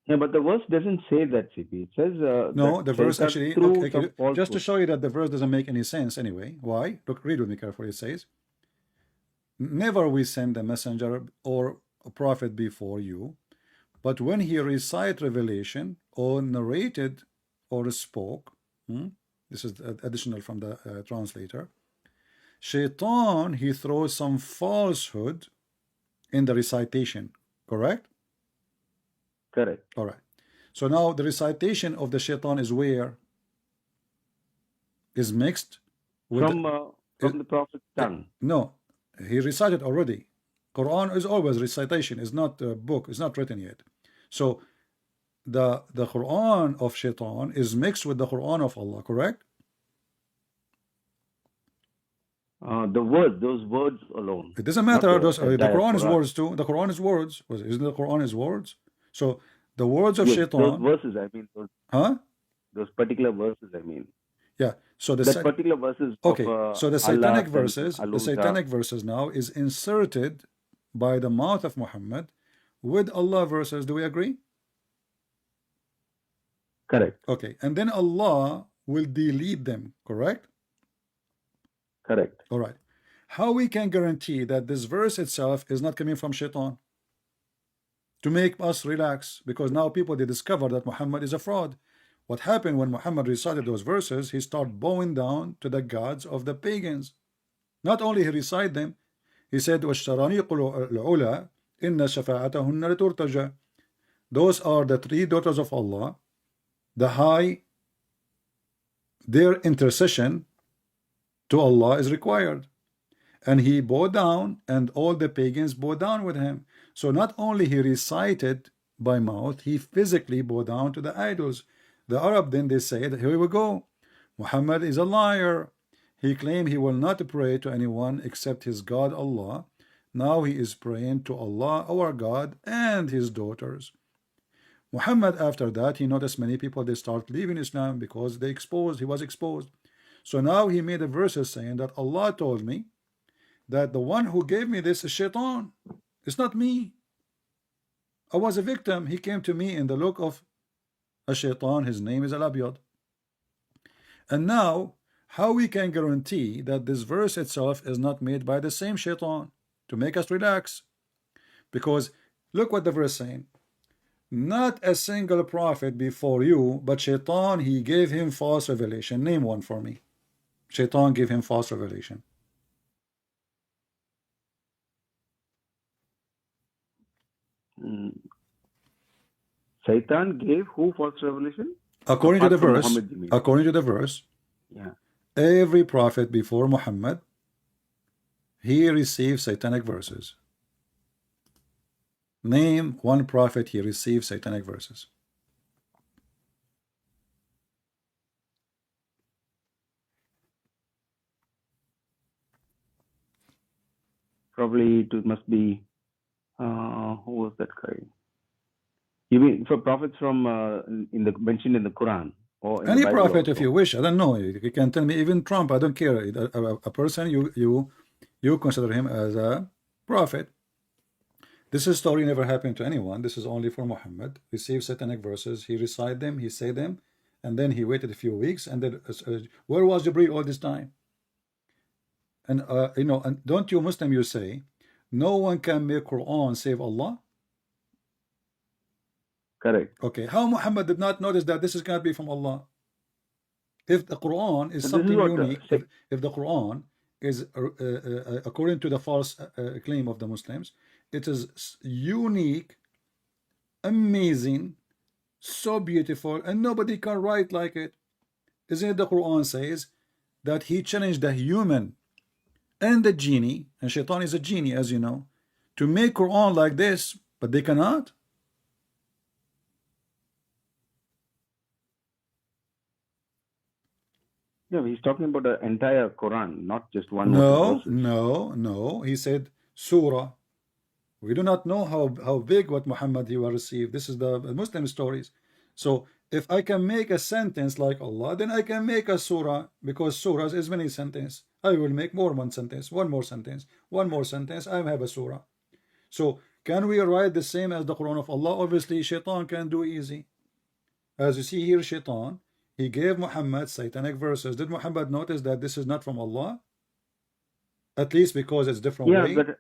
Yeah, but the verse doesn't say that, CP. It says no, the verse Satan actually through okay, some just to falsehood. show you that the verse doesn't make any sense anyway. Why? Look, read with me carefully. It says, never we send a messenger or a prophet before you, but when he recite revelation or narrated or spoke, this is additional from the translator, shaitan he throws some falsehood in the recitation. Correct? Correct. All right. So now the recitation of the shaitan is where? Is mixed with from the prophet's tongue. No, he recited already. Quran is always recitation. It's not a book. It's not written yet. So the Quran of shaitan is mixed with the Quran of Allah. Correct? Those words alone. It doesn't matter. The Quran is words too. The Quran is words. Isn't the Quran is words? So the words of shaitan. Those verses, I mean. Those particular verses, I mean. Yeah. So that particular verses. Okay. So the satanic Allah verses, now is inserted by the mouth of Muhammad with Allah verses. Do we agree? Correct. Okay. And then Allah will delete them. Correct? Correct. All right. How we can guarantee that this verse itself is not coming from shaitan? To make us relax, because now people they discover that Muhammad is a fraud. What happened when Muhammad recited those verses? He started bowing down to the gods of the pagans. Not only he recited them, he said, وَالشَّرَانِيقُ الْعُلَى إِنَّ شَفَاعَتَهُنَّ لَتُرْتَجَى. Those are the three daughters of Allah, the high, their intercession to Allah is required. And he bowed down, and all the pagans bowed down with him. So not only he recited by mouth, he physically bowed down to the idols. The Arab then they said, here we go, Muhammad is a liar. He claimed he will not pray to anyone except his God Allah. Now he is praying to Allah our God and his daughters. Muhammad after that he noticed many people they start leaving Islam because he was exposed. So now he made a verse saying that Allah told me that the one who gave me this is shaitan. It's not me. I was a victim. He came to me in the look of a shaitan. His name is Al-Abyad. And now, how we can guarantee that this verse itself is not made by the same shaitan to make us relax? Because look what the verse is saying. Not a single prophet before you, but shaitan, he gave him false revelation. Name one for me. Shaitan gave him false revelation. Satan gave who false revelation? According to the verse, yeah, every prophet before Muhammad, he received satanic verses. Name one prophet he received satanic verses. Probably it must be who was that guy? You mean for prophets from mentioned in the Quran or any prophet if you wish? I don't know. You can tell me even Trump. I don't care. A person you consider him as a prophet. This is story never happened to anyone. This is only for Muhammad. Receive satanic verses. He recite them. He say them, and then he waited a few weeks. And then, where was Jibreel all this time? And and don't you Muslim, you say, no one can make Quran save Allah? Correct. Okay, how Muhammad did not notice that this is going to be from Allah? If the Quran is So this something is what unique, if the Quran is according to the false claim of the Muslims, it is unique, amazing, so beautiful, and nobody can write like it. Isn't it the Quran says that he challenged the human and the genie, and Shaitan is a genie, as you know, to make Quran like this, but they cannot? Yeah, he's talking about the entire Quran, not just one or two verses. No. He said surah. We do not know how big what Muhammad he will receive. This is the Muslim stories. So if I can make a sentence like Allah, then I can make a surah, because surahs is many sentence. I will make one sentence, one more sentence, one more sentence. I have a surah. So can we write the same as the Quran of Allah? Obviously, Shaitan can do easy. As you see here, Shaitan, he gave Muhammad satanic verses. Did Muhammad notice that this is not from Allah? At least because it's different way.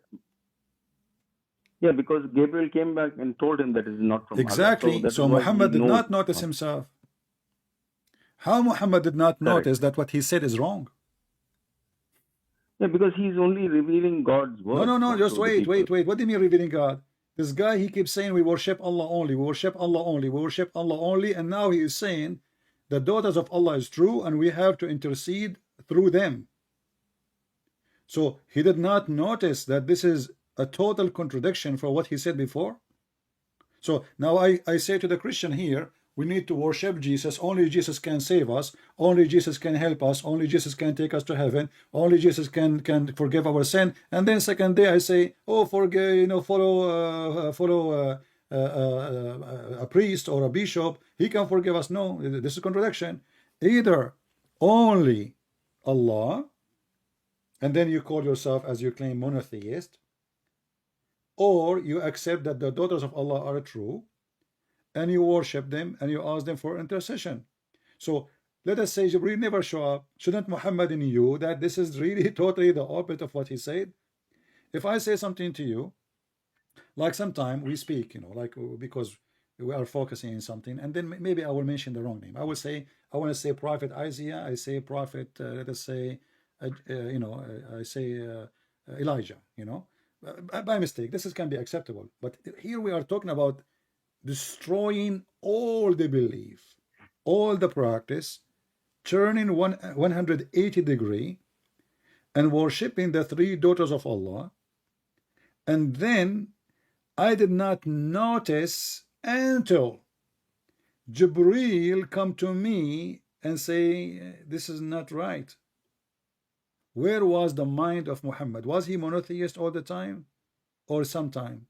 Yeah, because Gabriel came back and told him that it is not from exactly. Allah. So Muhammad did not notice himself. How Muhammad did not notice that what he said is wrong? Yeah, because he's only revealing God's word. No. Just wait. What do you mean revealing God? This guy, he keeps saying we worship Allah only, we worship Allah only, we worship Allah only, and now he is saying the daughters of Allah is true and we have to intercede through them. So he did not notice that this is a total contradiction for what he said before. So now I say to the Christian here, we need to worship Jesus. Only Jesus can save us. Only Jesus can help us. Only Jesus can take us to heaven. Only Jesus can forgive our sin. And then second day I say, oh, forgive, follow a priest or a bishop. He can forgive us. No, this is contradiction. Either only Allah, and then you call yourself, as you claim, monotheist, or you accept that the daughters of Allah are true, and you worship them and you ask them for intercession. So let us say Jibreel never show up. Shouldn't Muhammad knew that this is really totally the opposite of what he said? If I say something to you, like sometime we speak, like because we are focusing on something, and then maybe I will mention the wrong name. I will say, I want to say Prophet Isaiah, I say Prophet, let us say, I say Elijah, by mistake. This can be acceptable. But here we are talking about destroying all the belief, all the practice, turning 180 degree and worshipping the three daughters of Allah. And then I did not notice until Jibreel come to me and say, this is not right. Where was the mind of Muhammad? Was he monotheist all the time or sometime?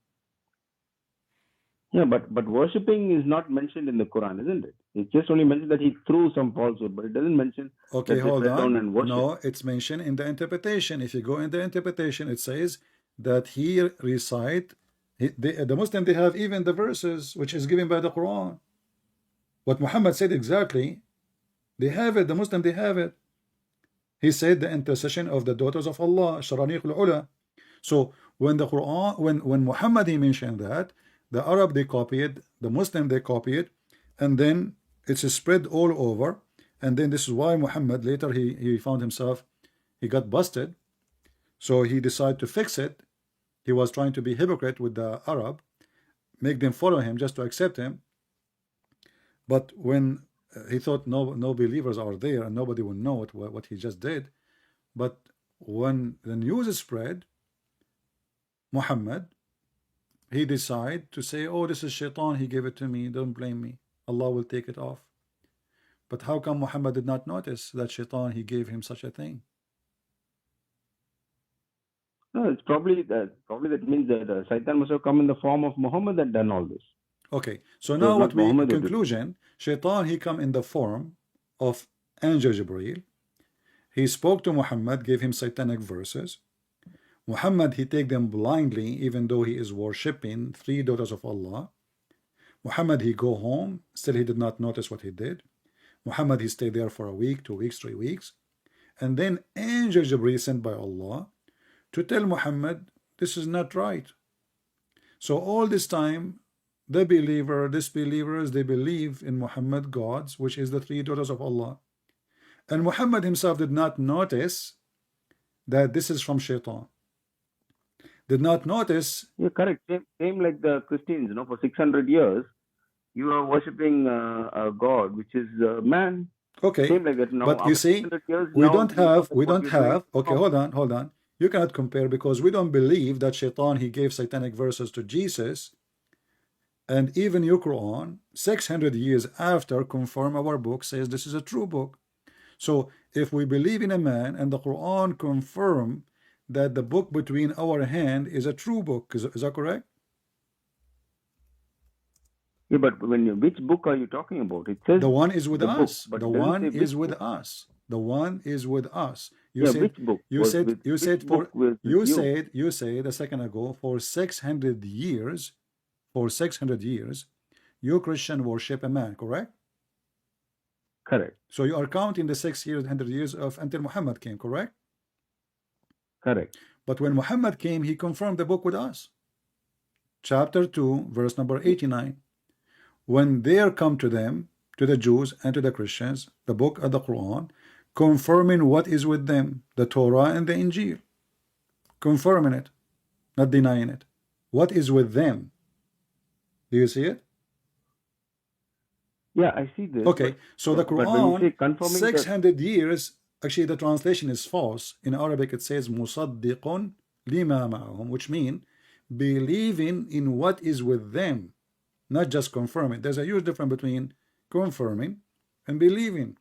Yeah, but worshipping is not mentioned in the Quran, isn't it? It's just only mentioned that he threw some falsehood, but it doesn't mention. Okay, hold on. No, it's mentioned in the interpretation. If you go in the interpretation, it says that he recite. The Muslim, they have even the verses which is given by the Quran. What Muhammad said exactly, they have it. The Muslim, they have it. He said the intercession of the daughters of Allah, Sharaniq al-Ula. So when the Quran, when Muhammad he mentioned that, the Arab they copy it, the Muslim they copy it, and then it's spread all over. And then this is why Muhammad later he found himself, he got busted. So he decided to fix it. He was trying to be hypocrite with the Arab, make them follow him just to accept him. But when he thought no believers are there and nobody will know what he just did. But when the news is spread, Muhammad, he decided to say, oh, this is Shaitan, he gave it to me, don't blame me, Allah will take it off. But how come Muhammad did not notice that Shaitan, he gave him such a thing? No, it's probably that means that Satan must have come in the form of Muhammad and done all this. Okay, so now what we conclusion, Shaitan, he come in the form of angel Jibreel. He spoke to Muhammad, gave him satanic verses. Muhammad, he take them blindly, even though he is worshipping three daughters of Allah. Muhammad, he go home, still he did not notice what he did. Muhammad, he stayed there for a week, 2 weeks, 3 weeks. And then Angel Jibreel sent by Allah to tell Muhammad, this is not right. So all this time, the disbelievers, they believe in Muhammad gods, which is the three daughters of Allah. And Muhammad himself did not notice that this is from Shaitan. Did not notice. You're correct. Same like the Christians, for 600 years, you are worshipping a God, which is man. Okay, Same like that. Now, but you see, we don't have, okay, hold on. You cannot compare, because we don't believe that Shaitan, he gave satanic verses to Jesus. And even your Quran, 600 years after, confirm our book, says this is a true book. So if we believe in a man and the Quran confirm that the book between our hand is a true book, is that correct? Yeah, but which book are you talking about? It says the one is with us. Book, the one is with us. The one is with us. You said, which book? You said a second ago, for 600 years, you Christian worship a man, correct? Correct. So you are counting the 600 years of until Muhammad came, correct? Correct. But when Muhammad came, he confirmed the book with us. Chapter 2, verse number 89. When there come to them, to the Jews and to the Christians, the book of the Quran, confirming what is with them, the Torah and the Injil. Confirming it, not denying it. What is with them? Do you see it? Yeah, I see this. Okay, so the Quran, 600 years, actually the translation is false. In Arabic it says musaddiqun lima ma'ahum, which means believing in what is with them, not just confirming. There's a huge difference between confirming and believing.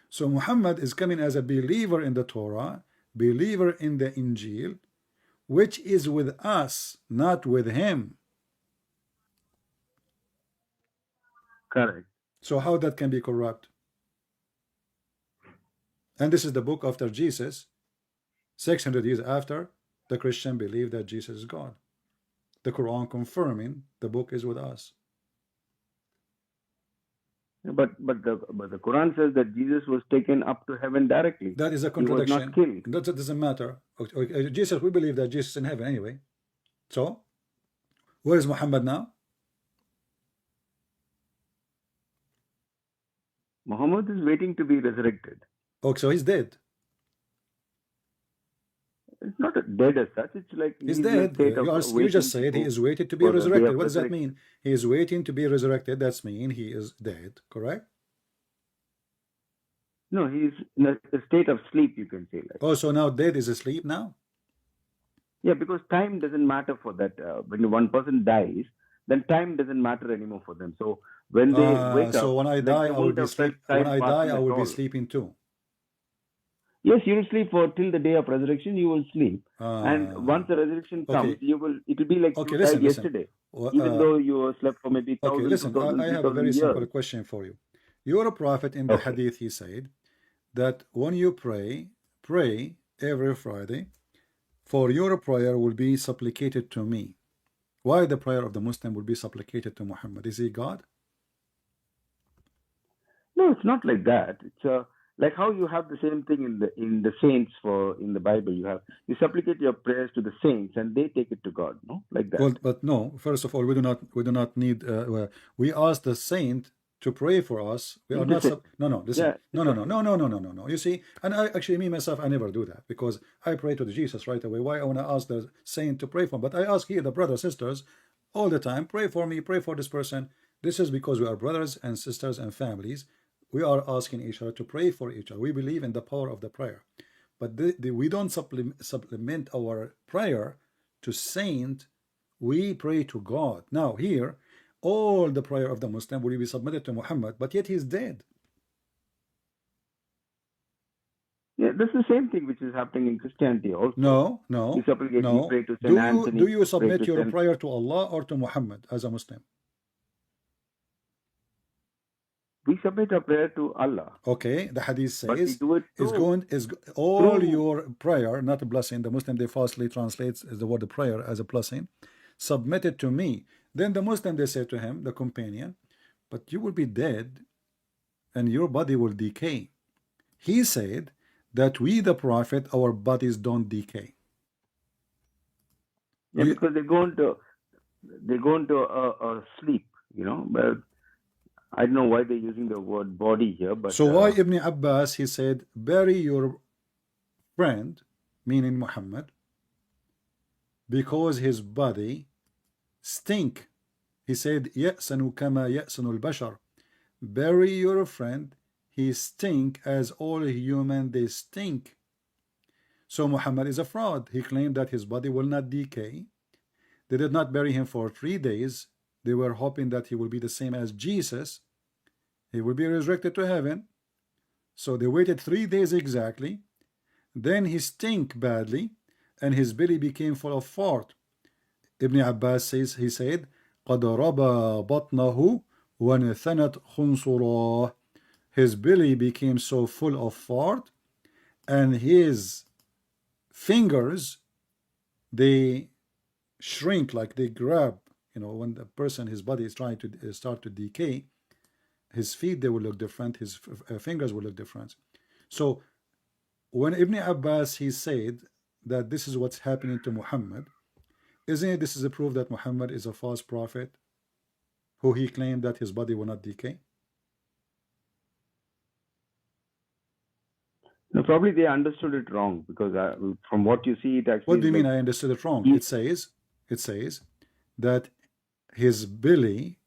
So Muhammad is coming as a believer in the Torah, believer in the Injil, which is with us, not with him. Correct. So how that can be corrupt? And this is the book after Jesus. 600 years after, the Christian believe that Jesus is God. The Quran confirming the book is with us. But the Quran says that Jesus was taken up to heaven directly. That is a contradiction. He was not killed. That doesn't matter. Jesus, we believe that Jesus is in heaven anyway. So, where is Muhammad now? Muhammad is waiting to be resurrected. Oh, so he's dead. It's not dead as such. It's like he's dead. You just said he is waiting to be resurrected. What does that mean? He is waiting to be resurrected. That's mean he is dead, correct? No, he's in a state of sleep, you can say. Like. Oh, so now dead is asleep now? Yeah, because time doesn't matter for that. When one person dies, then time doesn't matter anymore for them. So when they wake up, so when I die, I will be sleep. When I die, I will be sleeping too. Yes, you will sleep till the day of resurrection. You will sleep, and once the resurrection comes, it will be like you died yesterday, even though you slept for maybe 1,000. Okay, listen. I have a very simple question for you. You're a prophet. In the hadith, he said that when you pray every Friday, for your prayer will be supplicated to me. Why the prayer of the Muslim will be supplicated to Muhammad? Is he God? No, it's not like that. It's like how you have the same thing in the saints in the Bible. You supplicate your prayers to the saints and they take it to God, no, like that. Well, but no. First of all, we do not need. We ask the saint to pray for us. We are not. No. Listen. Yeah, no. You see, and me myself, I never do that because I pray to the Jesus right away. Why I want to ask the saint to pray for me? But I ask here the brothers, sisters, all the time. Pray for me. Pray for this person. This is because we are brothers and sisters and families. We are asking each other to pray for each other. We believe in the power of the prayer. But we don't supplement our prayer to saint. We pray to God. Now here, all the prayer of the Muslim will be submitted to Muhammad, but yet he is dead. Yeah, that's the same thing which is happening in Christianity also. No. You supplicate, you pray to Saint Anthony. Do you submit your prayer to Allah or to Muhammad as a Muslim? we submit our prayer to Allah. Okay, the hadith But we says do it all through- your prayer, not a blessing. The Muslim, they falsely translates the word prayer as a blessing. Submit it to me. Then the Muslim, they say to him, the companion, but you will be dead and your body will decay. He said that we, the Prophet, our bodies don't decay. Yeah, because they go into a sleep, But I don't know why they're using the word body here. But So why Ibn Abbas, he said, bury your friend, meaning Muhammad, because his body stink. He said, يَأْسَنُ كَمَا يَأْسَنُ الْبَشَرِ. Bury your friend, he stink as all human, they stink. So Muhammad is a fraud. He claimed that his body will not decay. They did not bury him for 3 days. They were hoping that he will be the same as Jesus. He will be resurrected to heaven. So they waited 3 days exactly. Then he stink badly, and his belly became full of fart. Ibn Abbas says, he said, قَدْ رَبَى بَطْنَهُ وَنَثَنَتْ خُنْصُرَاهُ. His belly became so full of fart, and his fingers, they shrink, like they grab. When the person, his body is trying to start to decay, his feet, they will look different, his fingers will look different. So when Ibn Abbas, he said that this is what's happening to Muhammad, isn't it this is a proof that Muhammad is a false prophet who he claimed that his body will not decay? No, probably they understood it wrong, because from what you see, it actually. What do you mean I understood it wrong? It says that his belly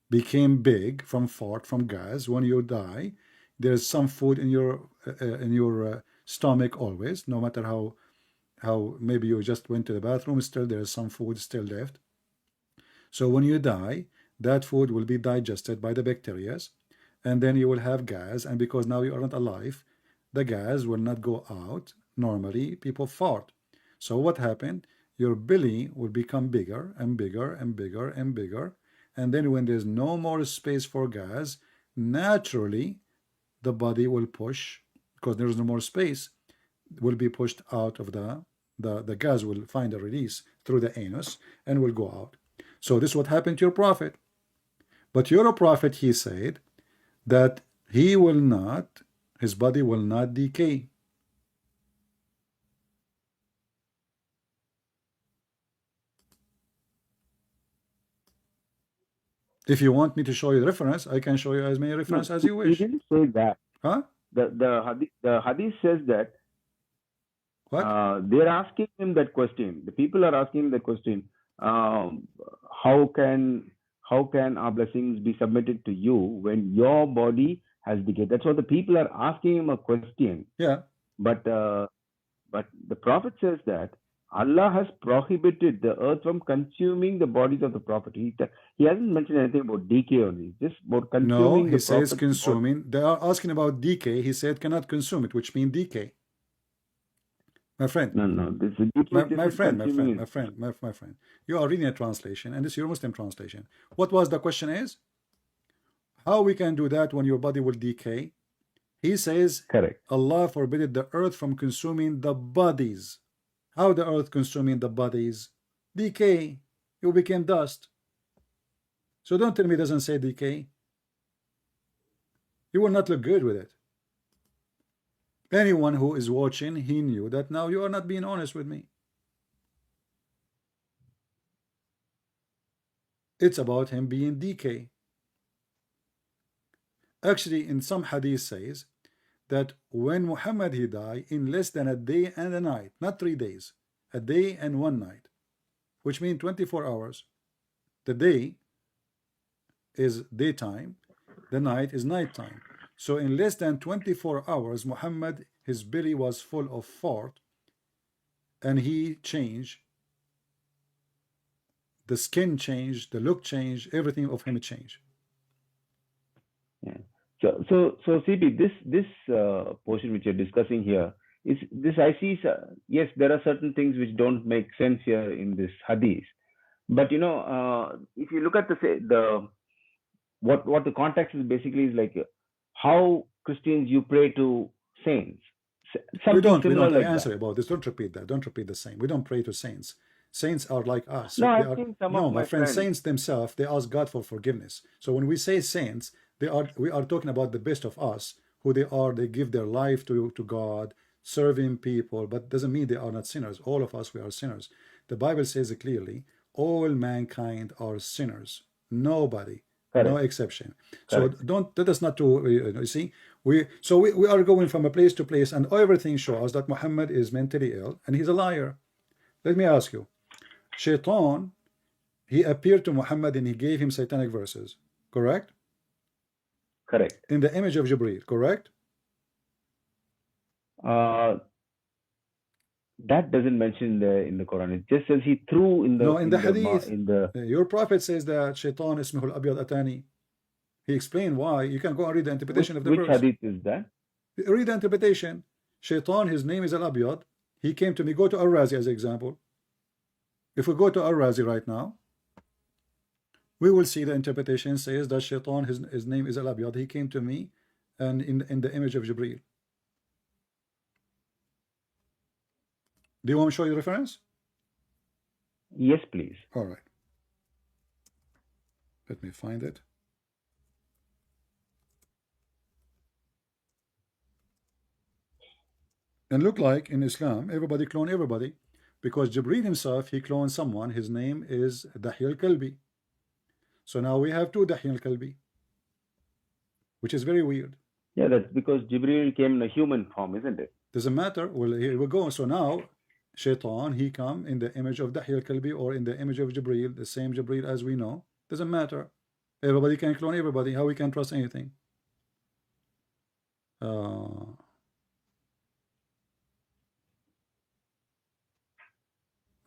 became big from fart, from gas. When you die, there's some food in your stomach always, no matter how maybe you just went to the bathroom, still there's some food still left. So when you die, that food will be digested by the bacteria, and then you will have gas, and because now you are not alive, the gas will not go out. Normally people fart. So what happened? Your belly will become bigger and bigger and bigger and bigger, and then when there's no more space for gas, naturally the body will push, because there is no more space, will be pushed out of the gas will find a release through the anus and will go out. So this is what happened to your prophet. But your prophet, he said that his body will not decay. If you want me to show you the reference, I can show you as many references as you wish. He didn't say that. Huh? The hadith says that. What? They're asking him that question. The people are asking him the question. How can our blessings be submitted to you when your body has decayed? That's what the people are asking him a question. Yeah. But the Prophet says that Allah has prohibited the earth from consuming the bodies of the Prophet. He hasn't mentioned anything about decay only, just about consuming. No, he says consuming. They are asking about decay. He said cannot consume it, which means decay. My friend. No. This is my friend. You are reading a translation, and this is your Muslim translation. What was the question is? How we can do that when your body will decay? He says, correct. Allah forbid the earth from consuming the bodies. How the earth consuming the bodies? Decay. You became dust. So don't tell me it doesn't say decay. You will not look good with it. Anyone who is watching, he knew that now you are not being honest with me. It's about him being decay. Actually, in some hadith says that when Muhammad he died, in less than a day and a night, not 3 days, a day and 1 night, which means 24 hours. The day is daytime, the night is nighttime. So in less than 24 hours, Muhammad, his belly was full of fart, and he changed. The skin changed, the look changed, everything of him changed. Yeah. So CP, this portion which you're discussing here is this. I see. Yes, there are certain things which don't make sense here in this hadith, but if you look at the what the context is basically is like how Christians you pray to saints. Something We similar don't. I like answer that. about this. Don't repeat that. Don't repeat the same. We don't pray to saints. Saints are like us. No, They I've are seen some no, of my my friend. friends. Saints themselves, they ask God for forgiveness. So when we say saints, we are talking about the best of us, who they are. They give their life to God, serving people, but doesn't mean they are not sinners. All of us, we are sinners. The Bible says it clearly. All mankind are sinners. Nobody, no Correct. exception. So Correct. don't that is not to you see. We are going from a place to place, and everything shows us that Muhammad is mentally ill and he's a liar. Let me ask you, Shaitan, he appeared to Muhammad and he gave him satanic verses, correct? Correct. In the image of Jibreel, correct? Uh, that doesn't mention in the Quran. It just says he threw in No, the in the hadith, in the. your prophet says that Shaitan ismuhu al-abyad atani. He explained why. You can go and read the interpretation of the Which verse. hadith is that? Read the interpretation. Shaitan, his name is al-abyad. He came to me. Go to Al-Razi as an example. If we go to Al-Razi right now, we will see the interpretation says that Shaitan, his name is Al-Abyad. He came to me and in the image of Jibreel. Do you want me to show you the reference? Yes, please. All right. Let me find it. And look like in Islam, everybody clone everybody. Because Jibreel himself, he cloned someone. His name is Dahi al-Kalbi. So now we have two Dahi al-Kalbi, which is very weird. Yeah, that's because Jibreel came in a human form, isn't it? Doesn't matter. Well, here we go. So now Shaitan, he come in the image of Dahi al-Kalbi or in the image of Jibreel, the same Jibreel as we know. Doesn't matter. Everybody can clone everybody. How we can trust anything?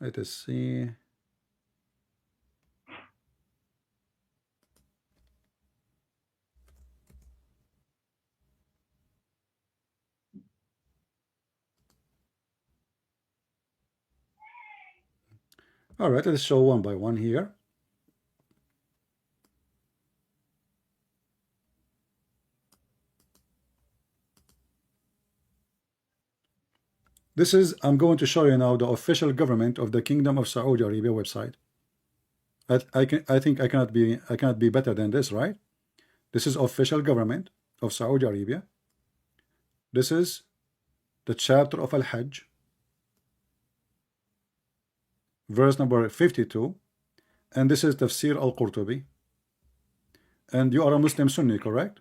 Let us see. All right, let's show one by one here. This is, I'm going to show you now the official government of the Kingdom of Saudi Arabia website. I think I cannot be better than this, right? This is official government of Saudi Arabia. This is the chapter of Al-Hajj, verse number 52, and this is Tafsir Al-Qurtubi. And you are a Muslim Sunni, correct?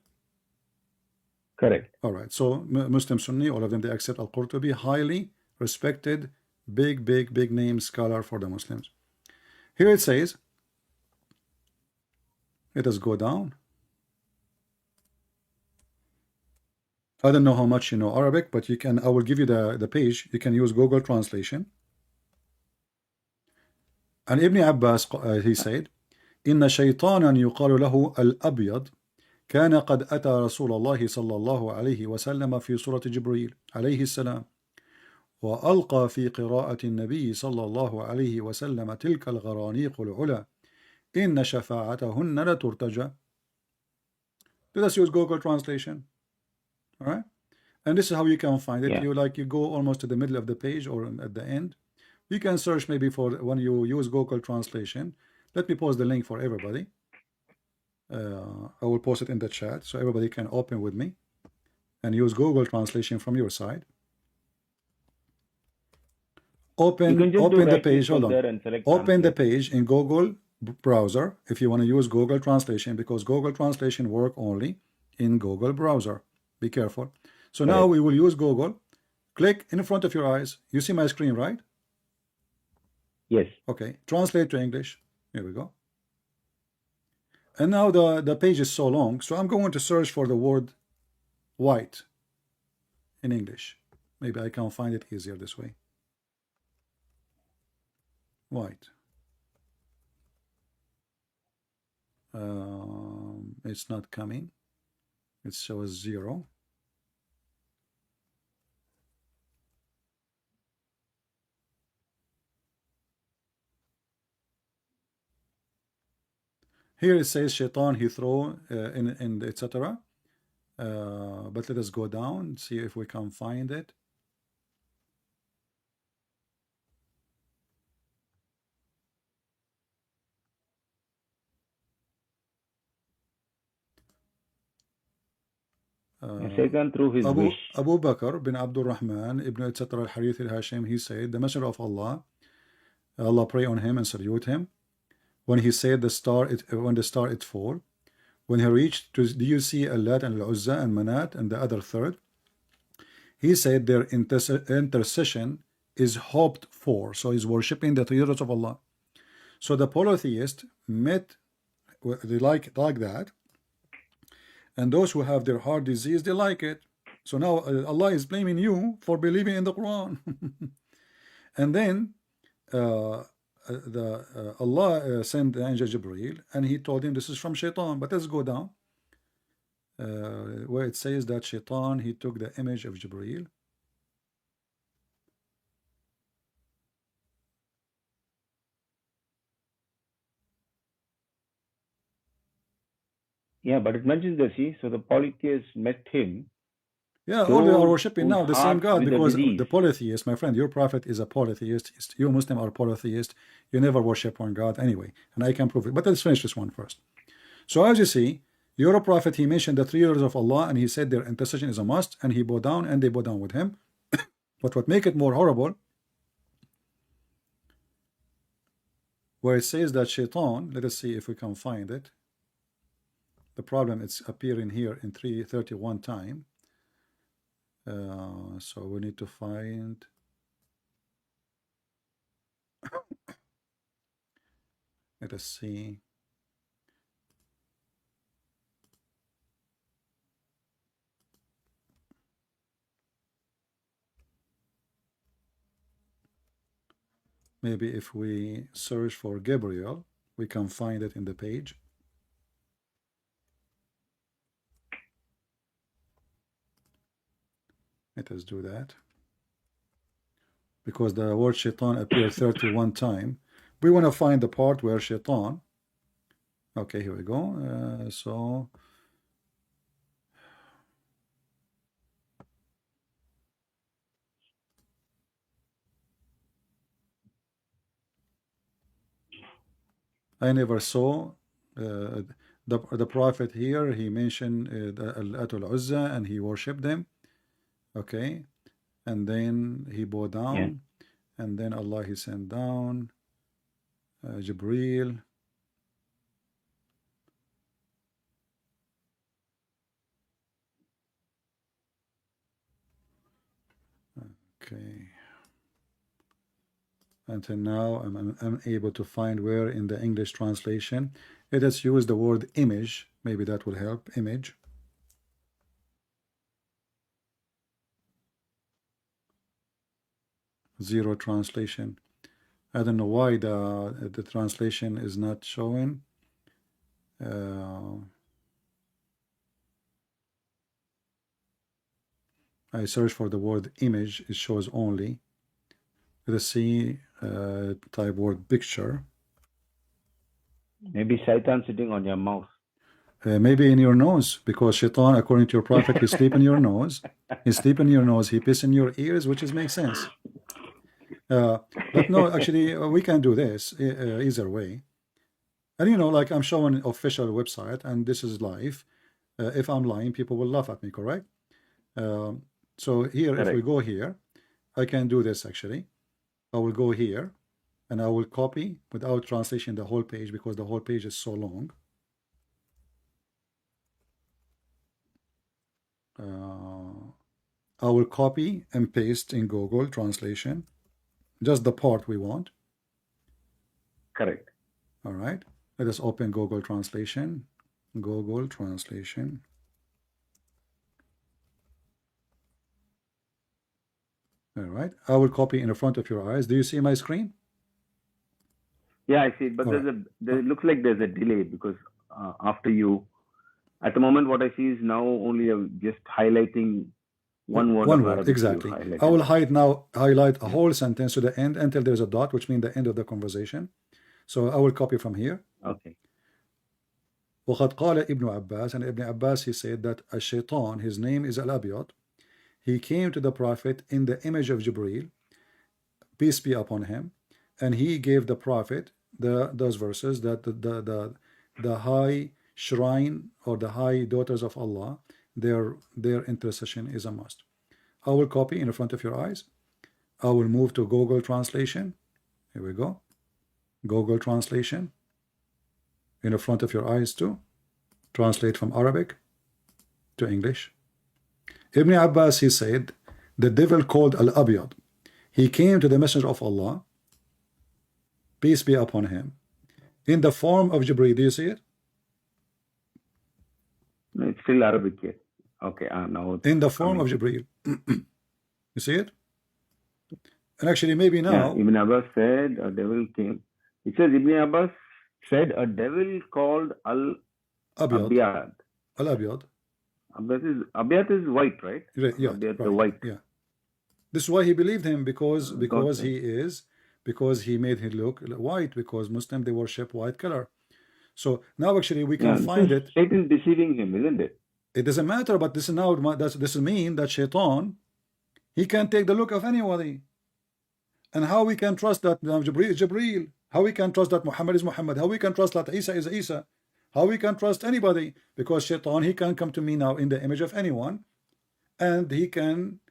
Correct. All right. So Muslim Sunni, all of them, they accept Al-Qurtubi, highly respected, big name scholar for the Muslims. Here it says, let us go down. I don't know how much you know Arabic, but you can, I will give you the page. You can use Google translation. And Ibn Abbas, he said, إن شيطانا يقال له الأبيض كان قد أتى رسول الله صلى الله عليه وسلم في صورة جبريل عليه السلام وألقى في قراءة النبي صلى الله عليه وسلم تلك الغرانيق العلا إن شفاعتهن لترتجى. Let us use Google translation. All right, and this is how you can find it. Yeah. You go almost to the middle of the page or at the end. You can search maybe for when you use Google translation. Let me post the link for everybody. I will post it in the chat so everybody can open with me and use Google translation from your side. Open the page. Hold on. Open the page in Google browser if you want to use Google translation, because Google translation work only in Google browser. Be careful. So now we will use Google. Click in front of your eyes. You see my screen, right? Yes. Okay. Translate to English. Here we go. And now the page is so long, so I'm going to search for the word white in English. Maybe I can find it easier this way. White. It's not coming. It shows 0. Here it says Shaitan he throw in etc. But let us go down, see if we can find it. Satan through his wish. Abu Bakr bin Abdul Rahman ibn etc. al-Harith al-Hashim, he said, the Messenger of Allah, Allah pray on him and salute him, when he said when the star it fall, when he reached to, do you see Allat and Al-Uzza and Manat and the other third? He said their intercession is hoped for. So he's worshipping the creators of Allah. So the polytheist met, they like that, and those who have their heart disease, they like it. So now Allah is blaming you for believing in the Quran. And then Allah sent the angel Jibreel, and he told him this is from Shaitan. But let's go down where it says that Shaitan he took the image of Jibreel. Yeah, but it mentions the see. So the polytheists met him. Yeah, all they are worshipping now whose the same heart God, with a because disease. the polytheist, my friend, your prophet is a polytheist. You Muslim are polytheist. You never worship one God anyway, and I can prove it. But let's finish this one first. So as you see, your prophet, he mentioned the three orders of Allah, and he said their intercession is a must, and he bowed down, and they bowed down with him. But what make it more horrible, where it says that Shaitan, let us see if we can find it. The problem it's appearing here in 331 time. So we need to find let us see. Maybe if we search for Gabriel, we can find it in the page. Let us do that. Because the word Shaitan appeared 31 times. We want to find the part where Shaitan. Okay, here we go. So I never saw the prophet here. He mentioned Al-At al-Uzza, and he worshipped them. Okay, and then he bowed down, yeah. And then Allah he sent down Jibreel. Okay, until now I'm unable to find where in the English translation. Let us use the word image, maybe that will help. Image. Zero translation. I don't know why the translation is not showing. I search for the word image, it shows only. Let us see, type word picture. Maybe Shaitan sitting on your mouth. Maybe in your nose, because Shaitan, according to your prophet, he sleep in your nose. He sleep in your nose. He piss in your ears, which makes sense. But no, actually, we can do this either way. And you know, like I'm showing official website, and this is live. If I'm lying, people will laugh at me, correct? So here, correct. If we go here, I can do this actually. I will go here, and I will copy without translation the whole page, because the whole page is so long. I will copy and paste in Google Translation just the part we want. Correct. All right. Let us open Google Translation. Google Translation. All right. I will copy in the front of your eyes. Do you see my screen? Yeah, I see it. But there looks like there's a delay, because after you, at the moment, what I see is now only just highlighting one word. One word, exactly. I will highlight a whole sentence to the end until there's a dot, which means the end of the conversation. So I will copy from here. Okay. وقد قال ابن Abbas, and Ibn Abbas, he said that a shaitan, his name is Al-Abyad, he came to the Prophet in the image of Jibreel, peace be upon him, and he gave the Prophet those verses that the high shrine or the high daughters of Allah, their intercession is a must. I will copy in front of your eyes. I will move to Google Translation. Here we go. Google Translation. In front of your eyes too. Translate from Arabic to English. Ibn Abbas, he said, the devil called Al-Abyad, he came to the Messenger of Allah, peace be upon him, in the form of Jibreel. Do you see it? No, it's still Arabic here. Okay, now in the form of Jibreel. You see it? And actually, maybe now. Yeah, Ibn Abbas said a devil came. It says Ibn Abbas said a devil called Al-Abyad. Al-Abyad. Abyad is white, right? Yeah, Abyad, right. the white. Yeah. This is why he believed him, because he made him look white, because Muslim, they worship white color. So now actually we can find it. Satan deceiving him, isn't it? It doesn't matter, but this is mean that shaitan, he can take the look of anybody. And how we can trust that Jibreel is Jibreel? How we can trust that Muhammad is Muhammad? How we can trust that Isa is Isa? How we can trust anybody? Because shaitan, he can come to me now in the image of anyone, and he can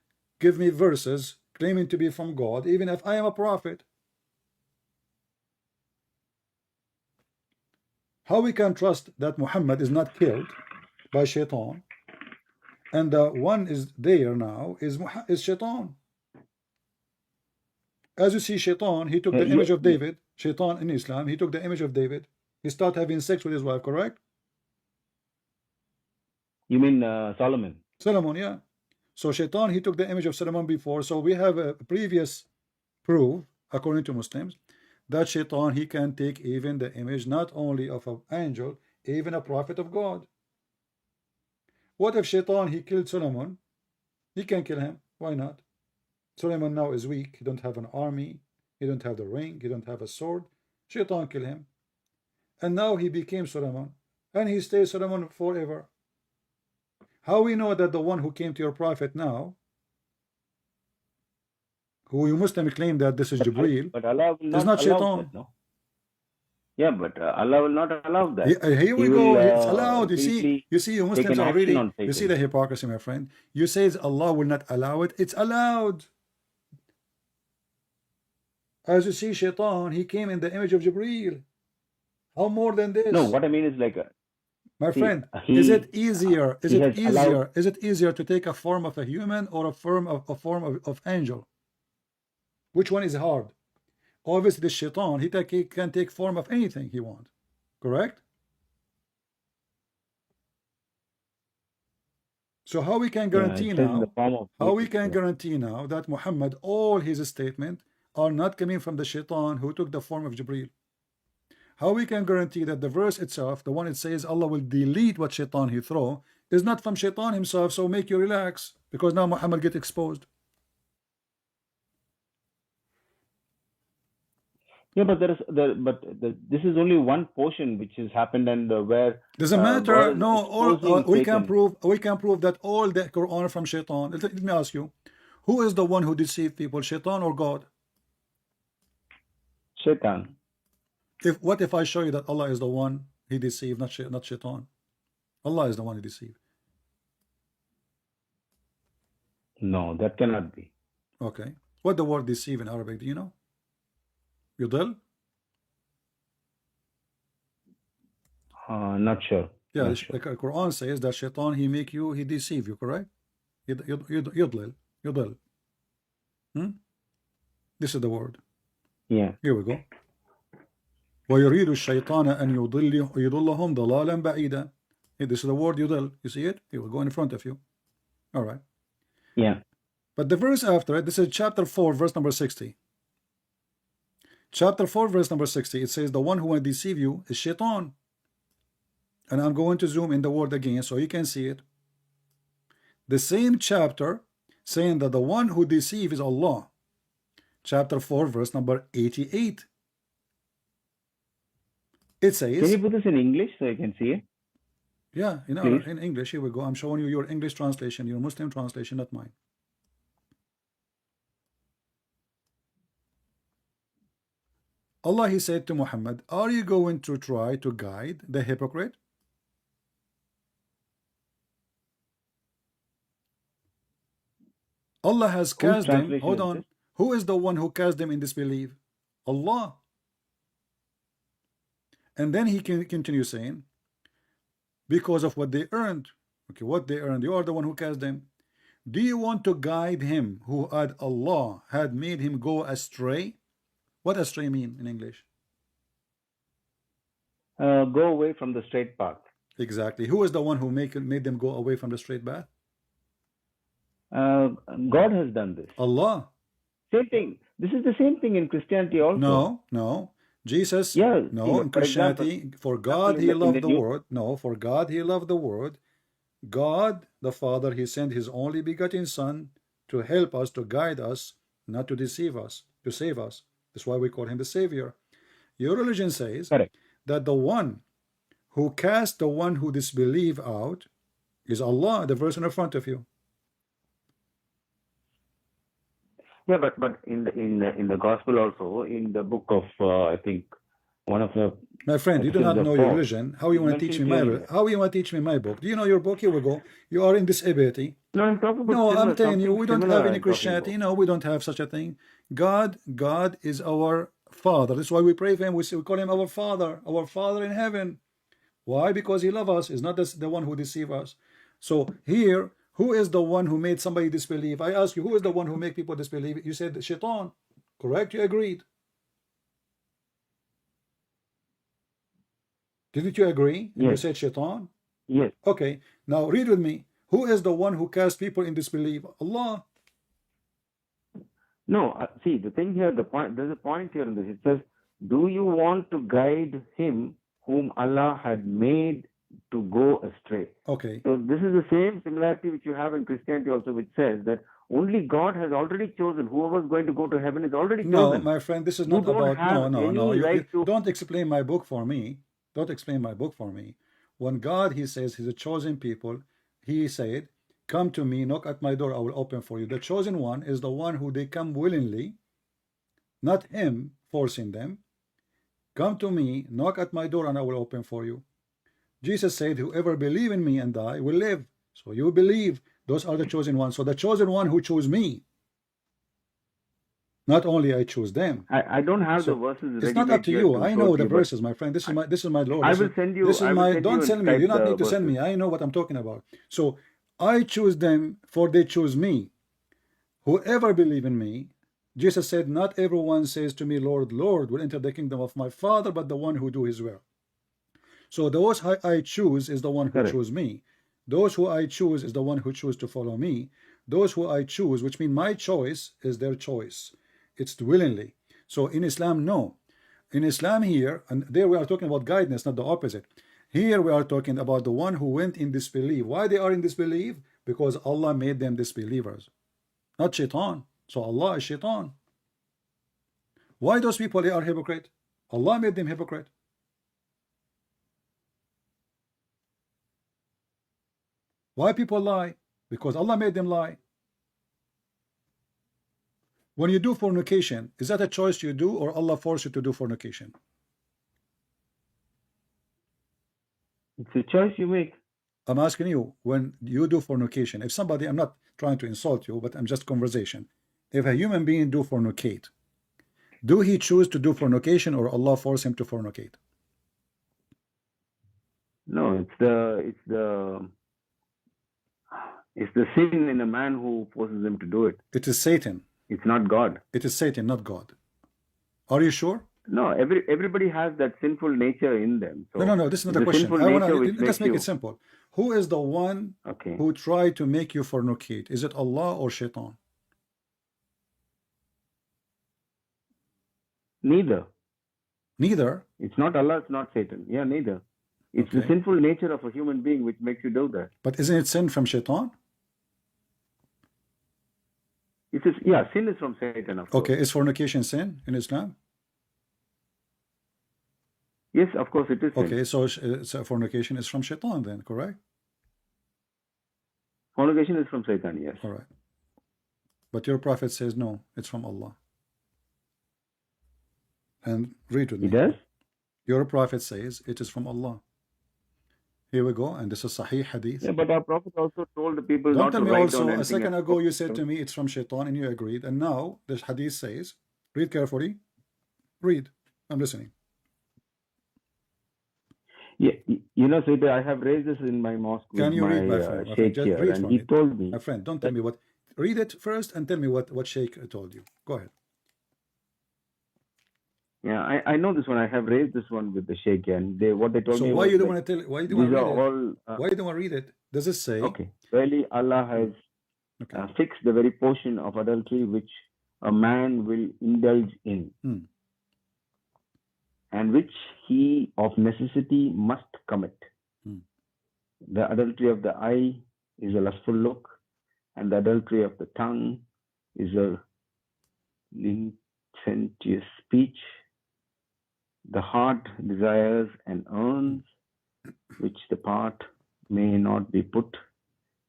give me verses claiming to be from God, even if I am a prophet. How we can trust that Muhammad is not killed by shaitan, and the one is there now is shaitan? As you see, shaitan, he took the image of David. Shaitan in Islam, he took the image of David. He started having sex with his wife, correct? You mean Solomon? Solomon, yeah. So shaitan, he took the image of Solomon before. So we have a previous proof, according to Muslims, that shaitan, he can take even the image not only of an angel, even a prophet of God. What if shaitan, he killed Solomon? He can kill him. Why not? Solomon now is weak. He don't have an army. He don't have the ring. He don't have a sword. Shaitan kill him. And now he became Solomon. And he stays Solomon forever. How we know that the one who came to your prophet now, who you Muslim claim that this is Jibreel, but Allah will not is not allow shaitan. that, no? Yeah, but Allah will not allow that. Here we go. It's allowed. You see, you Muslims are really. You see the hypocrisy, my friend. You say Allah will not allow it. It's allowed. As you see, shaitan, he came in the image of Jibreel. How more than this? No, what I mean is like my friend, is it easier? Is it easier? Is it easier to take a form of a human or a form of angel? Which one is hard? Obviously, the shaitan, he can take form of anything he wants. Correct? So how we can guarantee now? How we can guarantee now that Muhammad, all his statements are not coming from the shaitan who took the form of Jibreel? How we can guarantee that the verse itself, the one it says Allah will delete what shaitan he throw, is not from shaitan himself? So make you relax, because now Muhammad get exposed. Yeah, but this is only one portion which has happened, and where doesn't matter. No, we can prove that all the Quran from shaitan. Let me ask you, who is the one who deceived people, shaitan or God? Shaitan. What if I show you that Allah is the one he deceived, not shaitan? Allah is the one he deceived. No, that cannot be. Okay. What the word deceive in Arabic, do you know? Yudil? Not sure. Yeah, not sure. The Quran says that shaitan, he deceive you, correct? Yudlil. This is the word. Yeah. Here we go. وَيُرِيدُ الشَّيْطَانَ أَنْ يُضِلَّهُمْ ضَلَالًا بَعِيدًا. This is the word yudil. You see it? It will go in front of you. All right. Yeah. But the verse after it, this is chapter 4, verse number 60. Chapter 4, verse number 60, it says, the one who will deceive you is shaitan. And I'm going to zoom in the word again so you can see it. The same chapter saying that the one who deceives is Allah. Chapter 4, verse number 88. It says, can you put this in English so I can see it? Yeah, Please. in English. Here we go. I'm showing you your English translation, your Muslim translation, not mine. Allah, he said to Muhammad, are you going to try to guide the hypocrite? Allah has Whose cast them. translation Hold is on. this? Who is the one who cast them in disbelief? Allah. And then he can continue saying, because of what they earned. Okay, what they earned. You are the one who cast them. Do you want to guide him who had Allah had made him go astray? What astray mean in English? Go away from the straight path. Exactly. Who is the one who made them go away from the straight path? God has done this. Allah. Same thing. This is the same thing in Christianity also. No, no. Jesus, Yeah, no, in for example, Christianity, for God he in loved the the New- world. No, for God he loved the world. God, the Father, he sent his only begotten Son to help us, to guide us, not to deceive us, to save us. That's why we call him the Savior. Your religion says Correct. that the one who cast the one who disbelieve out is Allah, the verse in front of you. Yeah, but in the gospel also, in the book of I think one of the My friend, you do not know your religion. How you want to teach me how you want to teach me my book? Do you know your book? Here we go. You are in disability. No, I'm talking about No, I'm similar, telling you, something we don't similar have any I'm talking Christianity. about. No, we don't have such a thing. God is our Father. That's why we pray for him. We call him our Father in heaven. Why? Because he loves us. He's not the one who deceives us. So here, who is the one who made somebody disbelieve? I ask you, who is the one who make people disbelieve? You said Shaitan. Correct? You agreed. Didn't you agree? And you Yes. said Shaitan? Yes. Okay. Now read with me. Who is the one who cast people in disbelief? Allah. No, see, the thing here, there's a point here in this. It says, do you want to guide him whom Allah had made to go astray? Okay. So this is the same similarity which you have in Christianity also, which says that only God has already chosen. Whoever is going to go to heaven is already No, chosen. my friend, this is You not don't about have no. any You right to- don't explain my book for me. Don't explain my book for me. When God, he says he's a chosen people, he said, come to me, knock at my door, I will open for you. The chosen one is the one who they come willingly, not him forcing them. Come to me, knock at my door, and I will open for you. Jesus said, whoever believe in me and die will live. So you believe. Those are the chosen ones. So the chosen one who chose me. Not only I choose them. I don't have So the verses. it's not up to you. I know the but verses, my friend. This is my Lord. I will send you. This is I will my. send Don't you send and me. You type do not the need to send verses. me. I know what I'm talking about. So I choose them, for they choose me. Whoever believe in me, Jesus said, not everyone says to me, Lord, Lord, will enter the kingdom of my Father, but the one who do his will. So those I choose is the one who Correct. chose me. Those who I choose is the one who choose to follow me. Those who I choose, which means my choice, is their choice. It's willingly. So in Islam, no. In Islam here, and there we are talking about guidance, not the opposite. Here we are talking about the one who went in disbelief. Why they are in disbelief? Because Allah made them disbelievers, not Shaitan. So Allah is Shaitan. Why those people, they are hypocrite? Allah made them hypocrite. Why people lie? Because Allah made them lie. When you do fornication, is that a choice you do, or Allah forced you to do fornication? It's a choice you make. I'm asking you, when you do fornication, if somebody, I'm not trying to insult you, but I'm just conversation. If a human being do fornicate, do he choose to do fornication, or Allah force him to fornicate? No, it's the sin in a man who forces him to do it. It is Satan. It's not God. It is Satan, not God. Are you sure? No, everybody has that sinful nature in them. So No. This is not a the question. sinful I want nature to which let's makes make you- it simple. Who is the one Okay. who tried to make you fornicate? Is it Allah or Shaitan? Neither. Neither. It's not Allah, it's not Satan. Yeah, neither. It's the Okay. sinful nature of a human being which makes you do that. But isn't it sin from Shaitan? Sin is from Satan, of course. Okay, is fornication sin in Islam? Yes, of course it is sin. Okay, so fornication is from shaitan then, correct? Fornication is from Satan, yes. All right. But your prophet says no, it's from Allah. And read with He me. does? Your prophet says it is from Allah. Here we go, and this is Sahih Hadith. Yeah, but our Prophet also told the people Don't not tell to me write also, down a anything. second ago you said to me it's from shaitan and you agreed, and now this Hadith says, read carefully, read, I'm listening. Yeah, you know, Sayyid, I have raised this in my mosque Can with you read, my my friend? My friend, sheikh just here, read and from he it. told me. My friend, don't tell me what, read it first and tell me what sheikh told you. Go ahead. Yeah, I know this one. I have raised this one with the sheikh, and what they told So me why was you don't like, want to tell, why you don't these want to are read it? all. Why you don't want to read it? Does it say? Okay. Really, Allah has Okay. fixed the very portion of adultery which a man will indulge in, and which he of necessity must commit. The adultery of the eye is a lustful look, and the adultery of the tongue is a licentious speech. The heart desires and earns, which the part may not be put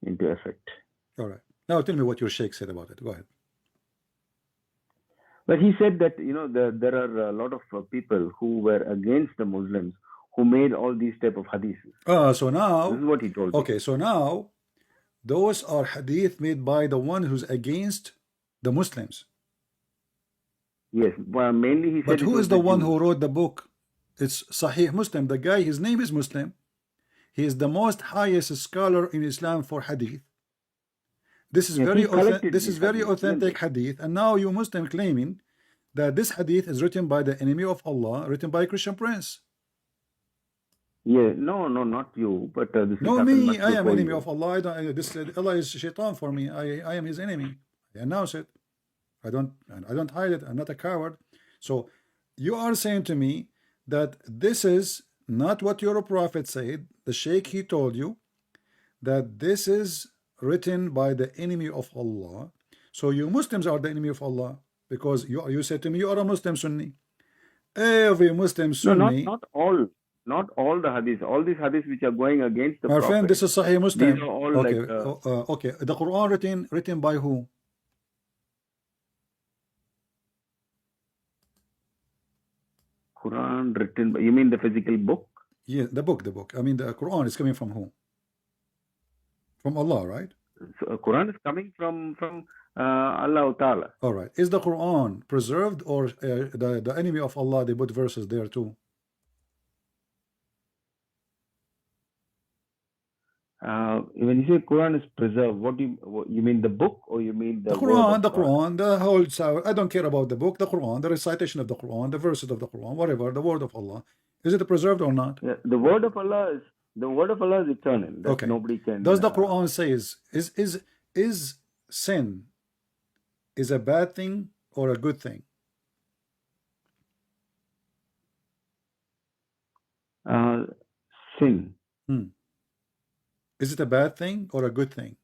into effect. All right. Now tell me what your sheikh said about it. Go ahead. But he said that, you know, there are a lot of people who were against the Muslims who made all these type of hadiths. So now, this is what he told me. Okay, so now those are hadith made by the one who's against the Muslims. Yes, well, mainly he said. But who is the one who wrote the book? It's Sahih Muslim. The guy, his name is Muslim. He is the most highest scholar in Islam for hadith. This is very authentic hadith, and now you Muslim claiming that this hadith is written by the enemy of Allah, written by a Christian prince. Yeah, no, not you, but this no, me. I am enemy of Allah. Allah is shaitan for me. I am his enemy. I announce it. I don't hide it. I'm not a coward. So you are saying to me that this is not what your prophet said. The sheikh, he told you that this is written by the enemy of Allah. So you Muslims are the enemy of Allah, because you said to me you are a Muslim Sunni. Every Muslim Sunni. No, not all the hadiths. All these hadiths which are going against the My Prophet. friend, this is Sahih Muslim. These are all okay, like, okay. The Quran written by who? Quran written by, you mean the physical book? Yeah, the book. I mean, the Quran is coming from who? From Allah, right? So Quran is coming from Allah Ta'ala. All right. Is the Quran preserved, or the enemy of Allah, they put verses there too? When you say Quran is preserved, what do you mean, the book, or you mean the Quran? The Quran, the whole. I don't care about the book. The Quran, the recitation of the Quran, the verses of the Quran, whatever. The word of Allah, is it preserved or not? Yeah, the word of Allah is eternal. That okay. Nobody can. Does the Quran says is sin is a bad thing or a good thing? Sin. Is it a bad thing or a good thing?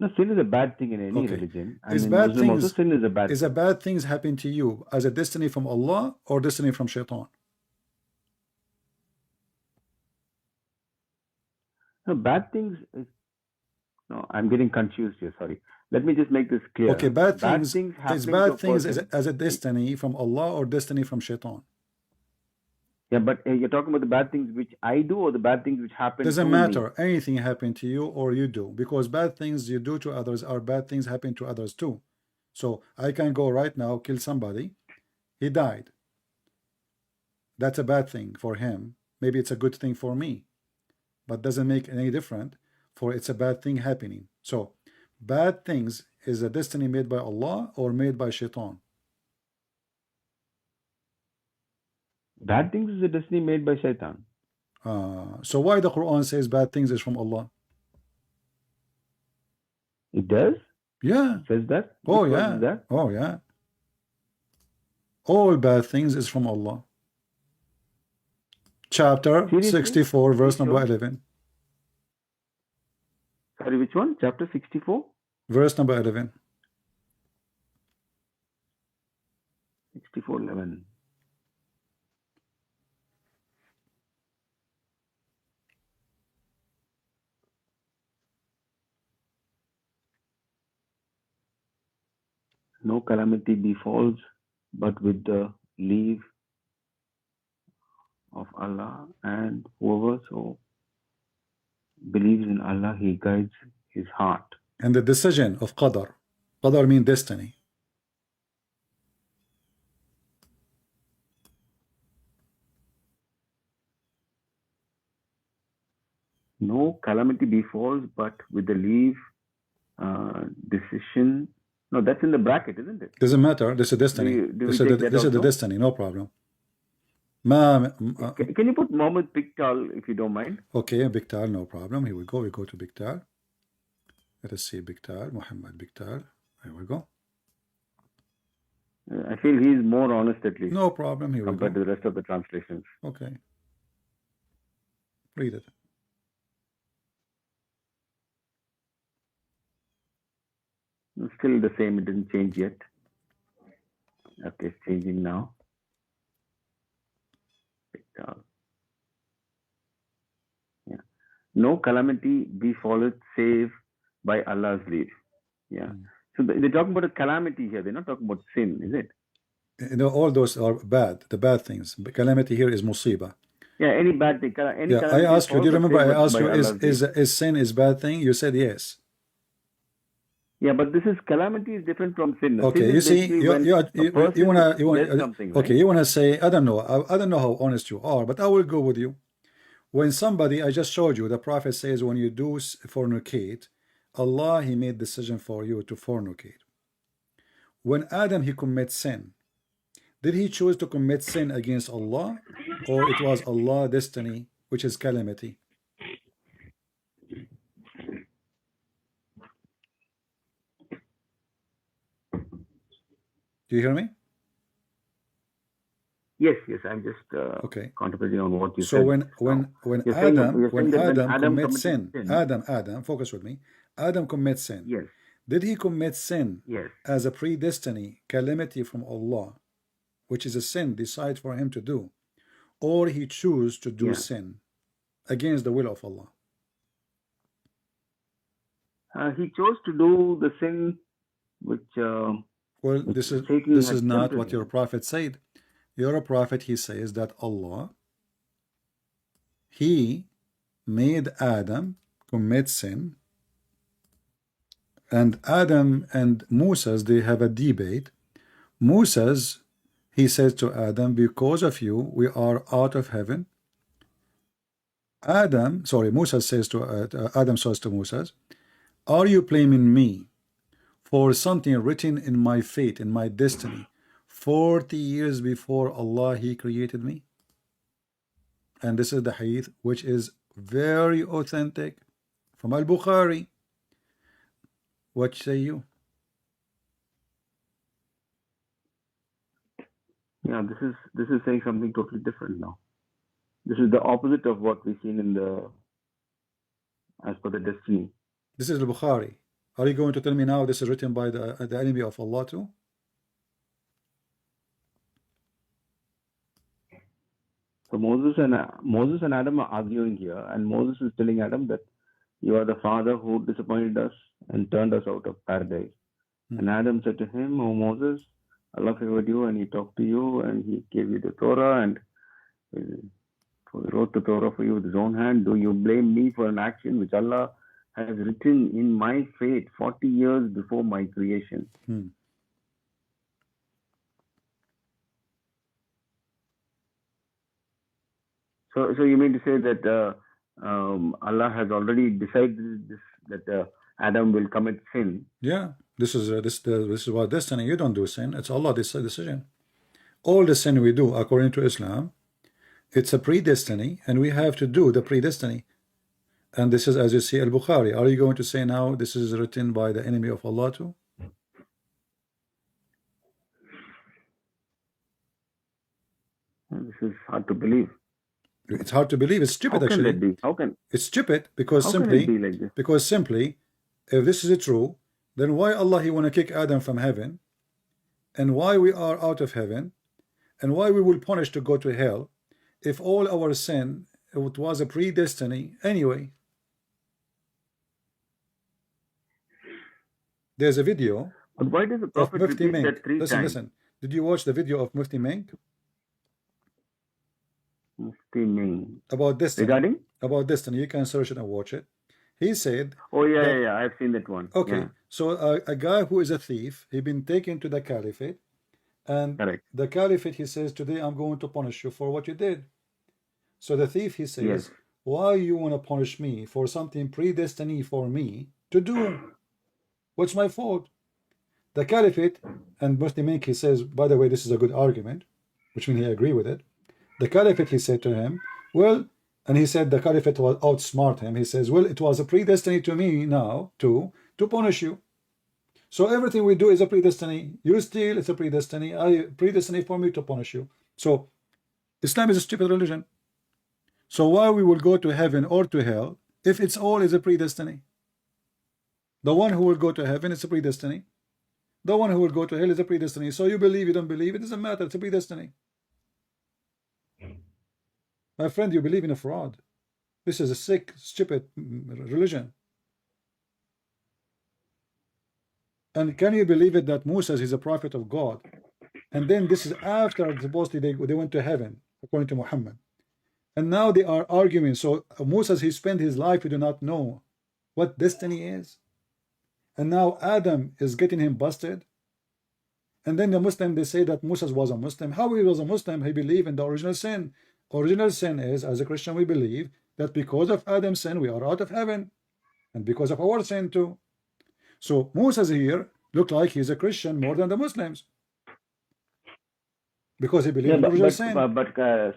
No, sin is a bad thing in any religion. And is in bad Muslim things also, sin is a bad. Is a bad things happen to you as a destiny from Allah or destiny from shaitan? No, bad things. No, I'm getting confused here. Sorry. Let me just make this clear. Okay, bad things is bad things as a destiny from Allah or destiny from shaitan? Yeah, but you're talking about the bad things which I do, or the bad things which happen doesn't to matter. me? Anything happen to you or you do, because bad things you do to others are bad things happen to others too. So I can go right now, kill somebody, he died. That's a bad thing for him. Maybe it's a good thing for me, but doesn't make any difference, for it's a bad thing happening. So bad things is a destiny made by Allah or made by shaitan? Bad things is a destiny made by shaitan. So why the Quran says bad things is from Allah? It does? Yeah. It says that? Oh yeah. That? Oh yeah. All bad things is from Allah. Chapter 64, verse number 11. Sorry, which one? Chapter 64? Verse number 11. 64:11. no calamity befalls but with the leave of Allah, and whoever so believes in Allah, He guides his heart. And the decision of qadar. Qadar means destiny. No calamity befalls but with the leave, decision. No, that's in the bracket, isn't it? Doesn't matter. This is destiny. Do This we is take the, that this is the also? destiny. No problem. Can you put Mohammed Pictal if you don't mind? Okay, Biktal, no problem. Here we go. We go to Biktal. Let us see Biktal, Muhammad Biktal. Here we go. I feel he is more honest at least No problem. Here we compared go. to the rest of the translations. Okay. Read it. It's still the same, it didn't change yet. Okay, it's changing now. Pictal. Yeah. No calamity befalleth save by Allah's leave. Yeah. So they're talking about a calamity here. They're not talking about sin, is it? You know, all those are bad. The bad things. Calamity here is musiba. Yeah, any bad thing. Any Yeah, I calamity asked you. Do you falls, but remember I saved asked by you, Allah's leave. is sin is bad thing? You said yes. Yeah, but this is calamity is different from sin. Sin Okay, is you see, basically you when you a you, person you wanna does something, right? okay, you wanna say I don't know, I don't know how honest you are, but I will go with you. When somebody, I just showed you, the Prophet says when you do fornicate, Allah He made decision for you to fornicate. When Adam he commits sin, did he choose to commit sin against Allah, or it was Allah destiny, which is calamity? Do you hear me? Yes, I'm just Okay. contemplating on what you So said. when You're saying Adam that when commits committed sin, sin, Adam, focus with me. Adam commits sin. yes, Did he commit sin yes, as a predestiny, calamity from Allah, which is a sin decided for him to do, or he choose to do yeah. sin against the will of Allah? He chose to do the sin which Well, this Satan is had not tempted what your him. prophet said. Your prophet, he says that Allah, he made Adam commit sin, and Adam and Moses, they have a debate. Moses, he says to Adam, because of you we are out of heaven. Moses says to Adam says to Moses, are you blaming me for something written in my fate, in my destiny, 40 years before Allah he created me? And this is the hadith which is very authentic from Al-Bukhari. What say you? Yeah, this is saying something totally different now. This is the opposite of what we've seen in the as per the destiny. This is Al-Bukhari. Are you going to tell me now this is written by the enemy of Allah too? So Moses and Adam are arguing here, and Moses is telling Adam that you are the father who disappointed us and turned us out of paradise. And Adam said to him, "Oh Moses, Allah favored you and He talked to you and He gave you the Torah and He wrote the Torah for you with His own hand. Do you blame me for an action which Allah has written in my fate 40 years before my creation?" So you mean to say that Allah has already decided that Adam will commit sin? Yeah, this is what destiny. You don't do sin. It's Allah decision. All the sin we do according to Islam, it's a predestiny, and we have to do the predestiny. And this is, as you see, Al-Bukhari. Are you going to say now this is written by the enemy of Allah too? This is hard to believe. It's hard to believe. It's stupid, How can actually. that be? How can It's stupid because how can simply it be like this? if this is true, then why Allah he want to kick Adam from heaven, and why we are out of heaven, and why we will punish to go to hell, if all our sin it was a predestiny anyway? There's a video. But why does the of Prophet Mufti repeat Menk. that three Listen, times? listen. Did you watch the video of Mufti Menk Mufti Ming. about destiny? Regarding? About destiny. You can search it and watch it. He said Oh, yeah, that, yeah, yeah. I've seen that one. okay, Yeah, so a guy who is a thief, he been taken to the caliphate, and correct. the caliphate, he says, today I'm going to punish you for what you did. So the thief, he says, Yes. why you want to punish me for something predestined for me to do? What's my fault? The caliphate, and Muslim Inc., he says, by the way, this is a good argument, which means he agree with it. The caliphate, he said to him, well, and he said the caliphate will outsmart him. He says, well, it was a predestined to me now to punish you. So everything we do is a predestined. You steal, it's a predestined. I predestined for me to punish you. So Islam is a stupid religion. So why we will go to heaven or to hell if it's all is a predestined? The one who will go to heaven is a predestined. The one who will go to hell is a predestined. So you believe, you don't believe, it doesn't matter. It's a predestined. My friend, you believe in a fraud. This is a sick, stupid religion. And can you believe it that Musa is a prophet of God? And then this is after supposedly they went to heaven, according to Muhammad. And now they are arguing. So Musa, he spent his life, he do not know what destiny is. And now Adam is getting him busted. And then the Muslim, they say that Musa was a Muslim. How he was a Muslim? He believed in the original sin. Original sin is, as a Christian, we believe that because of Adam's sin, we are out of heaven. And because of our sin too. So Musa here look like he's a Christian more than the Muslims. Because he believes in original sin. But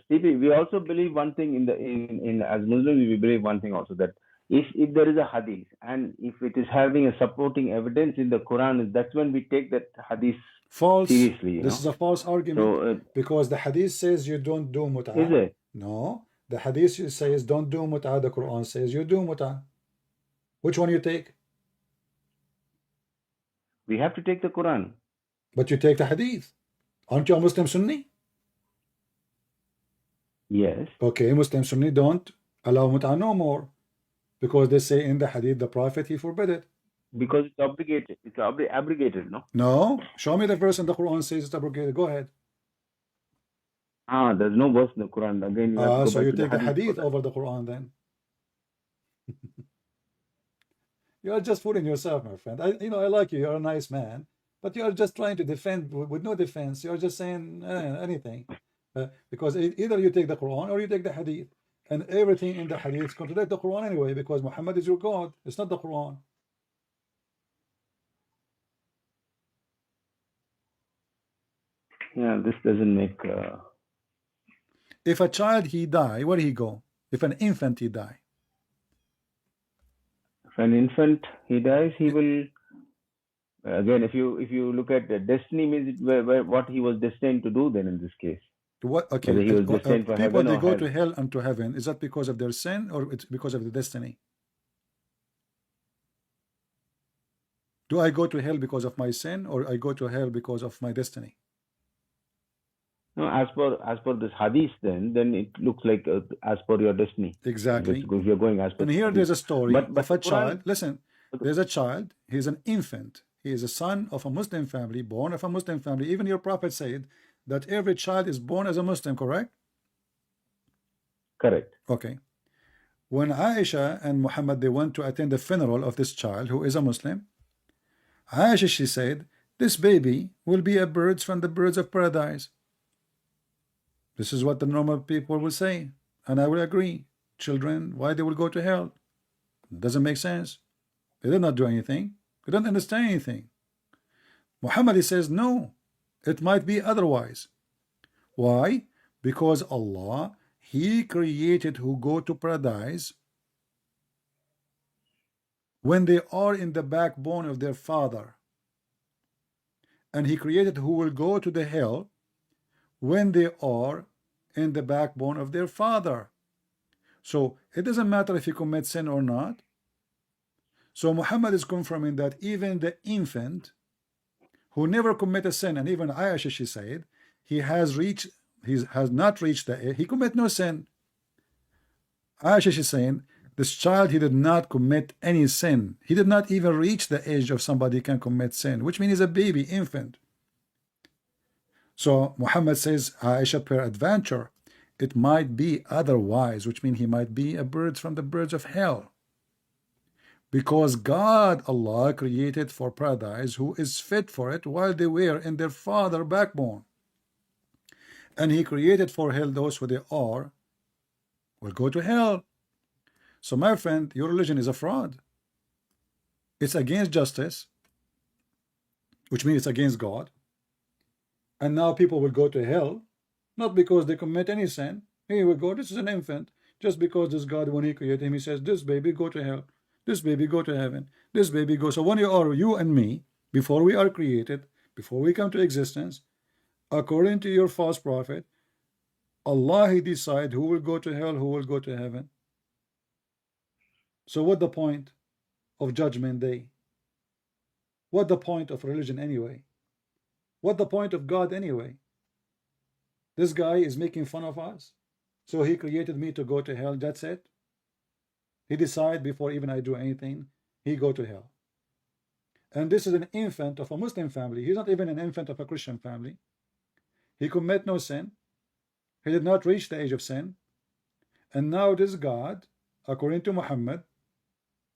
Stevie, we also believe one thing in as Muslims, we believe one thing also, that if there is a hadith and if it is having a supporting evidence in the Quran, that's when we take that hadith false. seriously. This is a false argument. So, because the hadith says you don't do mut'ah. Is it? No. The hadith says don't do mut'ah. The Quran says you do mut'ah. Which one you take? We have to take the Quran. But you take the hadith. Aren't you a Muslim Sunni? Yes. Okay, Muslim Sunni don't allow mut'ah no more. Because they say in the hadith, the Prophet, he forbid it. Because it's obligated. It's abrogated, no? No. Show me the verse in the Quran says it's abrogated. Go ahead. There's no verse in the Quran. Again, you so you take the hadith over the Quran then. You are just fooling yourself, my friend. I like you. You're a nice man. But you're just trying to defend with no defense. You're just saying anything. Because either you take the Quran or you take the hadith. And everything in the hadith contradicts the Quran anyway, because Muhammad is your God. It's not the Quran. Yeah, this doesn't make... If a child, he die, where he go? If an infant, he die. If an infant, he dies, he will... Again, if you look at the destiny, means what he was destined to do then in this case. What? Okay. He was destined for people, they go hell. to hell and to heaven. Is that because of their sin or it's because of the destiny? Do I go to hell because of my sin or I go to hell because of my destiny? No, as per this hadith, then it looks like as per your destiny. Exactly. If you're going as per. And here there's a story of a child. Quran, listen, there's a child. He's an infant. He is a son of a Muslim family, born of a Muslim family. Even your prophet said that every child is born as a Muslim, correct? Correct. Okay. When Aisha and Muhammad, they went to attend the funeral of this child who is a Muslim, Aisha, she said, this baby will be a bird from the birds of paradise. This is what the normal people will say, and I will agree. Children, why they will go to hell? Doesn't make sense. They did not do anything. They don't understand anything. Muhammad, he says, no, it might be otherwise. Why? Because Allah, He created who go to paradise when they are in the backbone of their father. And He created who will go to the hell when they are in the backbone of their father. So it doesn't matter if you commit sin or not. So Muhammad is confirming that even the infant who never commit a sin, and even Aisha, she said, he has not reached the, he commit no sin. Aisha, she's saying This child, he did not commit any sin. He did not even reach the age of somebody can commit sin, which means he's a baby, infant. So Muhammad says, Aisha, peradventure, it might be otherwise, which means he might be a bird from the birds of hell. Because God, Allah, created for paradise who is fit for it while they were in their father backbone. And he created for hell those who they are will go to hell. So my friend, your religion is a fraud. It's against justice, which means it's against God. And now people will go to hell, not because they commit any sin. Here we go, this is an infant. Just because this God, when he created him, he says, this baby go to hell, this baby go to heaven, this baby go. So when you are, you and me, before we are created, before we come to existence, according to your false prophet, Allah, he decide who will go to hell, who will go to heaven. So what the point of judgment day? What the point of religion anyway? What the point of God anyway? This guy is making fun of us. So he created me to go to hell, that's it. He decide before even I do anything, he go to hell. And this is an infant of a Muslim family. He's not even an infant of a Christian family. He commit no sin. He did not reach the age of sin. And now this God, according to Muhammad,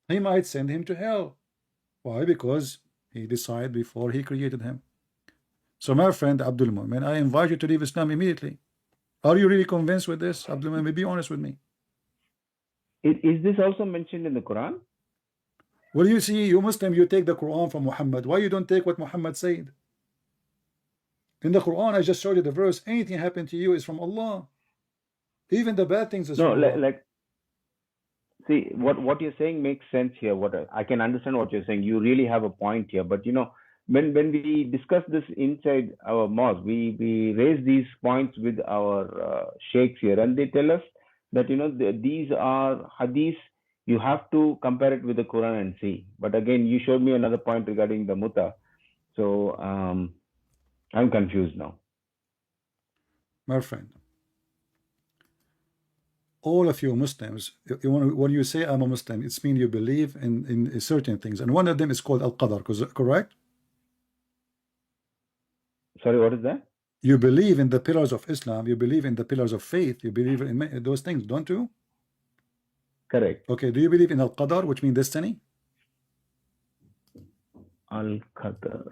he might send him to hell. Why? Because he decided before he created him. So my friend Abdul Mu'min, I invite you to leave Islam immediately. Are you really convinced with this, Abdul Mu'min? Be honest with me. Is this also mentioned in the Quran? Well, you see, you Muslim, you take the Quran from Muhammad. Why you don't take what Muhammad said? In the Quran, I just showed you the verse. Anything happen to you is from Allah. Even the bad things is from Allah. See, what you're saying makes sense here. I can understand what you're saying. You really have a point here. But you know, when we discuss this inside our mosque, we raise these points with our sheikhs here, and they tell us that these are hadiths. You have to compare it with the Quran and see. But again, you showed me another point regarding the muta. So I'm confused now. My friend, all of you Muslims, when you say I'm a Muslim, it's mean you believe in certain things, and one of them is called Al-Qadar, correct? Sorry, what is that? You believe in the pillars of Islam, you believe in the pillars of faith, you believe in those things, don't you? Correct. Okay, do you believe in Al-Qadar, which means destiny? Al-Qadar.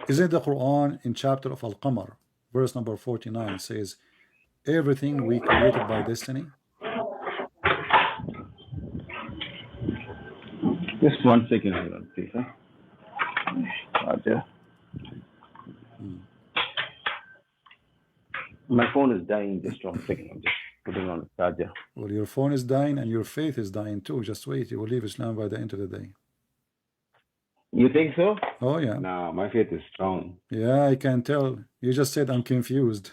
Isn't the Quran in chapter of Al-Qamar, verse number 49 says, everything we created by destiny? Just 1 second, hold on, please. Charger. My phone is dying. Just 1 second. I'm just putting on a charger. Well, your phone is dying and your faith is dying too. Just wait. You will leave Islam by the end of the day. You think so? Oh, yeah. No, my faith is strong. Yeah, I can tell. You just said I'm confused.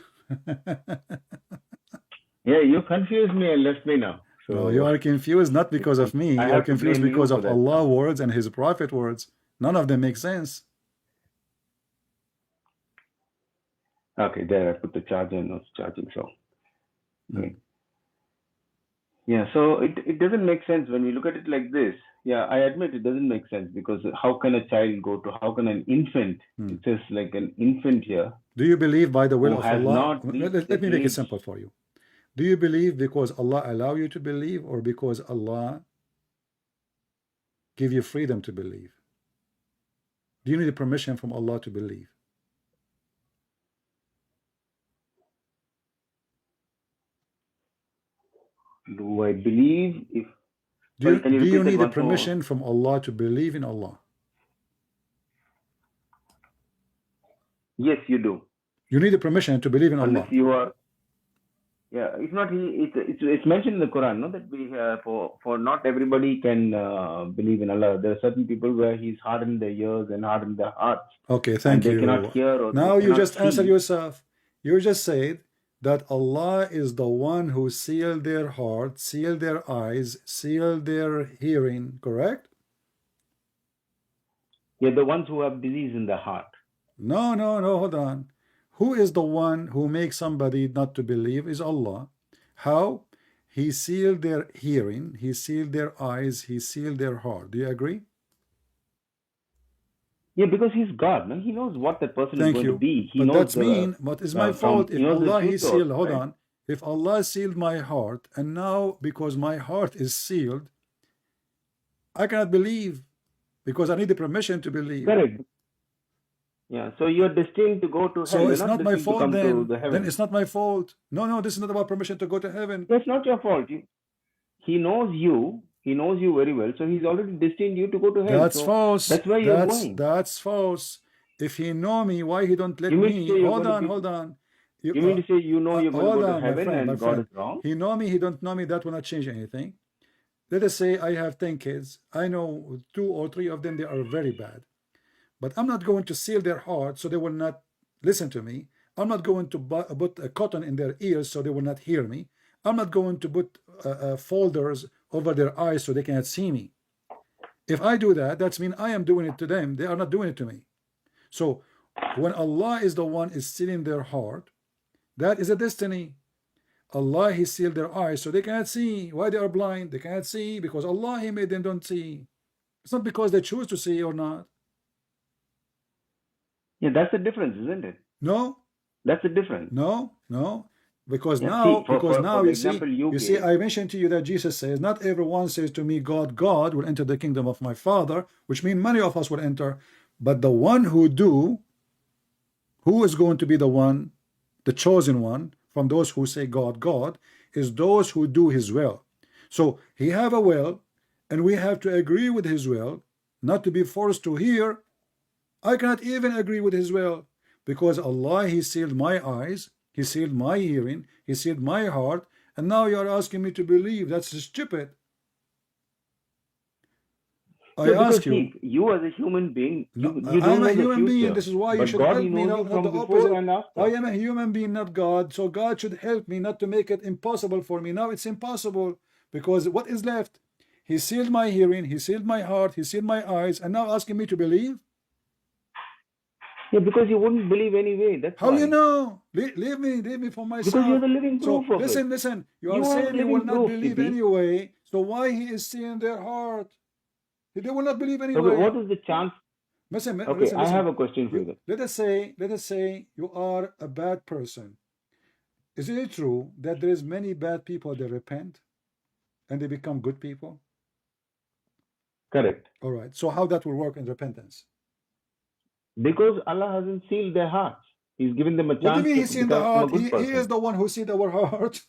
Yeah, you confused me and left me now. So no, you are confused not because of me. You are confused because of Allah's words and His Prophet words. None of them make sense. Okay, there I put the charger and it's charging. So, okay. Yeah, so it doesn't make sense when we look at it like this. Yeah, I admit it doesn't make sense because how can a child go to, how can an infant, it says like an infant here. Do you believe by the will of Allah? Let me make it age. simple for you. Do you believe because Allah allow you to believe or because Allah give you freedom to believe? Do you need permission from Allah to believe? Do I believe if... Do you need a permission from Allah to believe in Allah? Yes, you do. You need a permission to believe in Allah. Unless you are... Yeah, if not, it's mentioned in the Quran, no, that we for not everybody can believe in Allah. There are certain people where He's hardened their ears and hardened their hearts. Okay, thank you. They cannot hear or now you just answered see. yourself. You just said that Allah is the one who sealed their heart, sealed their eyes, sealed their hearing, correct? Yeah, the ones who have disease in the heart. No, hold on. Who is the one who makes somebody not to believe? Is Allah. How? He sealed their hearing, he sealed their eyes, he sealed their heart. Do you agree? Yeah, because he's God. No? He knows what that person is Thank going to you. be. He But knows that's the mean, what is my fault he if knows the Allah he future sealed, also, hold right? on. If Allah sealed my heart, and now because my heart is sealed, I cannot believe because I need the permission to believe. Correct. Yeah. So you're destined to go to hell. So You're it's not my destined to fault come to the then. heaven. Then it's not my fault. No, this is not about permission to go to heaven. That's not your fault. He knows you. He knows you very well. So he's already destined you to go to hell. That's So false. that's where you're going. That's false. If he know me, why he don't let You mean to me? say you're Hold going to on, be? hold on. You mean to say you're going to Hold go to on, my heaven friend, and my God friend. is wrong? He know me, he don't know me. That will not change anything. Let us say I have 10 kids. I know 2 or 3 of them, they are very bad. But I'm not going to seal their heart so they will not listen to me. I'm not going to put a cotton in their ears so they will not hear me. I'm not going to put folders over their eyes so they cannot see me. If I do that, that's mean I am doing it to them. They are not doing it to me. So when Allah is the one is sealing their heart, that is a destiny. Allah he sealed their eyes so they cannot see. Why they are blind? They cannot see because Allah he made them don't see. It's not because they choose to see or not. Yeah, that's the difference, isn't it? No, That's the difference. no, because Yeah, now, see, for the you example see, gave, I mentioned to you that Jesus says, not everyone says to me, God will enter the kingdom of my Father, which means many of us will enter, but the one who do, who is going to be the one, the chosen one from those who say God, is those who do his will. So he have a will, and we have to agree with his will, not to be forced to hear. I cannot even agree with his will because Allah he sealed my eyes, he sealed my hearing, he sealed my heart, and now you are asking me to believe. That's stupid. I ask you. See, you as a human being, No, you I am don't a know the human being. future. This is why you But should God, help he me, knows you not from the before opposite. and after. I am a human being, not God. So God should help me not to make it impossible for me. Now it's impossible because what is left? He sealed my hearing, he sealed my heart, he sealed my eyes, and now asking me to believe? Yeah, because you wouldn't believe anyway. That's How why. you know? Leave me for Because myself. you're the living So proof of it. listen. You are You are saying the you will living not proof, believe Siddhi. anyway. So why he is seeing their heart? They will not believe Okay, anyway. what is the chance? Okay, I have a question for you. Let us say you are a bad person. Is it true that there is many bad people that repent and they become good people? Correct. All right. So how that will work in repentance? Because Allah hasn't sealed their hearts. He's given them a What do you chance mean to he's seen the become a heart? good He person. is the one who sees our heart.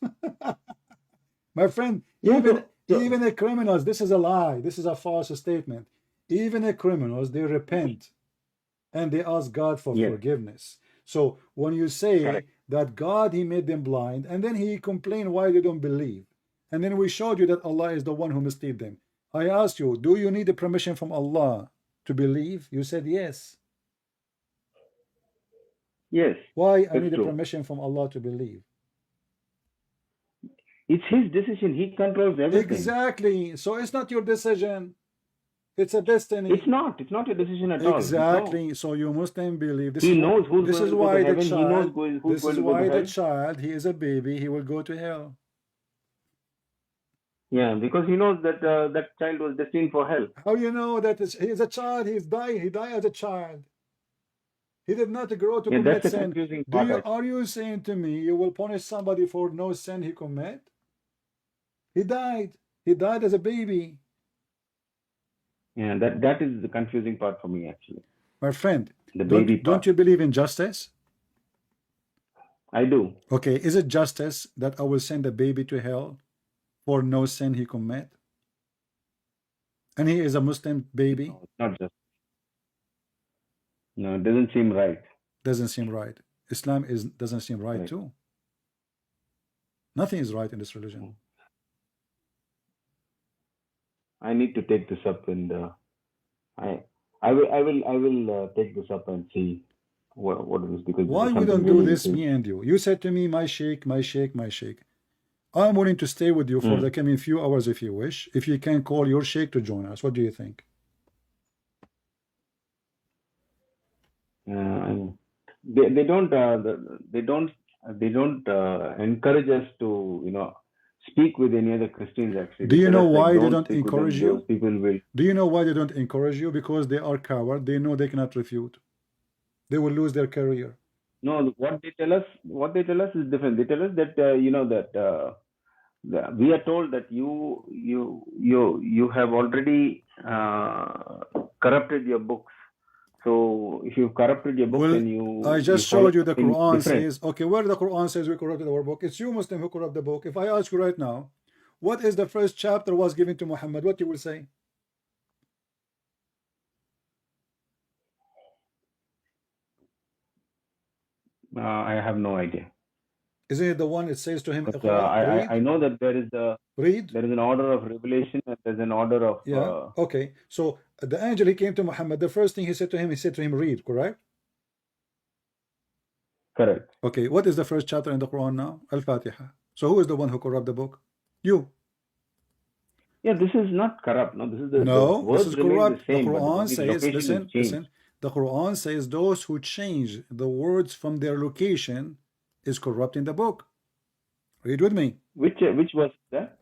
My friend, Yeah, even the criminals, this is a lie. This is a false statement. Even the criminals, they repent and they ask God for yes. forgiveness. So when you say Correct. that God, he made them blind, and then he complained why they don't believe. And then we showed you that Allah is the one who misled them. I asked you, do you need the permission from Allah to believe? You said yes. Yes. Why I That's need the true. permission from Allah to believe? It's his decision. He controls everything. Exactly. So it's not your decision. It's a destiny. It's not. It's not your decision at all. Exactly. No. So you Muslim believe this. He is knows who's this going is to go why to the heaven. He knows child. who's This going is to go why to the hell. child. He is a baby. He will go to hell. Yeah, because he knows that that child was destined for hell. How you know that he is a child? He's dying. He died as a child. He did not grow to Yeah, commit that's the sin. confusing part. Are you saying to me you will punish somebody for no sin he commit? He died. He died as a baby. Yeah, that is the confusing part for me actually. My friend, The baby part. don't you believe in justice? I do. Okay, is it justice that I will send a baby to hell for no sin he commit? And he is a Muslim baby? No, it's not just. No, it doesn't seem right. Doesn't seem right. Islam doesn't seem right too. Nothing is right in this religion. I need to take this up, and I will take this up and see what it is, because why we don't do this, me and you? You said to me, my sheikh. I'm willing to stay with you for the coming few hours if you wish. If you can call your sheikh to join us, what do you think? They don't encourage us to speak with any other Christians actually. Do you know why they don't don't speak with them, encourage those you? people will. Do you know why they don't encourage you? Because they are coward. They know they cannot refute. They will lose their career. No, what they tell us is different. They tell us that we are told that you have already corrupted your books. So if you've corrupted your books, Well, then you I just follow showed you the things Quran different. says, okay, where the Quran says we corrupted our book? It's you Muslim who corrupt the book. If I ask you right now, what is the first chapter was given to Muhammad? What you will say? I have no idea. Isn't it the one it says to him, But Iqra, I know that there is read? an order of revelation and there's an order of Yeah. Okay. So the angel, he came to Muhammad. The first thing he said to him, read, correct? correct. Okay. What is the first chapter in the Quran now? Al-Fatiha. So who is the one who corrupt the book? You. Yeah, this is not corrupt. No, this is the No, words this is remain corrupt. the The same, but Quran the says, location listen, is changed. listen. The Quran says those who change the words from their location is corrupting the book. Read with me. Which was that?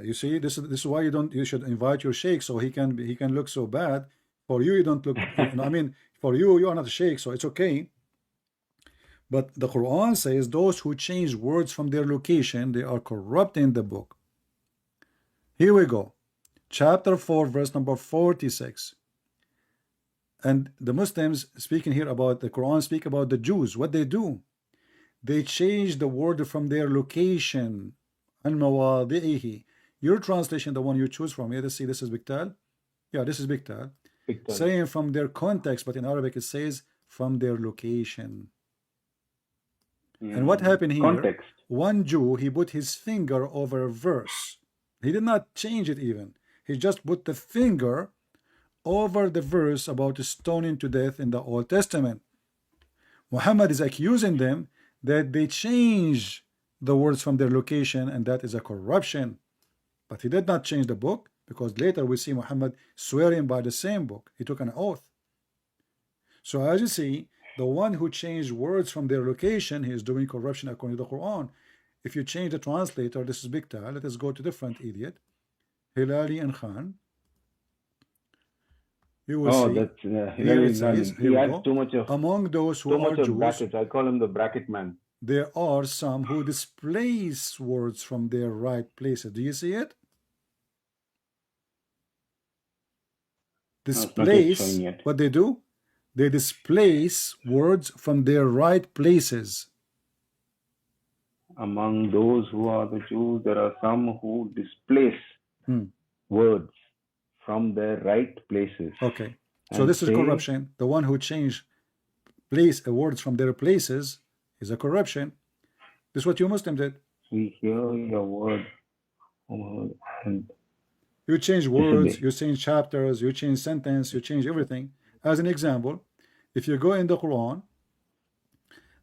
You see, this is why you should invite your sheikh so he can look so bad. For you, you don't look. I mean, for you are not a sheikh, so it's okay. But the Quran says those who change words from their location, they are corrupting the book. Here we go. Chapter 4, verse number 46. And the Muslims speaking here about the Quran speak about the Jews. What they do? They change the word from their location. Al-Mawadi'ihi. Your translation, the one you choose from, let's see, this is Biktal. Yeah, this is Biktal. Saying from their context, but in Arabic it says from their location. And what happened here? Context. One Jew, he put his finger over a verse. He did not change it even. He just put the finger over the verse about stoning to death in the Old Testament. Muhammad is accusing them that they change the words from their location, and that is a corruption. But he did not change the book, because later we see Muhammad swearing by the same book. He took an oath. So as you see, the one who changed words from their location, he is doing corruption according to the Quran. If you change the translator, this is Biktal. Let us go to different idiot, Hilali and Khan. You will see. That's here it says, he adds too much of among those who are Jews, brackets. I call him the bracket man. there are some who displace words from their right places. Do you see it? Displace, what they do? They displace words from their right places. Among those who are the Jews, there are some who displace words from their right places. Okay, so this is corruption. The one who changed words from their places is a corruption. This is what you Muslims did. We hear your word, and you change words, you change chapters, you change sentence, you change everything. As an example, if you go in the Quran,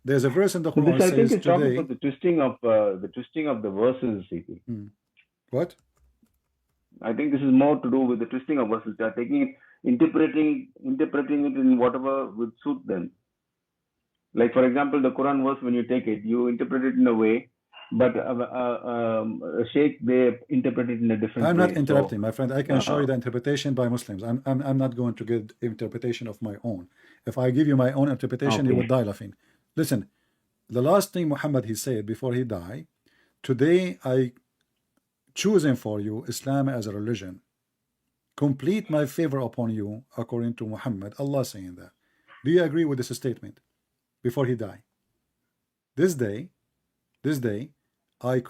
there's a verse in the Quran I think says it's talking today. about the twisting of the verses. What? I think this is more to do with the twisting of verses. They are taking it, interpreting it in whatever would suit them. Like for example, the Quran verse, when you take it, you interpret it in a way, but a sheikh, they interpret it in a different way. I'm not interrupting, my friend. I can show you the interpretation by Muslims. I'm not going to give interpretation of my own. If I give you my own interpretation, you would die laughing. Listen, the last thing Muhammad he said before he died, today I choosing for you Islam as a religion. Complete my favor upon you, according to Muhammad. Allah saying that. Do you agree with this statement? Before he died, this day, I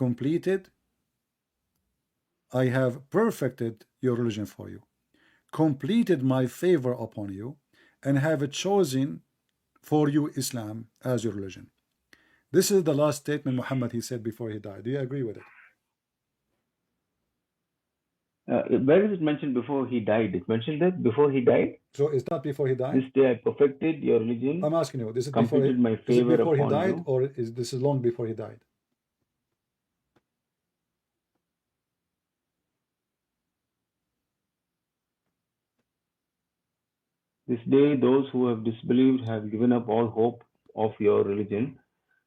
have perfected your religion for you, completed my favor upon you, and have chosen for you Islam as your religion. This is the last statement Muhammad he said before he died. Do you agree with it? Where is it mentioned before he died? It mentioned that before he died. So it's not before he died. This day I perfected your religion. I'm asking you. This is completed before my favor before he upon died, you? or is this long before he died? This day those who have disbelieved have given up all hope of your religion.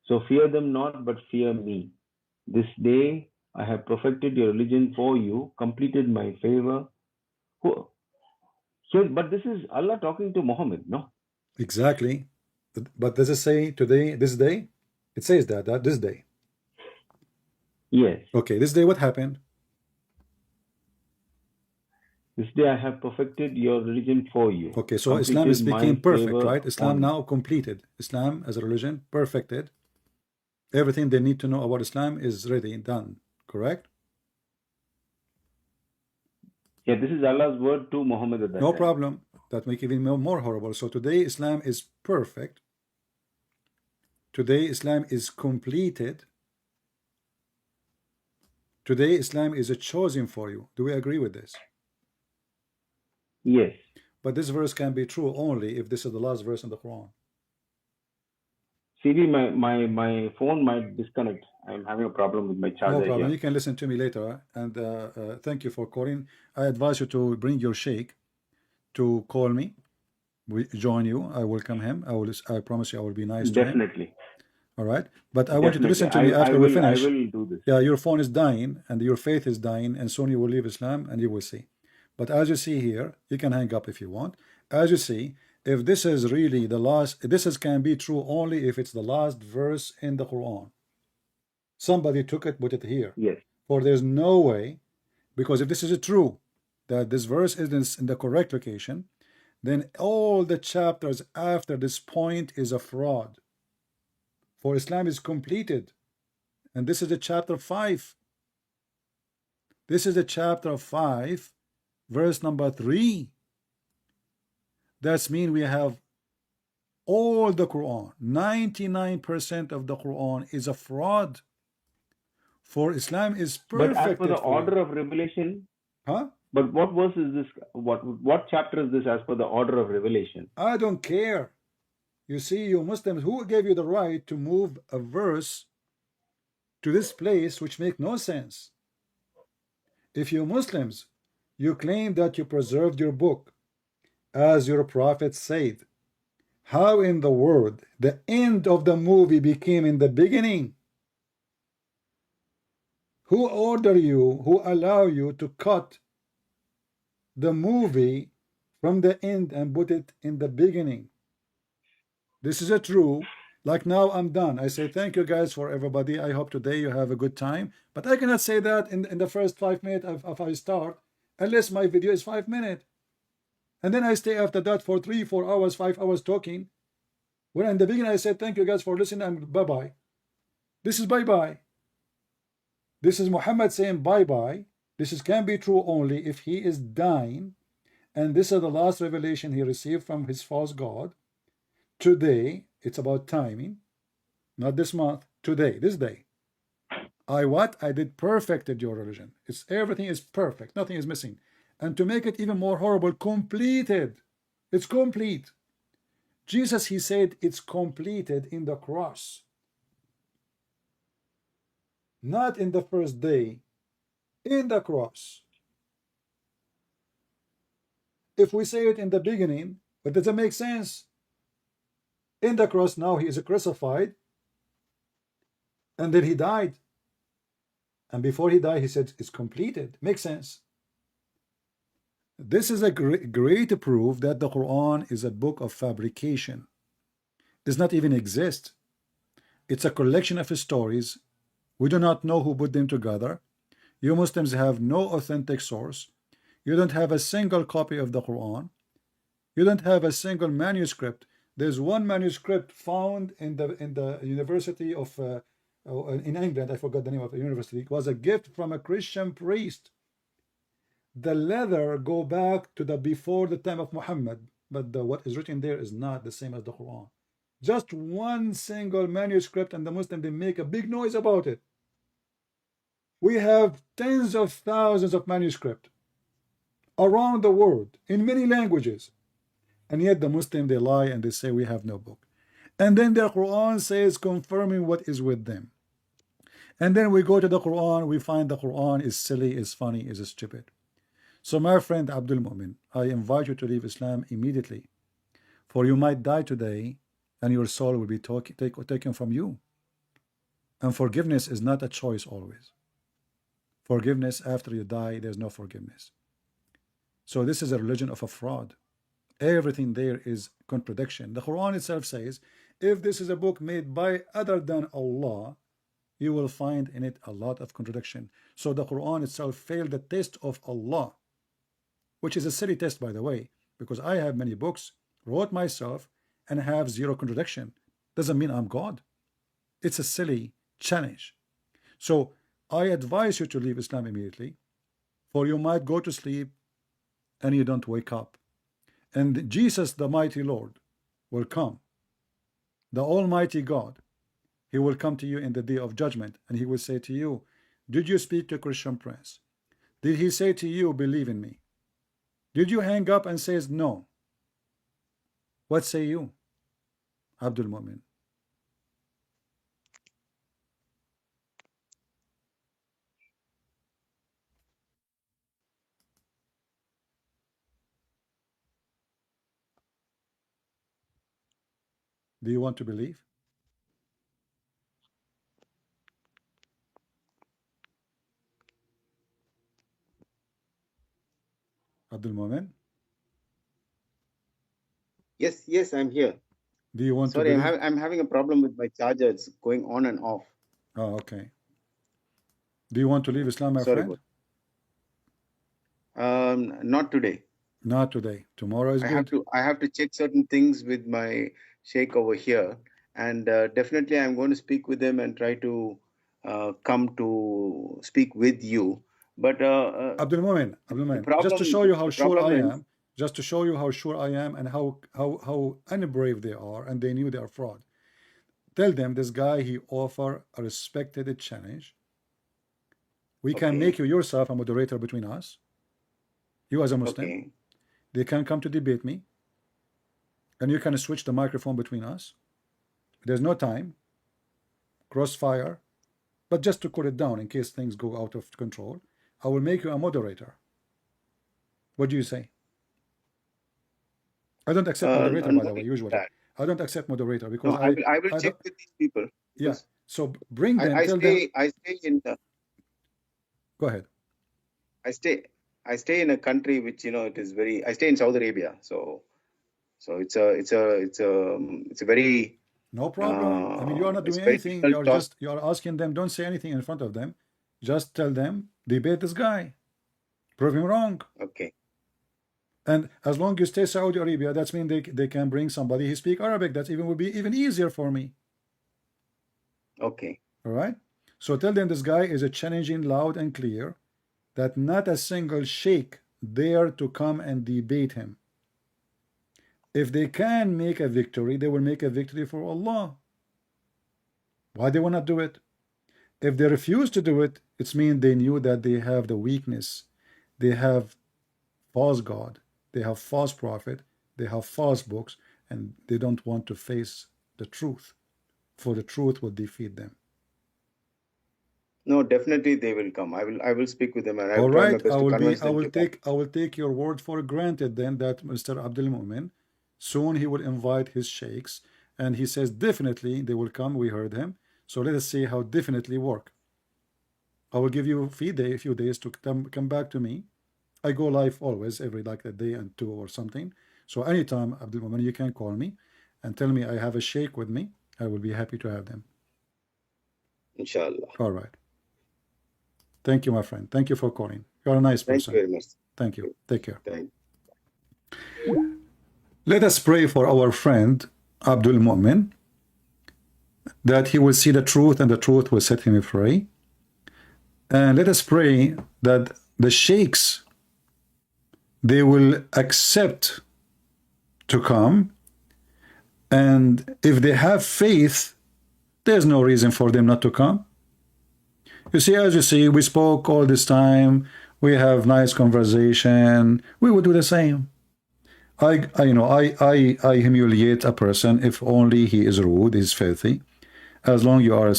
So fear them not, but fear me. This day I have perfected your religion for you, completed my favor. Who, here, but this is Allah talking to Muhammad, no? Exactly. But does it say today, this day? It says that this day. Yes. Okay, this day what happened? This day I have perfected your religion for you. Okay, so Islam is Completed became my perfect, favor right? Islam on you. now completed. Islam as a religion perfected. Everything they need to know about Islam is ready, done. Correct? Yeah, this is Allah's word to Muhammad at that No time. problem. That make it even more horrible. So today Islam is perfect. Today Islam is completed. Today Islam is a chosen for you. Do we agree with this? Yes. But this verse can be true only if this is the last verse in the Quran. CD, my phone might disconnect. I'm having a problem with my charger No problem. here. You can listen to me later. And thank you for calling. I advise you to bring your sheikh to call me. We join you. I welcome him. I promise you I will be nice to him. Definitely. All right. But I want you to listen to me I after we will, finish. I will do this. Yeah, your phone is dying and your faith is dying, and soon you will leave Islam and you will see. But as you see here, you can hang up if you want. As you see, if this is really the last, can be true only if it's the last verse in the Quran. Somebody took it, put it here. Yes. For there's no way, because if this is true, that this verse is in the correct location, then all the chapters after this point is a fraud. For Islam is completed. And this is the chapter 5. This is the chapter 5, verse number 3. That's mean we have all the Quran. 99% of the Quran is a fraud. For Islam is perfect. But as for the order of revelation, huh? But what verse is this? What chapter is this as per the order of revelation? I don't care. You see, you Muslims, who gave you the right to move a verse to this place which make no sense? If you Muslims, you claim that you preserved your book, as your prophet said, how in the world the end of the movie became in the beginning? Who order you, who allow you to cut the movie from the end and put it in the beginning? This is a true. Like now I'm done. I say thank you guys for everybody. I hope today you have a good time. But I cannot say that in the first 5 minutes of I start, unless my video is 5 minutes. And then I stay after that for 3, 4 hours, 5 hours talking. When in the beginning I said thank you guys for listening and bye-bye. This is bye-bye. This is Muhammad saying bye-bye. This can be true only if he is dying. And this is the last revelation he received from his false God. Today, it's about timing. Not this month. Today, this day. I did perfected your religion. Everything is perfect. Nothing is missing. And to make it even more horrible, completed. It's complete. Jesus, he said, it's completed in the cross. Not in the first day. In the cross. If we say it in the beginning, but does it make sense? In the cross, now he is crucified. And then he died. And before he died, he said, it's completed. Makes sense. This is a great proof that the Quran is a book of fabrication. It does not even exist. It's a collection of stories. We do not know who put them together. You Muslims have no authentic source. You don't have a single copy of the Quran. You don't have a single manuscript. There's one manuscript found in the University of in England. I forgot the name of the university. It was a gift from a Christian priest. The leather go back to the before the time of Muhammad, but what is written there is not the same as the Quran. Just one single manuscript, and the Muslim, they make a big noise about it. We have tens of thousands of manuscripts around the world in many languages, and yet the Muslim, they lie and they say we have no book. And then their Quran says confirming what is with them. And then we go to the Quran, we find the Quran is silly, is funny, is stupid. So my friend Abdul Mu'min, I invite you to leave Islam immediately, for you might die today and your soul will be taken from you. And forgiveness is not a choice always. Forgiveness after you die, there's no forgiveness. So this is a religion of a fraud. Everything there is contradiction. The Quran itself says, if this is a book made by other than Allah, you will find in it a lot of contradiction. So the Quran itself failed the test of Allah, which is a silly test, by the way, because I have many books, wrote myself, and have zero contradiction. Doesn't mean I'm God. It's a silly challenge. So I advise you to leave Islam immediately, for you might go to sleep and you don't wake up. And Jesus, the mighty Lord, will come. The Almighty God, He will come to you in the day of judgment, and He will say to you, did you speak to Christian Prince? Did he say to you, believe in me? Did you hang up and says no? What say you, Abdul Mu'min? Do you want to believe? Abdul Mu'min? Yes, yes, I'm here. Do you want to Sorry, believe? I'm having a problem with my charger. It's going on and off. Oh, okay. Do you want to leave Islam, my Sorry friend? Not today. Not today. Tomorrow is good. I have to check certain things with my sheikh over here, and definitely I'm going to speak with him and try to come to speak with you. But Abdul Mu'min, just to show you how sure I am, just to show you how sure I am and how unbrave they are, and they knew they are fraud. Tell them this guy, he offer a respected challenge. We can make you yourself a moderator between us. You as a Muslim. Okay. They can come to debate me, and you can switch the microphone between us. There's no time, crossfire, but just to cool it down in case things go out of control, I will make you a moderator. What do you say? I don't accept moderator, by the way, usually. I don't accept moderator because I will check with these people. Yeah, so bring them, tell them. I stay in Go ahead. I stay in a country which, it is very. I stay in Saudi Arabia, so it's a very. No problem. I mean, you are not doing anything. You are asking them. Don't say anything in front of them. Just tell them, debate this guy, prove him wrong. Okay. And as long as you stay Saudi Arabia, that's mean they can bring somebody who speak Arabic. That even would be even easier for me. Okay. All right. So tell them this guy is a challenging loud and clear that not a single sheikh dare to come and debate him. If they can make a victory, they will make a victory for Allah. Why they will not do it? If they refuse to do it, it's mean they knew that they have the weakness. They have false God. They have false prophet. They have false books, and they don't want to face the truth, for the truth will defeat them. No, definitely they will come. I will speak with them, and all right. I will take your word for granted then that Mr. Abdul Mu'min, soon he will invite his sheikhs, and he says definitely they will come. We heard him. So let us see how definitely work. I will give you a few days to come back to me. I go live always, every like a day and two or something. So anytime, Abdul Mu'min, you can call me and tell me I have a sheikh with me. I will be happy to have them. Inshallah. All right. Thank you, my friend. Thank you for calling. You're a nice person. Thank you very much. Thank you. Take care. Thank you. Let us pray for our friend Abdul Mu'min, that he will see the truth and the truth will set him free. And let us pray that the sheikhs, they will accept to come, and if they have faith, there's no reason for them not to come. You see, as you see, we spoke all this time, we have nice conversation, we would do the same. I humiliate a person if only he is rude, he's filthy. As long you are,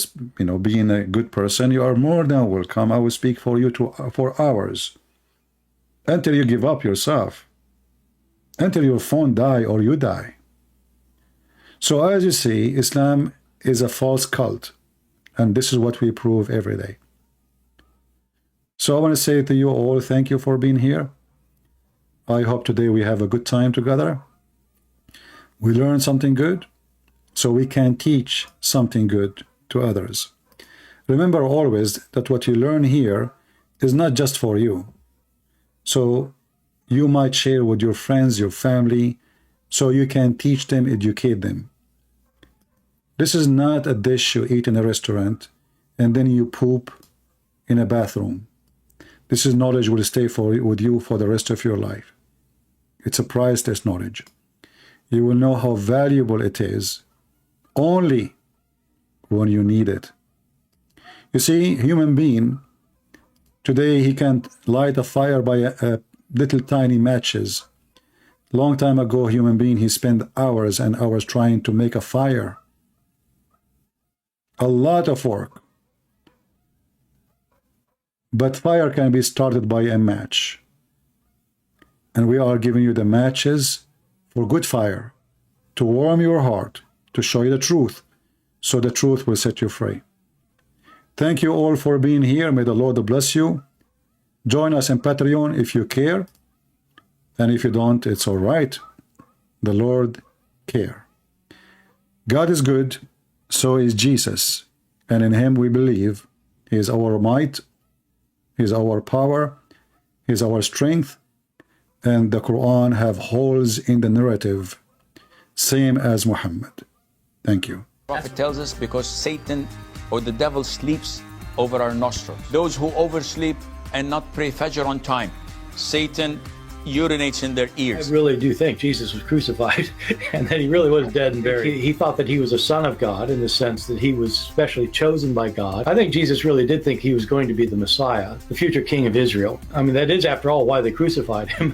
being a good person, you are more than welcome. I will speak for you for hours until you give up yourself, until your phone die or you die. So as you see, Islam is a false cult, and this is what we prove every day. So I want to say to you all, thank you for being here. I hope today we have a good time together. We learn something good, so we can teach something good to others. Remember always that what you learn here is not just for you. So you might share with your friends, your family, so you can teach them, educate them. This is not a dish you eat in a restaurant and then you poop in a bathroom. This is knowledge will stay with you for the rest of your life. It's a priceless knowledge. You will know how valuable it is only when you need it. You see, human being, today he can light a fire by a little tiny matches. Long time ago, human being, he spent hours and hours trying to make a fire. A lot of work. But fire can be started by a match. And we are giving you the matches for good fire, to warm your heart, to show you the truth, so the truth will set you free. Thank you all for being here. May the Lord bless you. Join us in Patreon if you care. And if you don't, it's all right. The Lord care. God is good, so is Jesus. And in him we believe. He is our might, he is our power, he is our strength. And the Quran have holes in the narrative, same as Muhammad. Thank you. The Prophet tells us because Satan or the devil sleeps over our nostrils. Those who oversleep and not pray Fajr on time, Satan urinates in their ears. I really do think Jesus was crucified and that he really was dead and buried. He thought that he was a son of God in the sense that he was specially chosen by God. I think Jesus really did think he was going to be the Messiah, the future king of Israel. I mean, that is, after all, why they crucified him.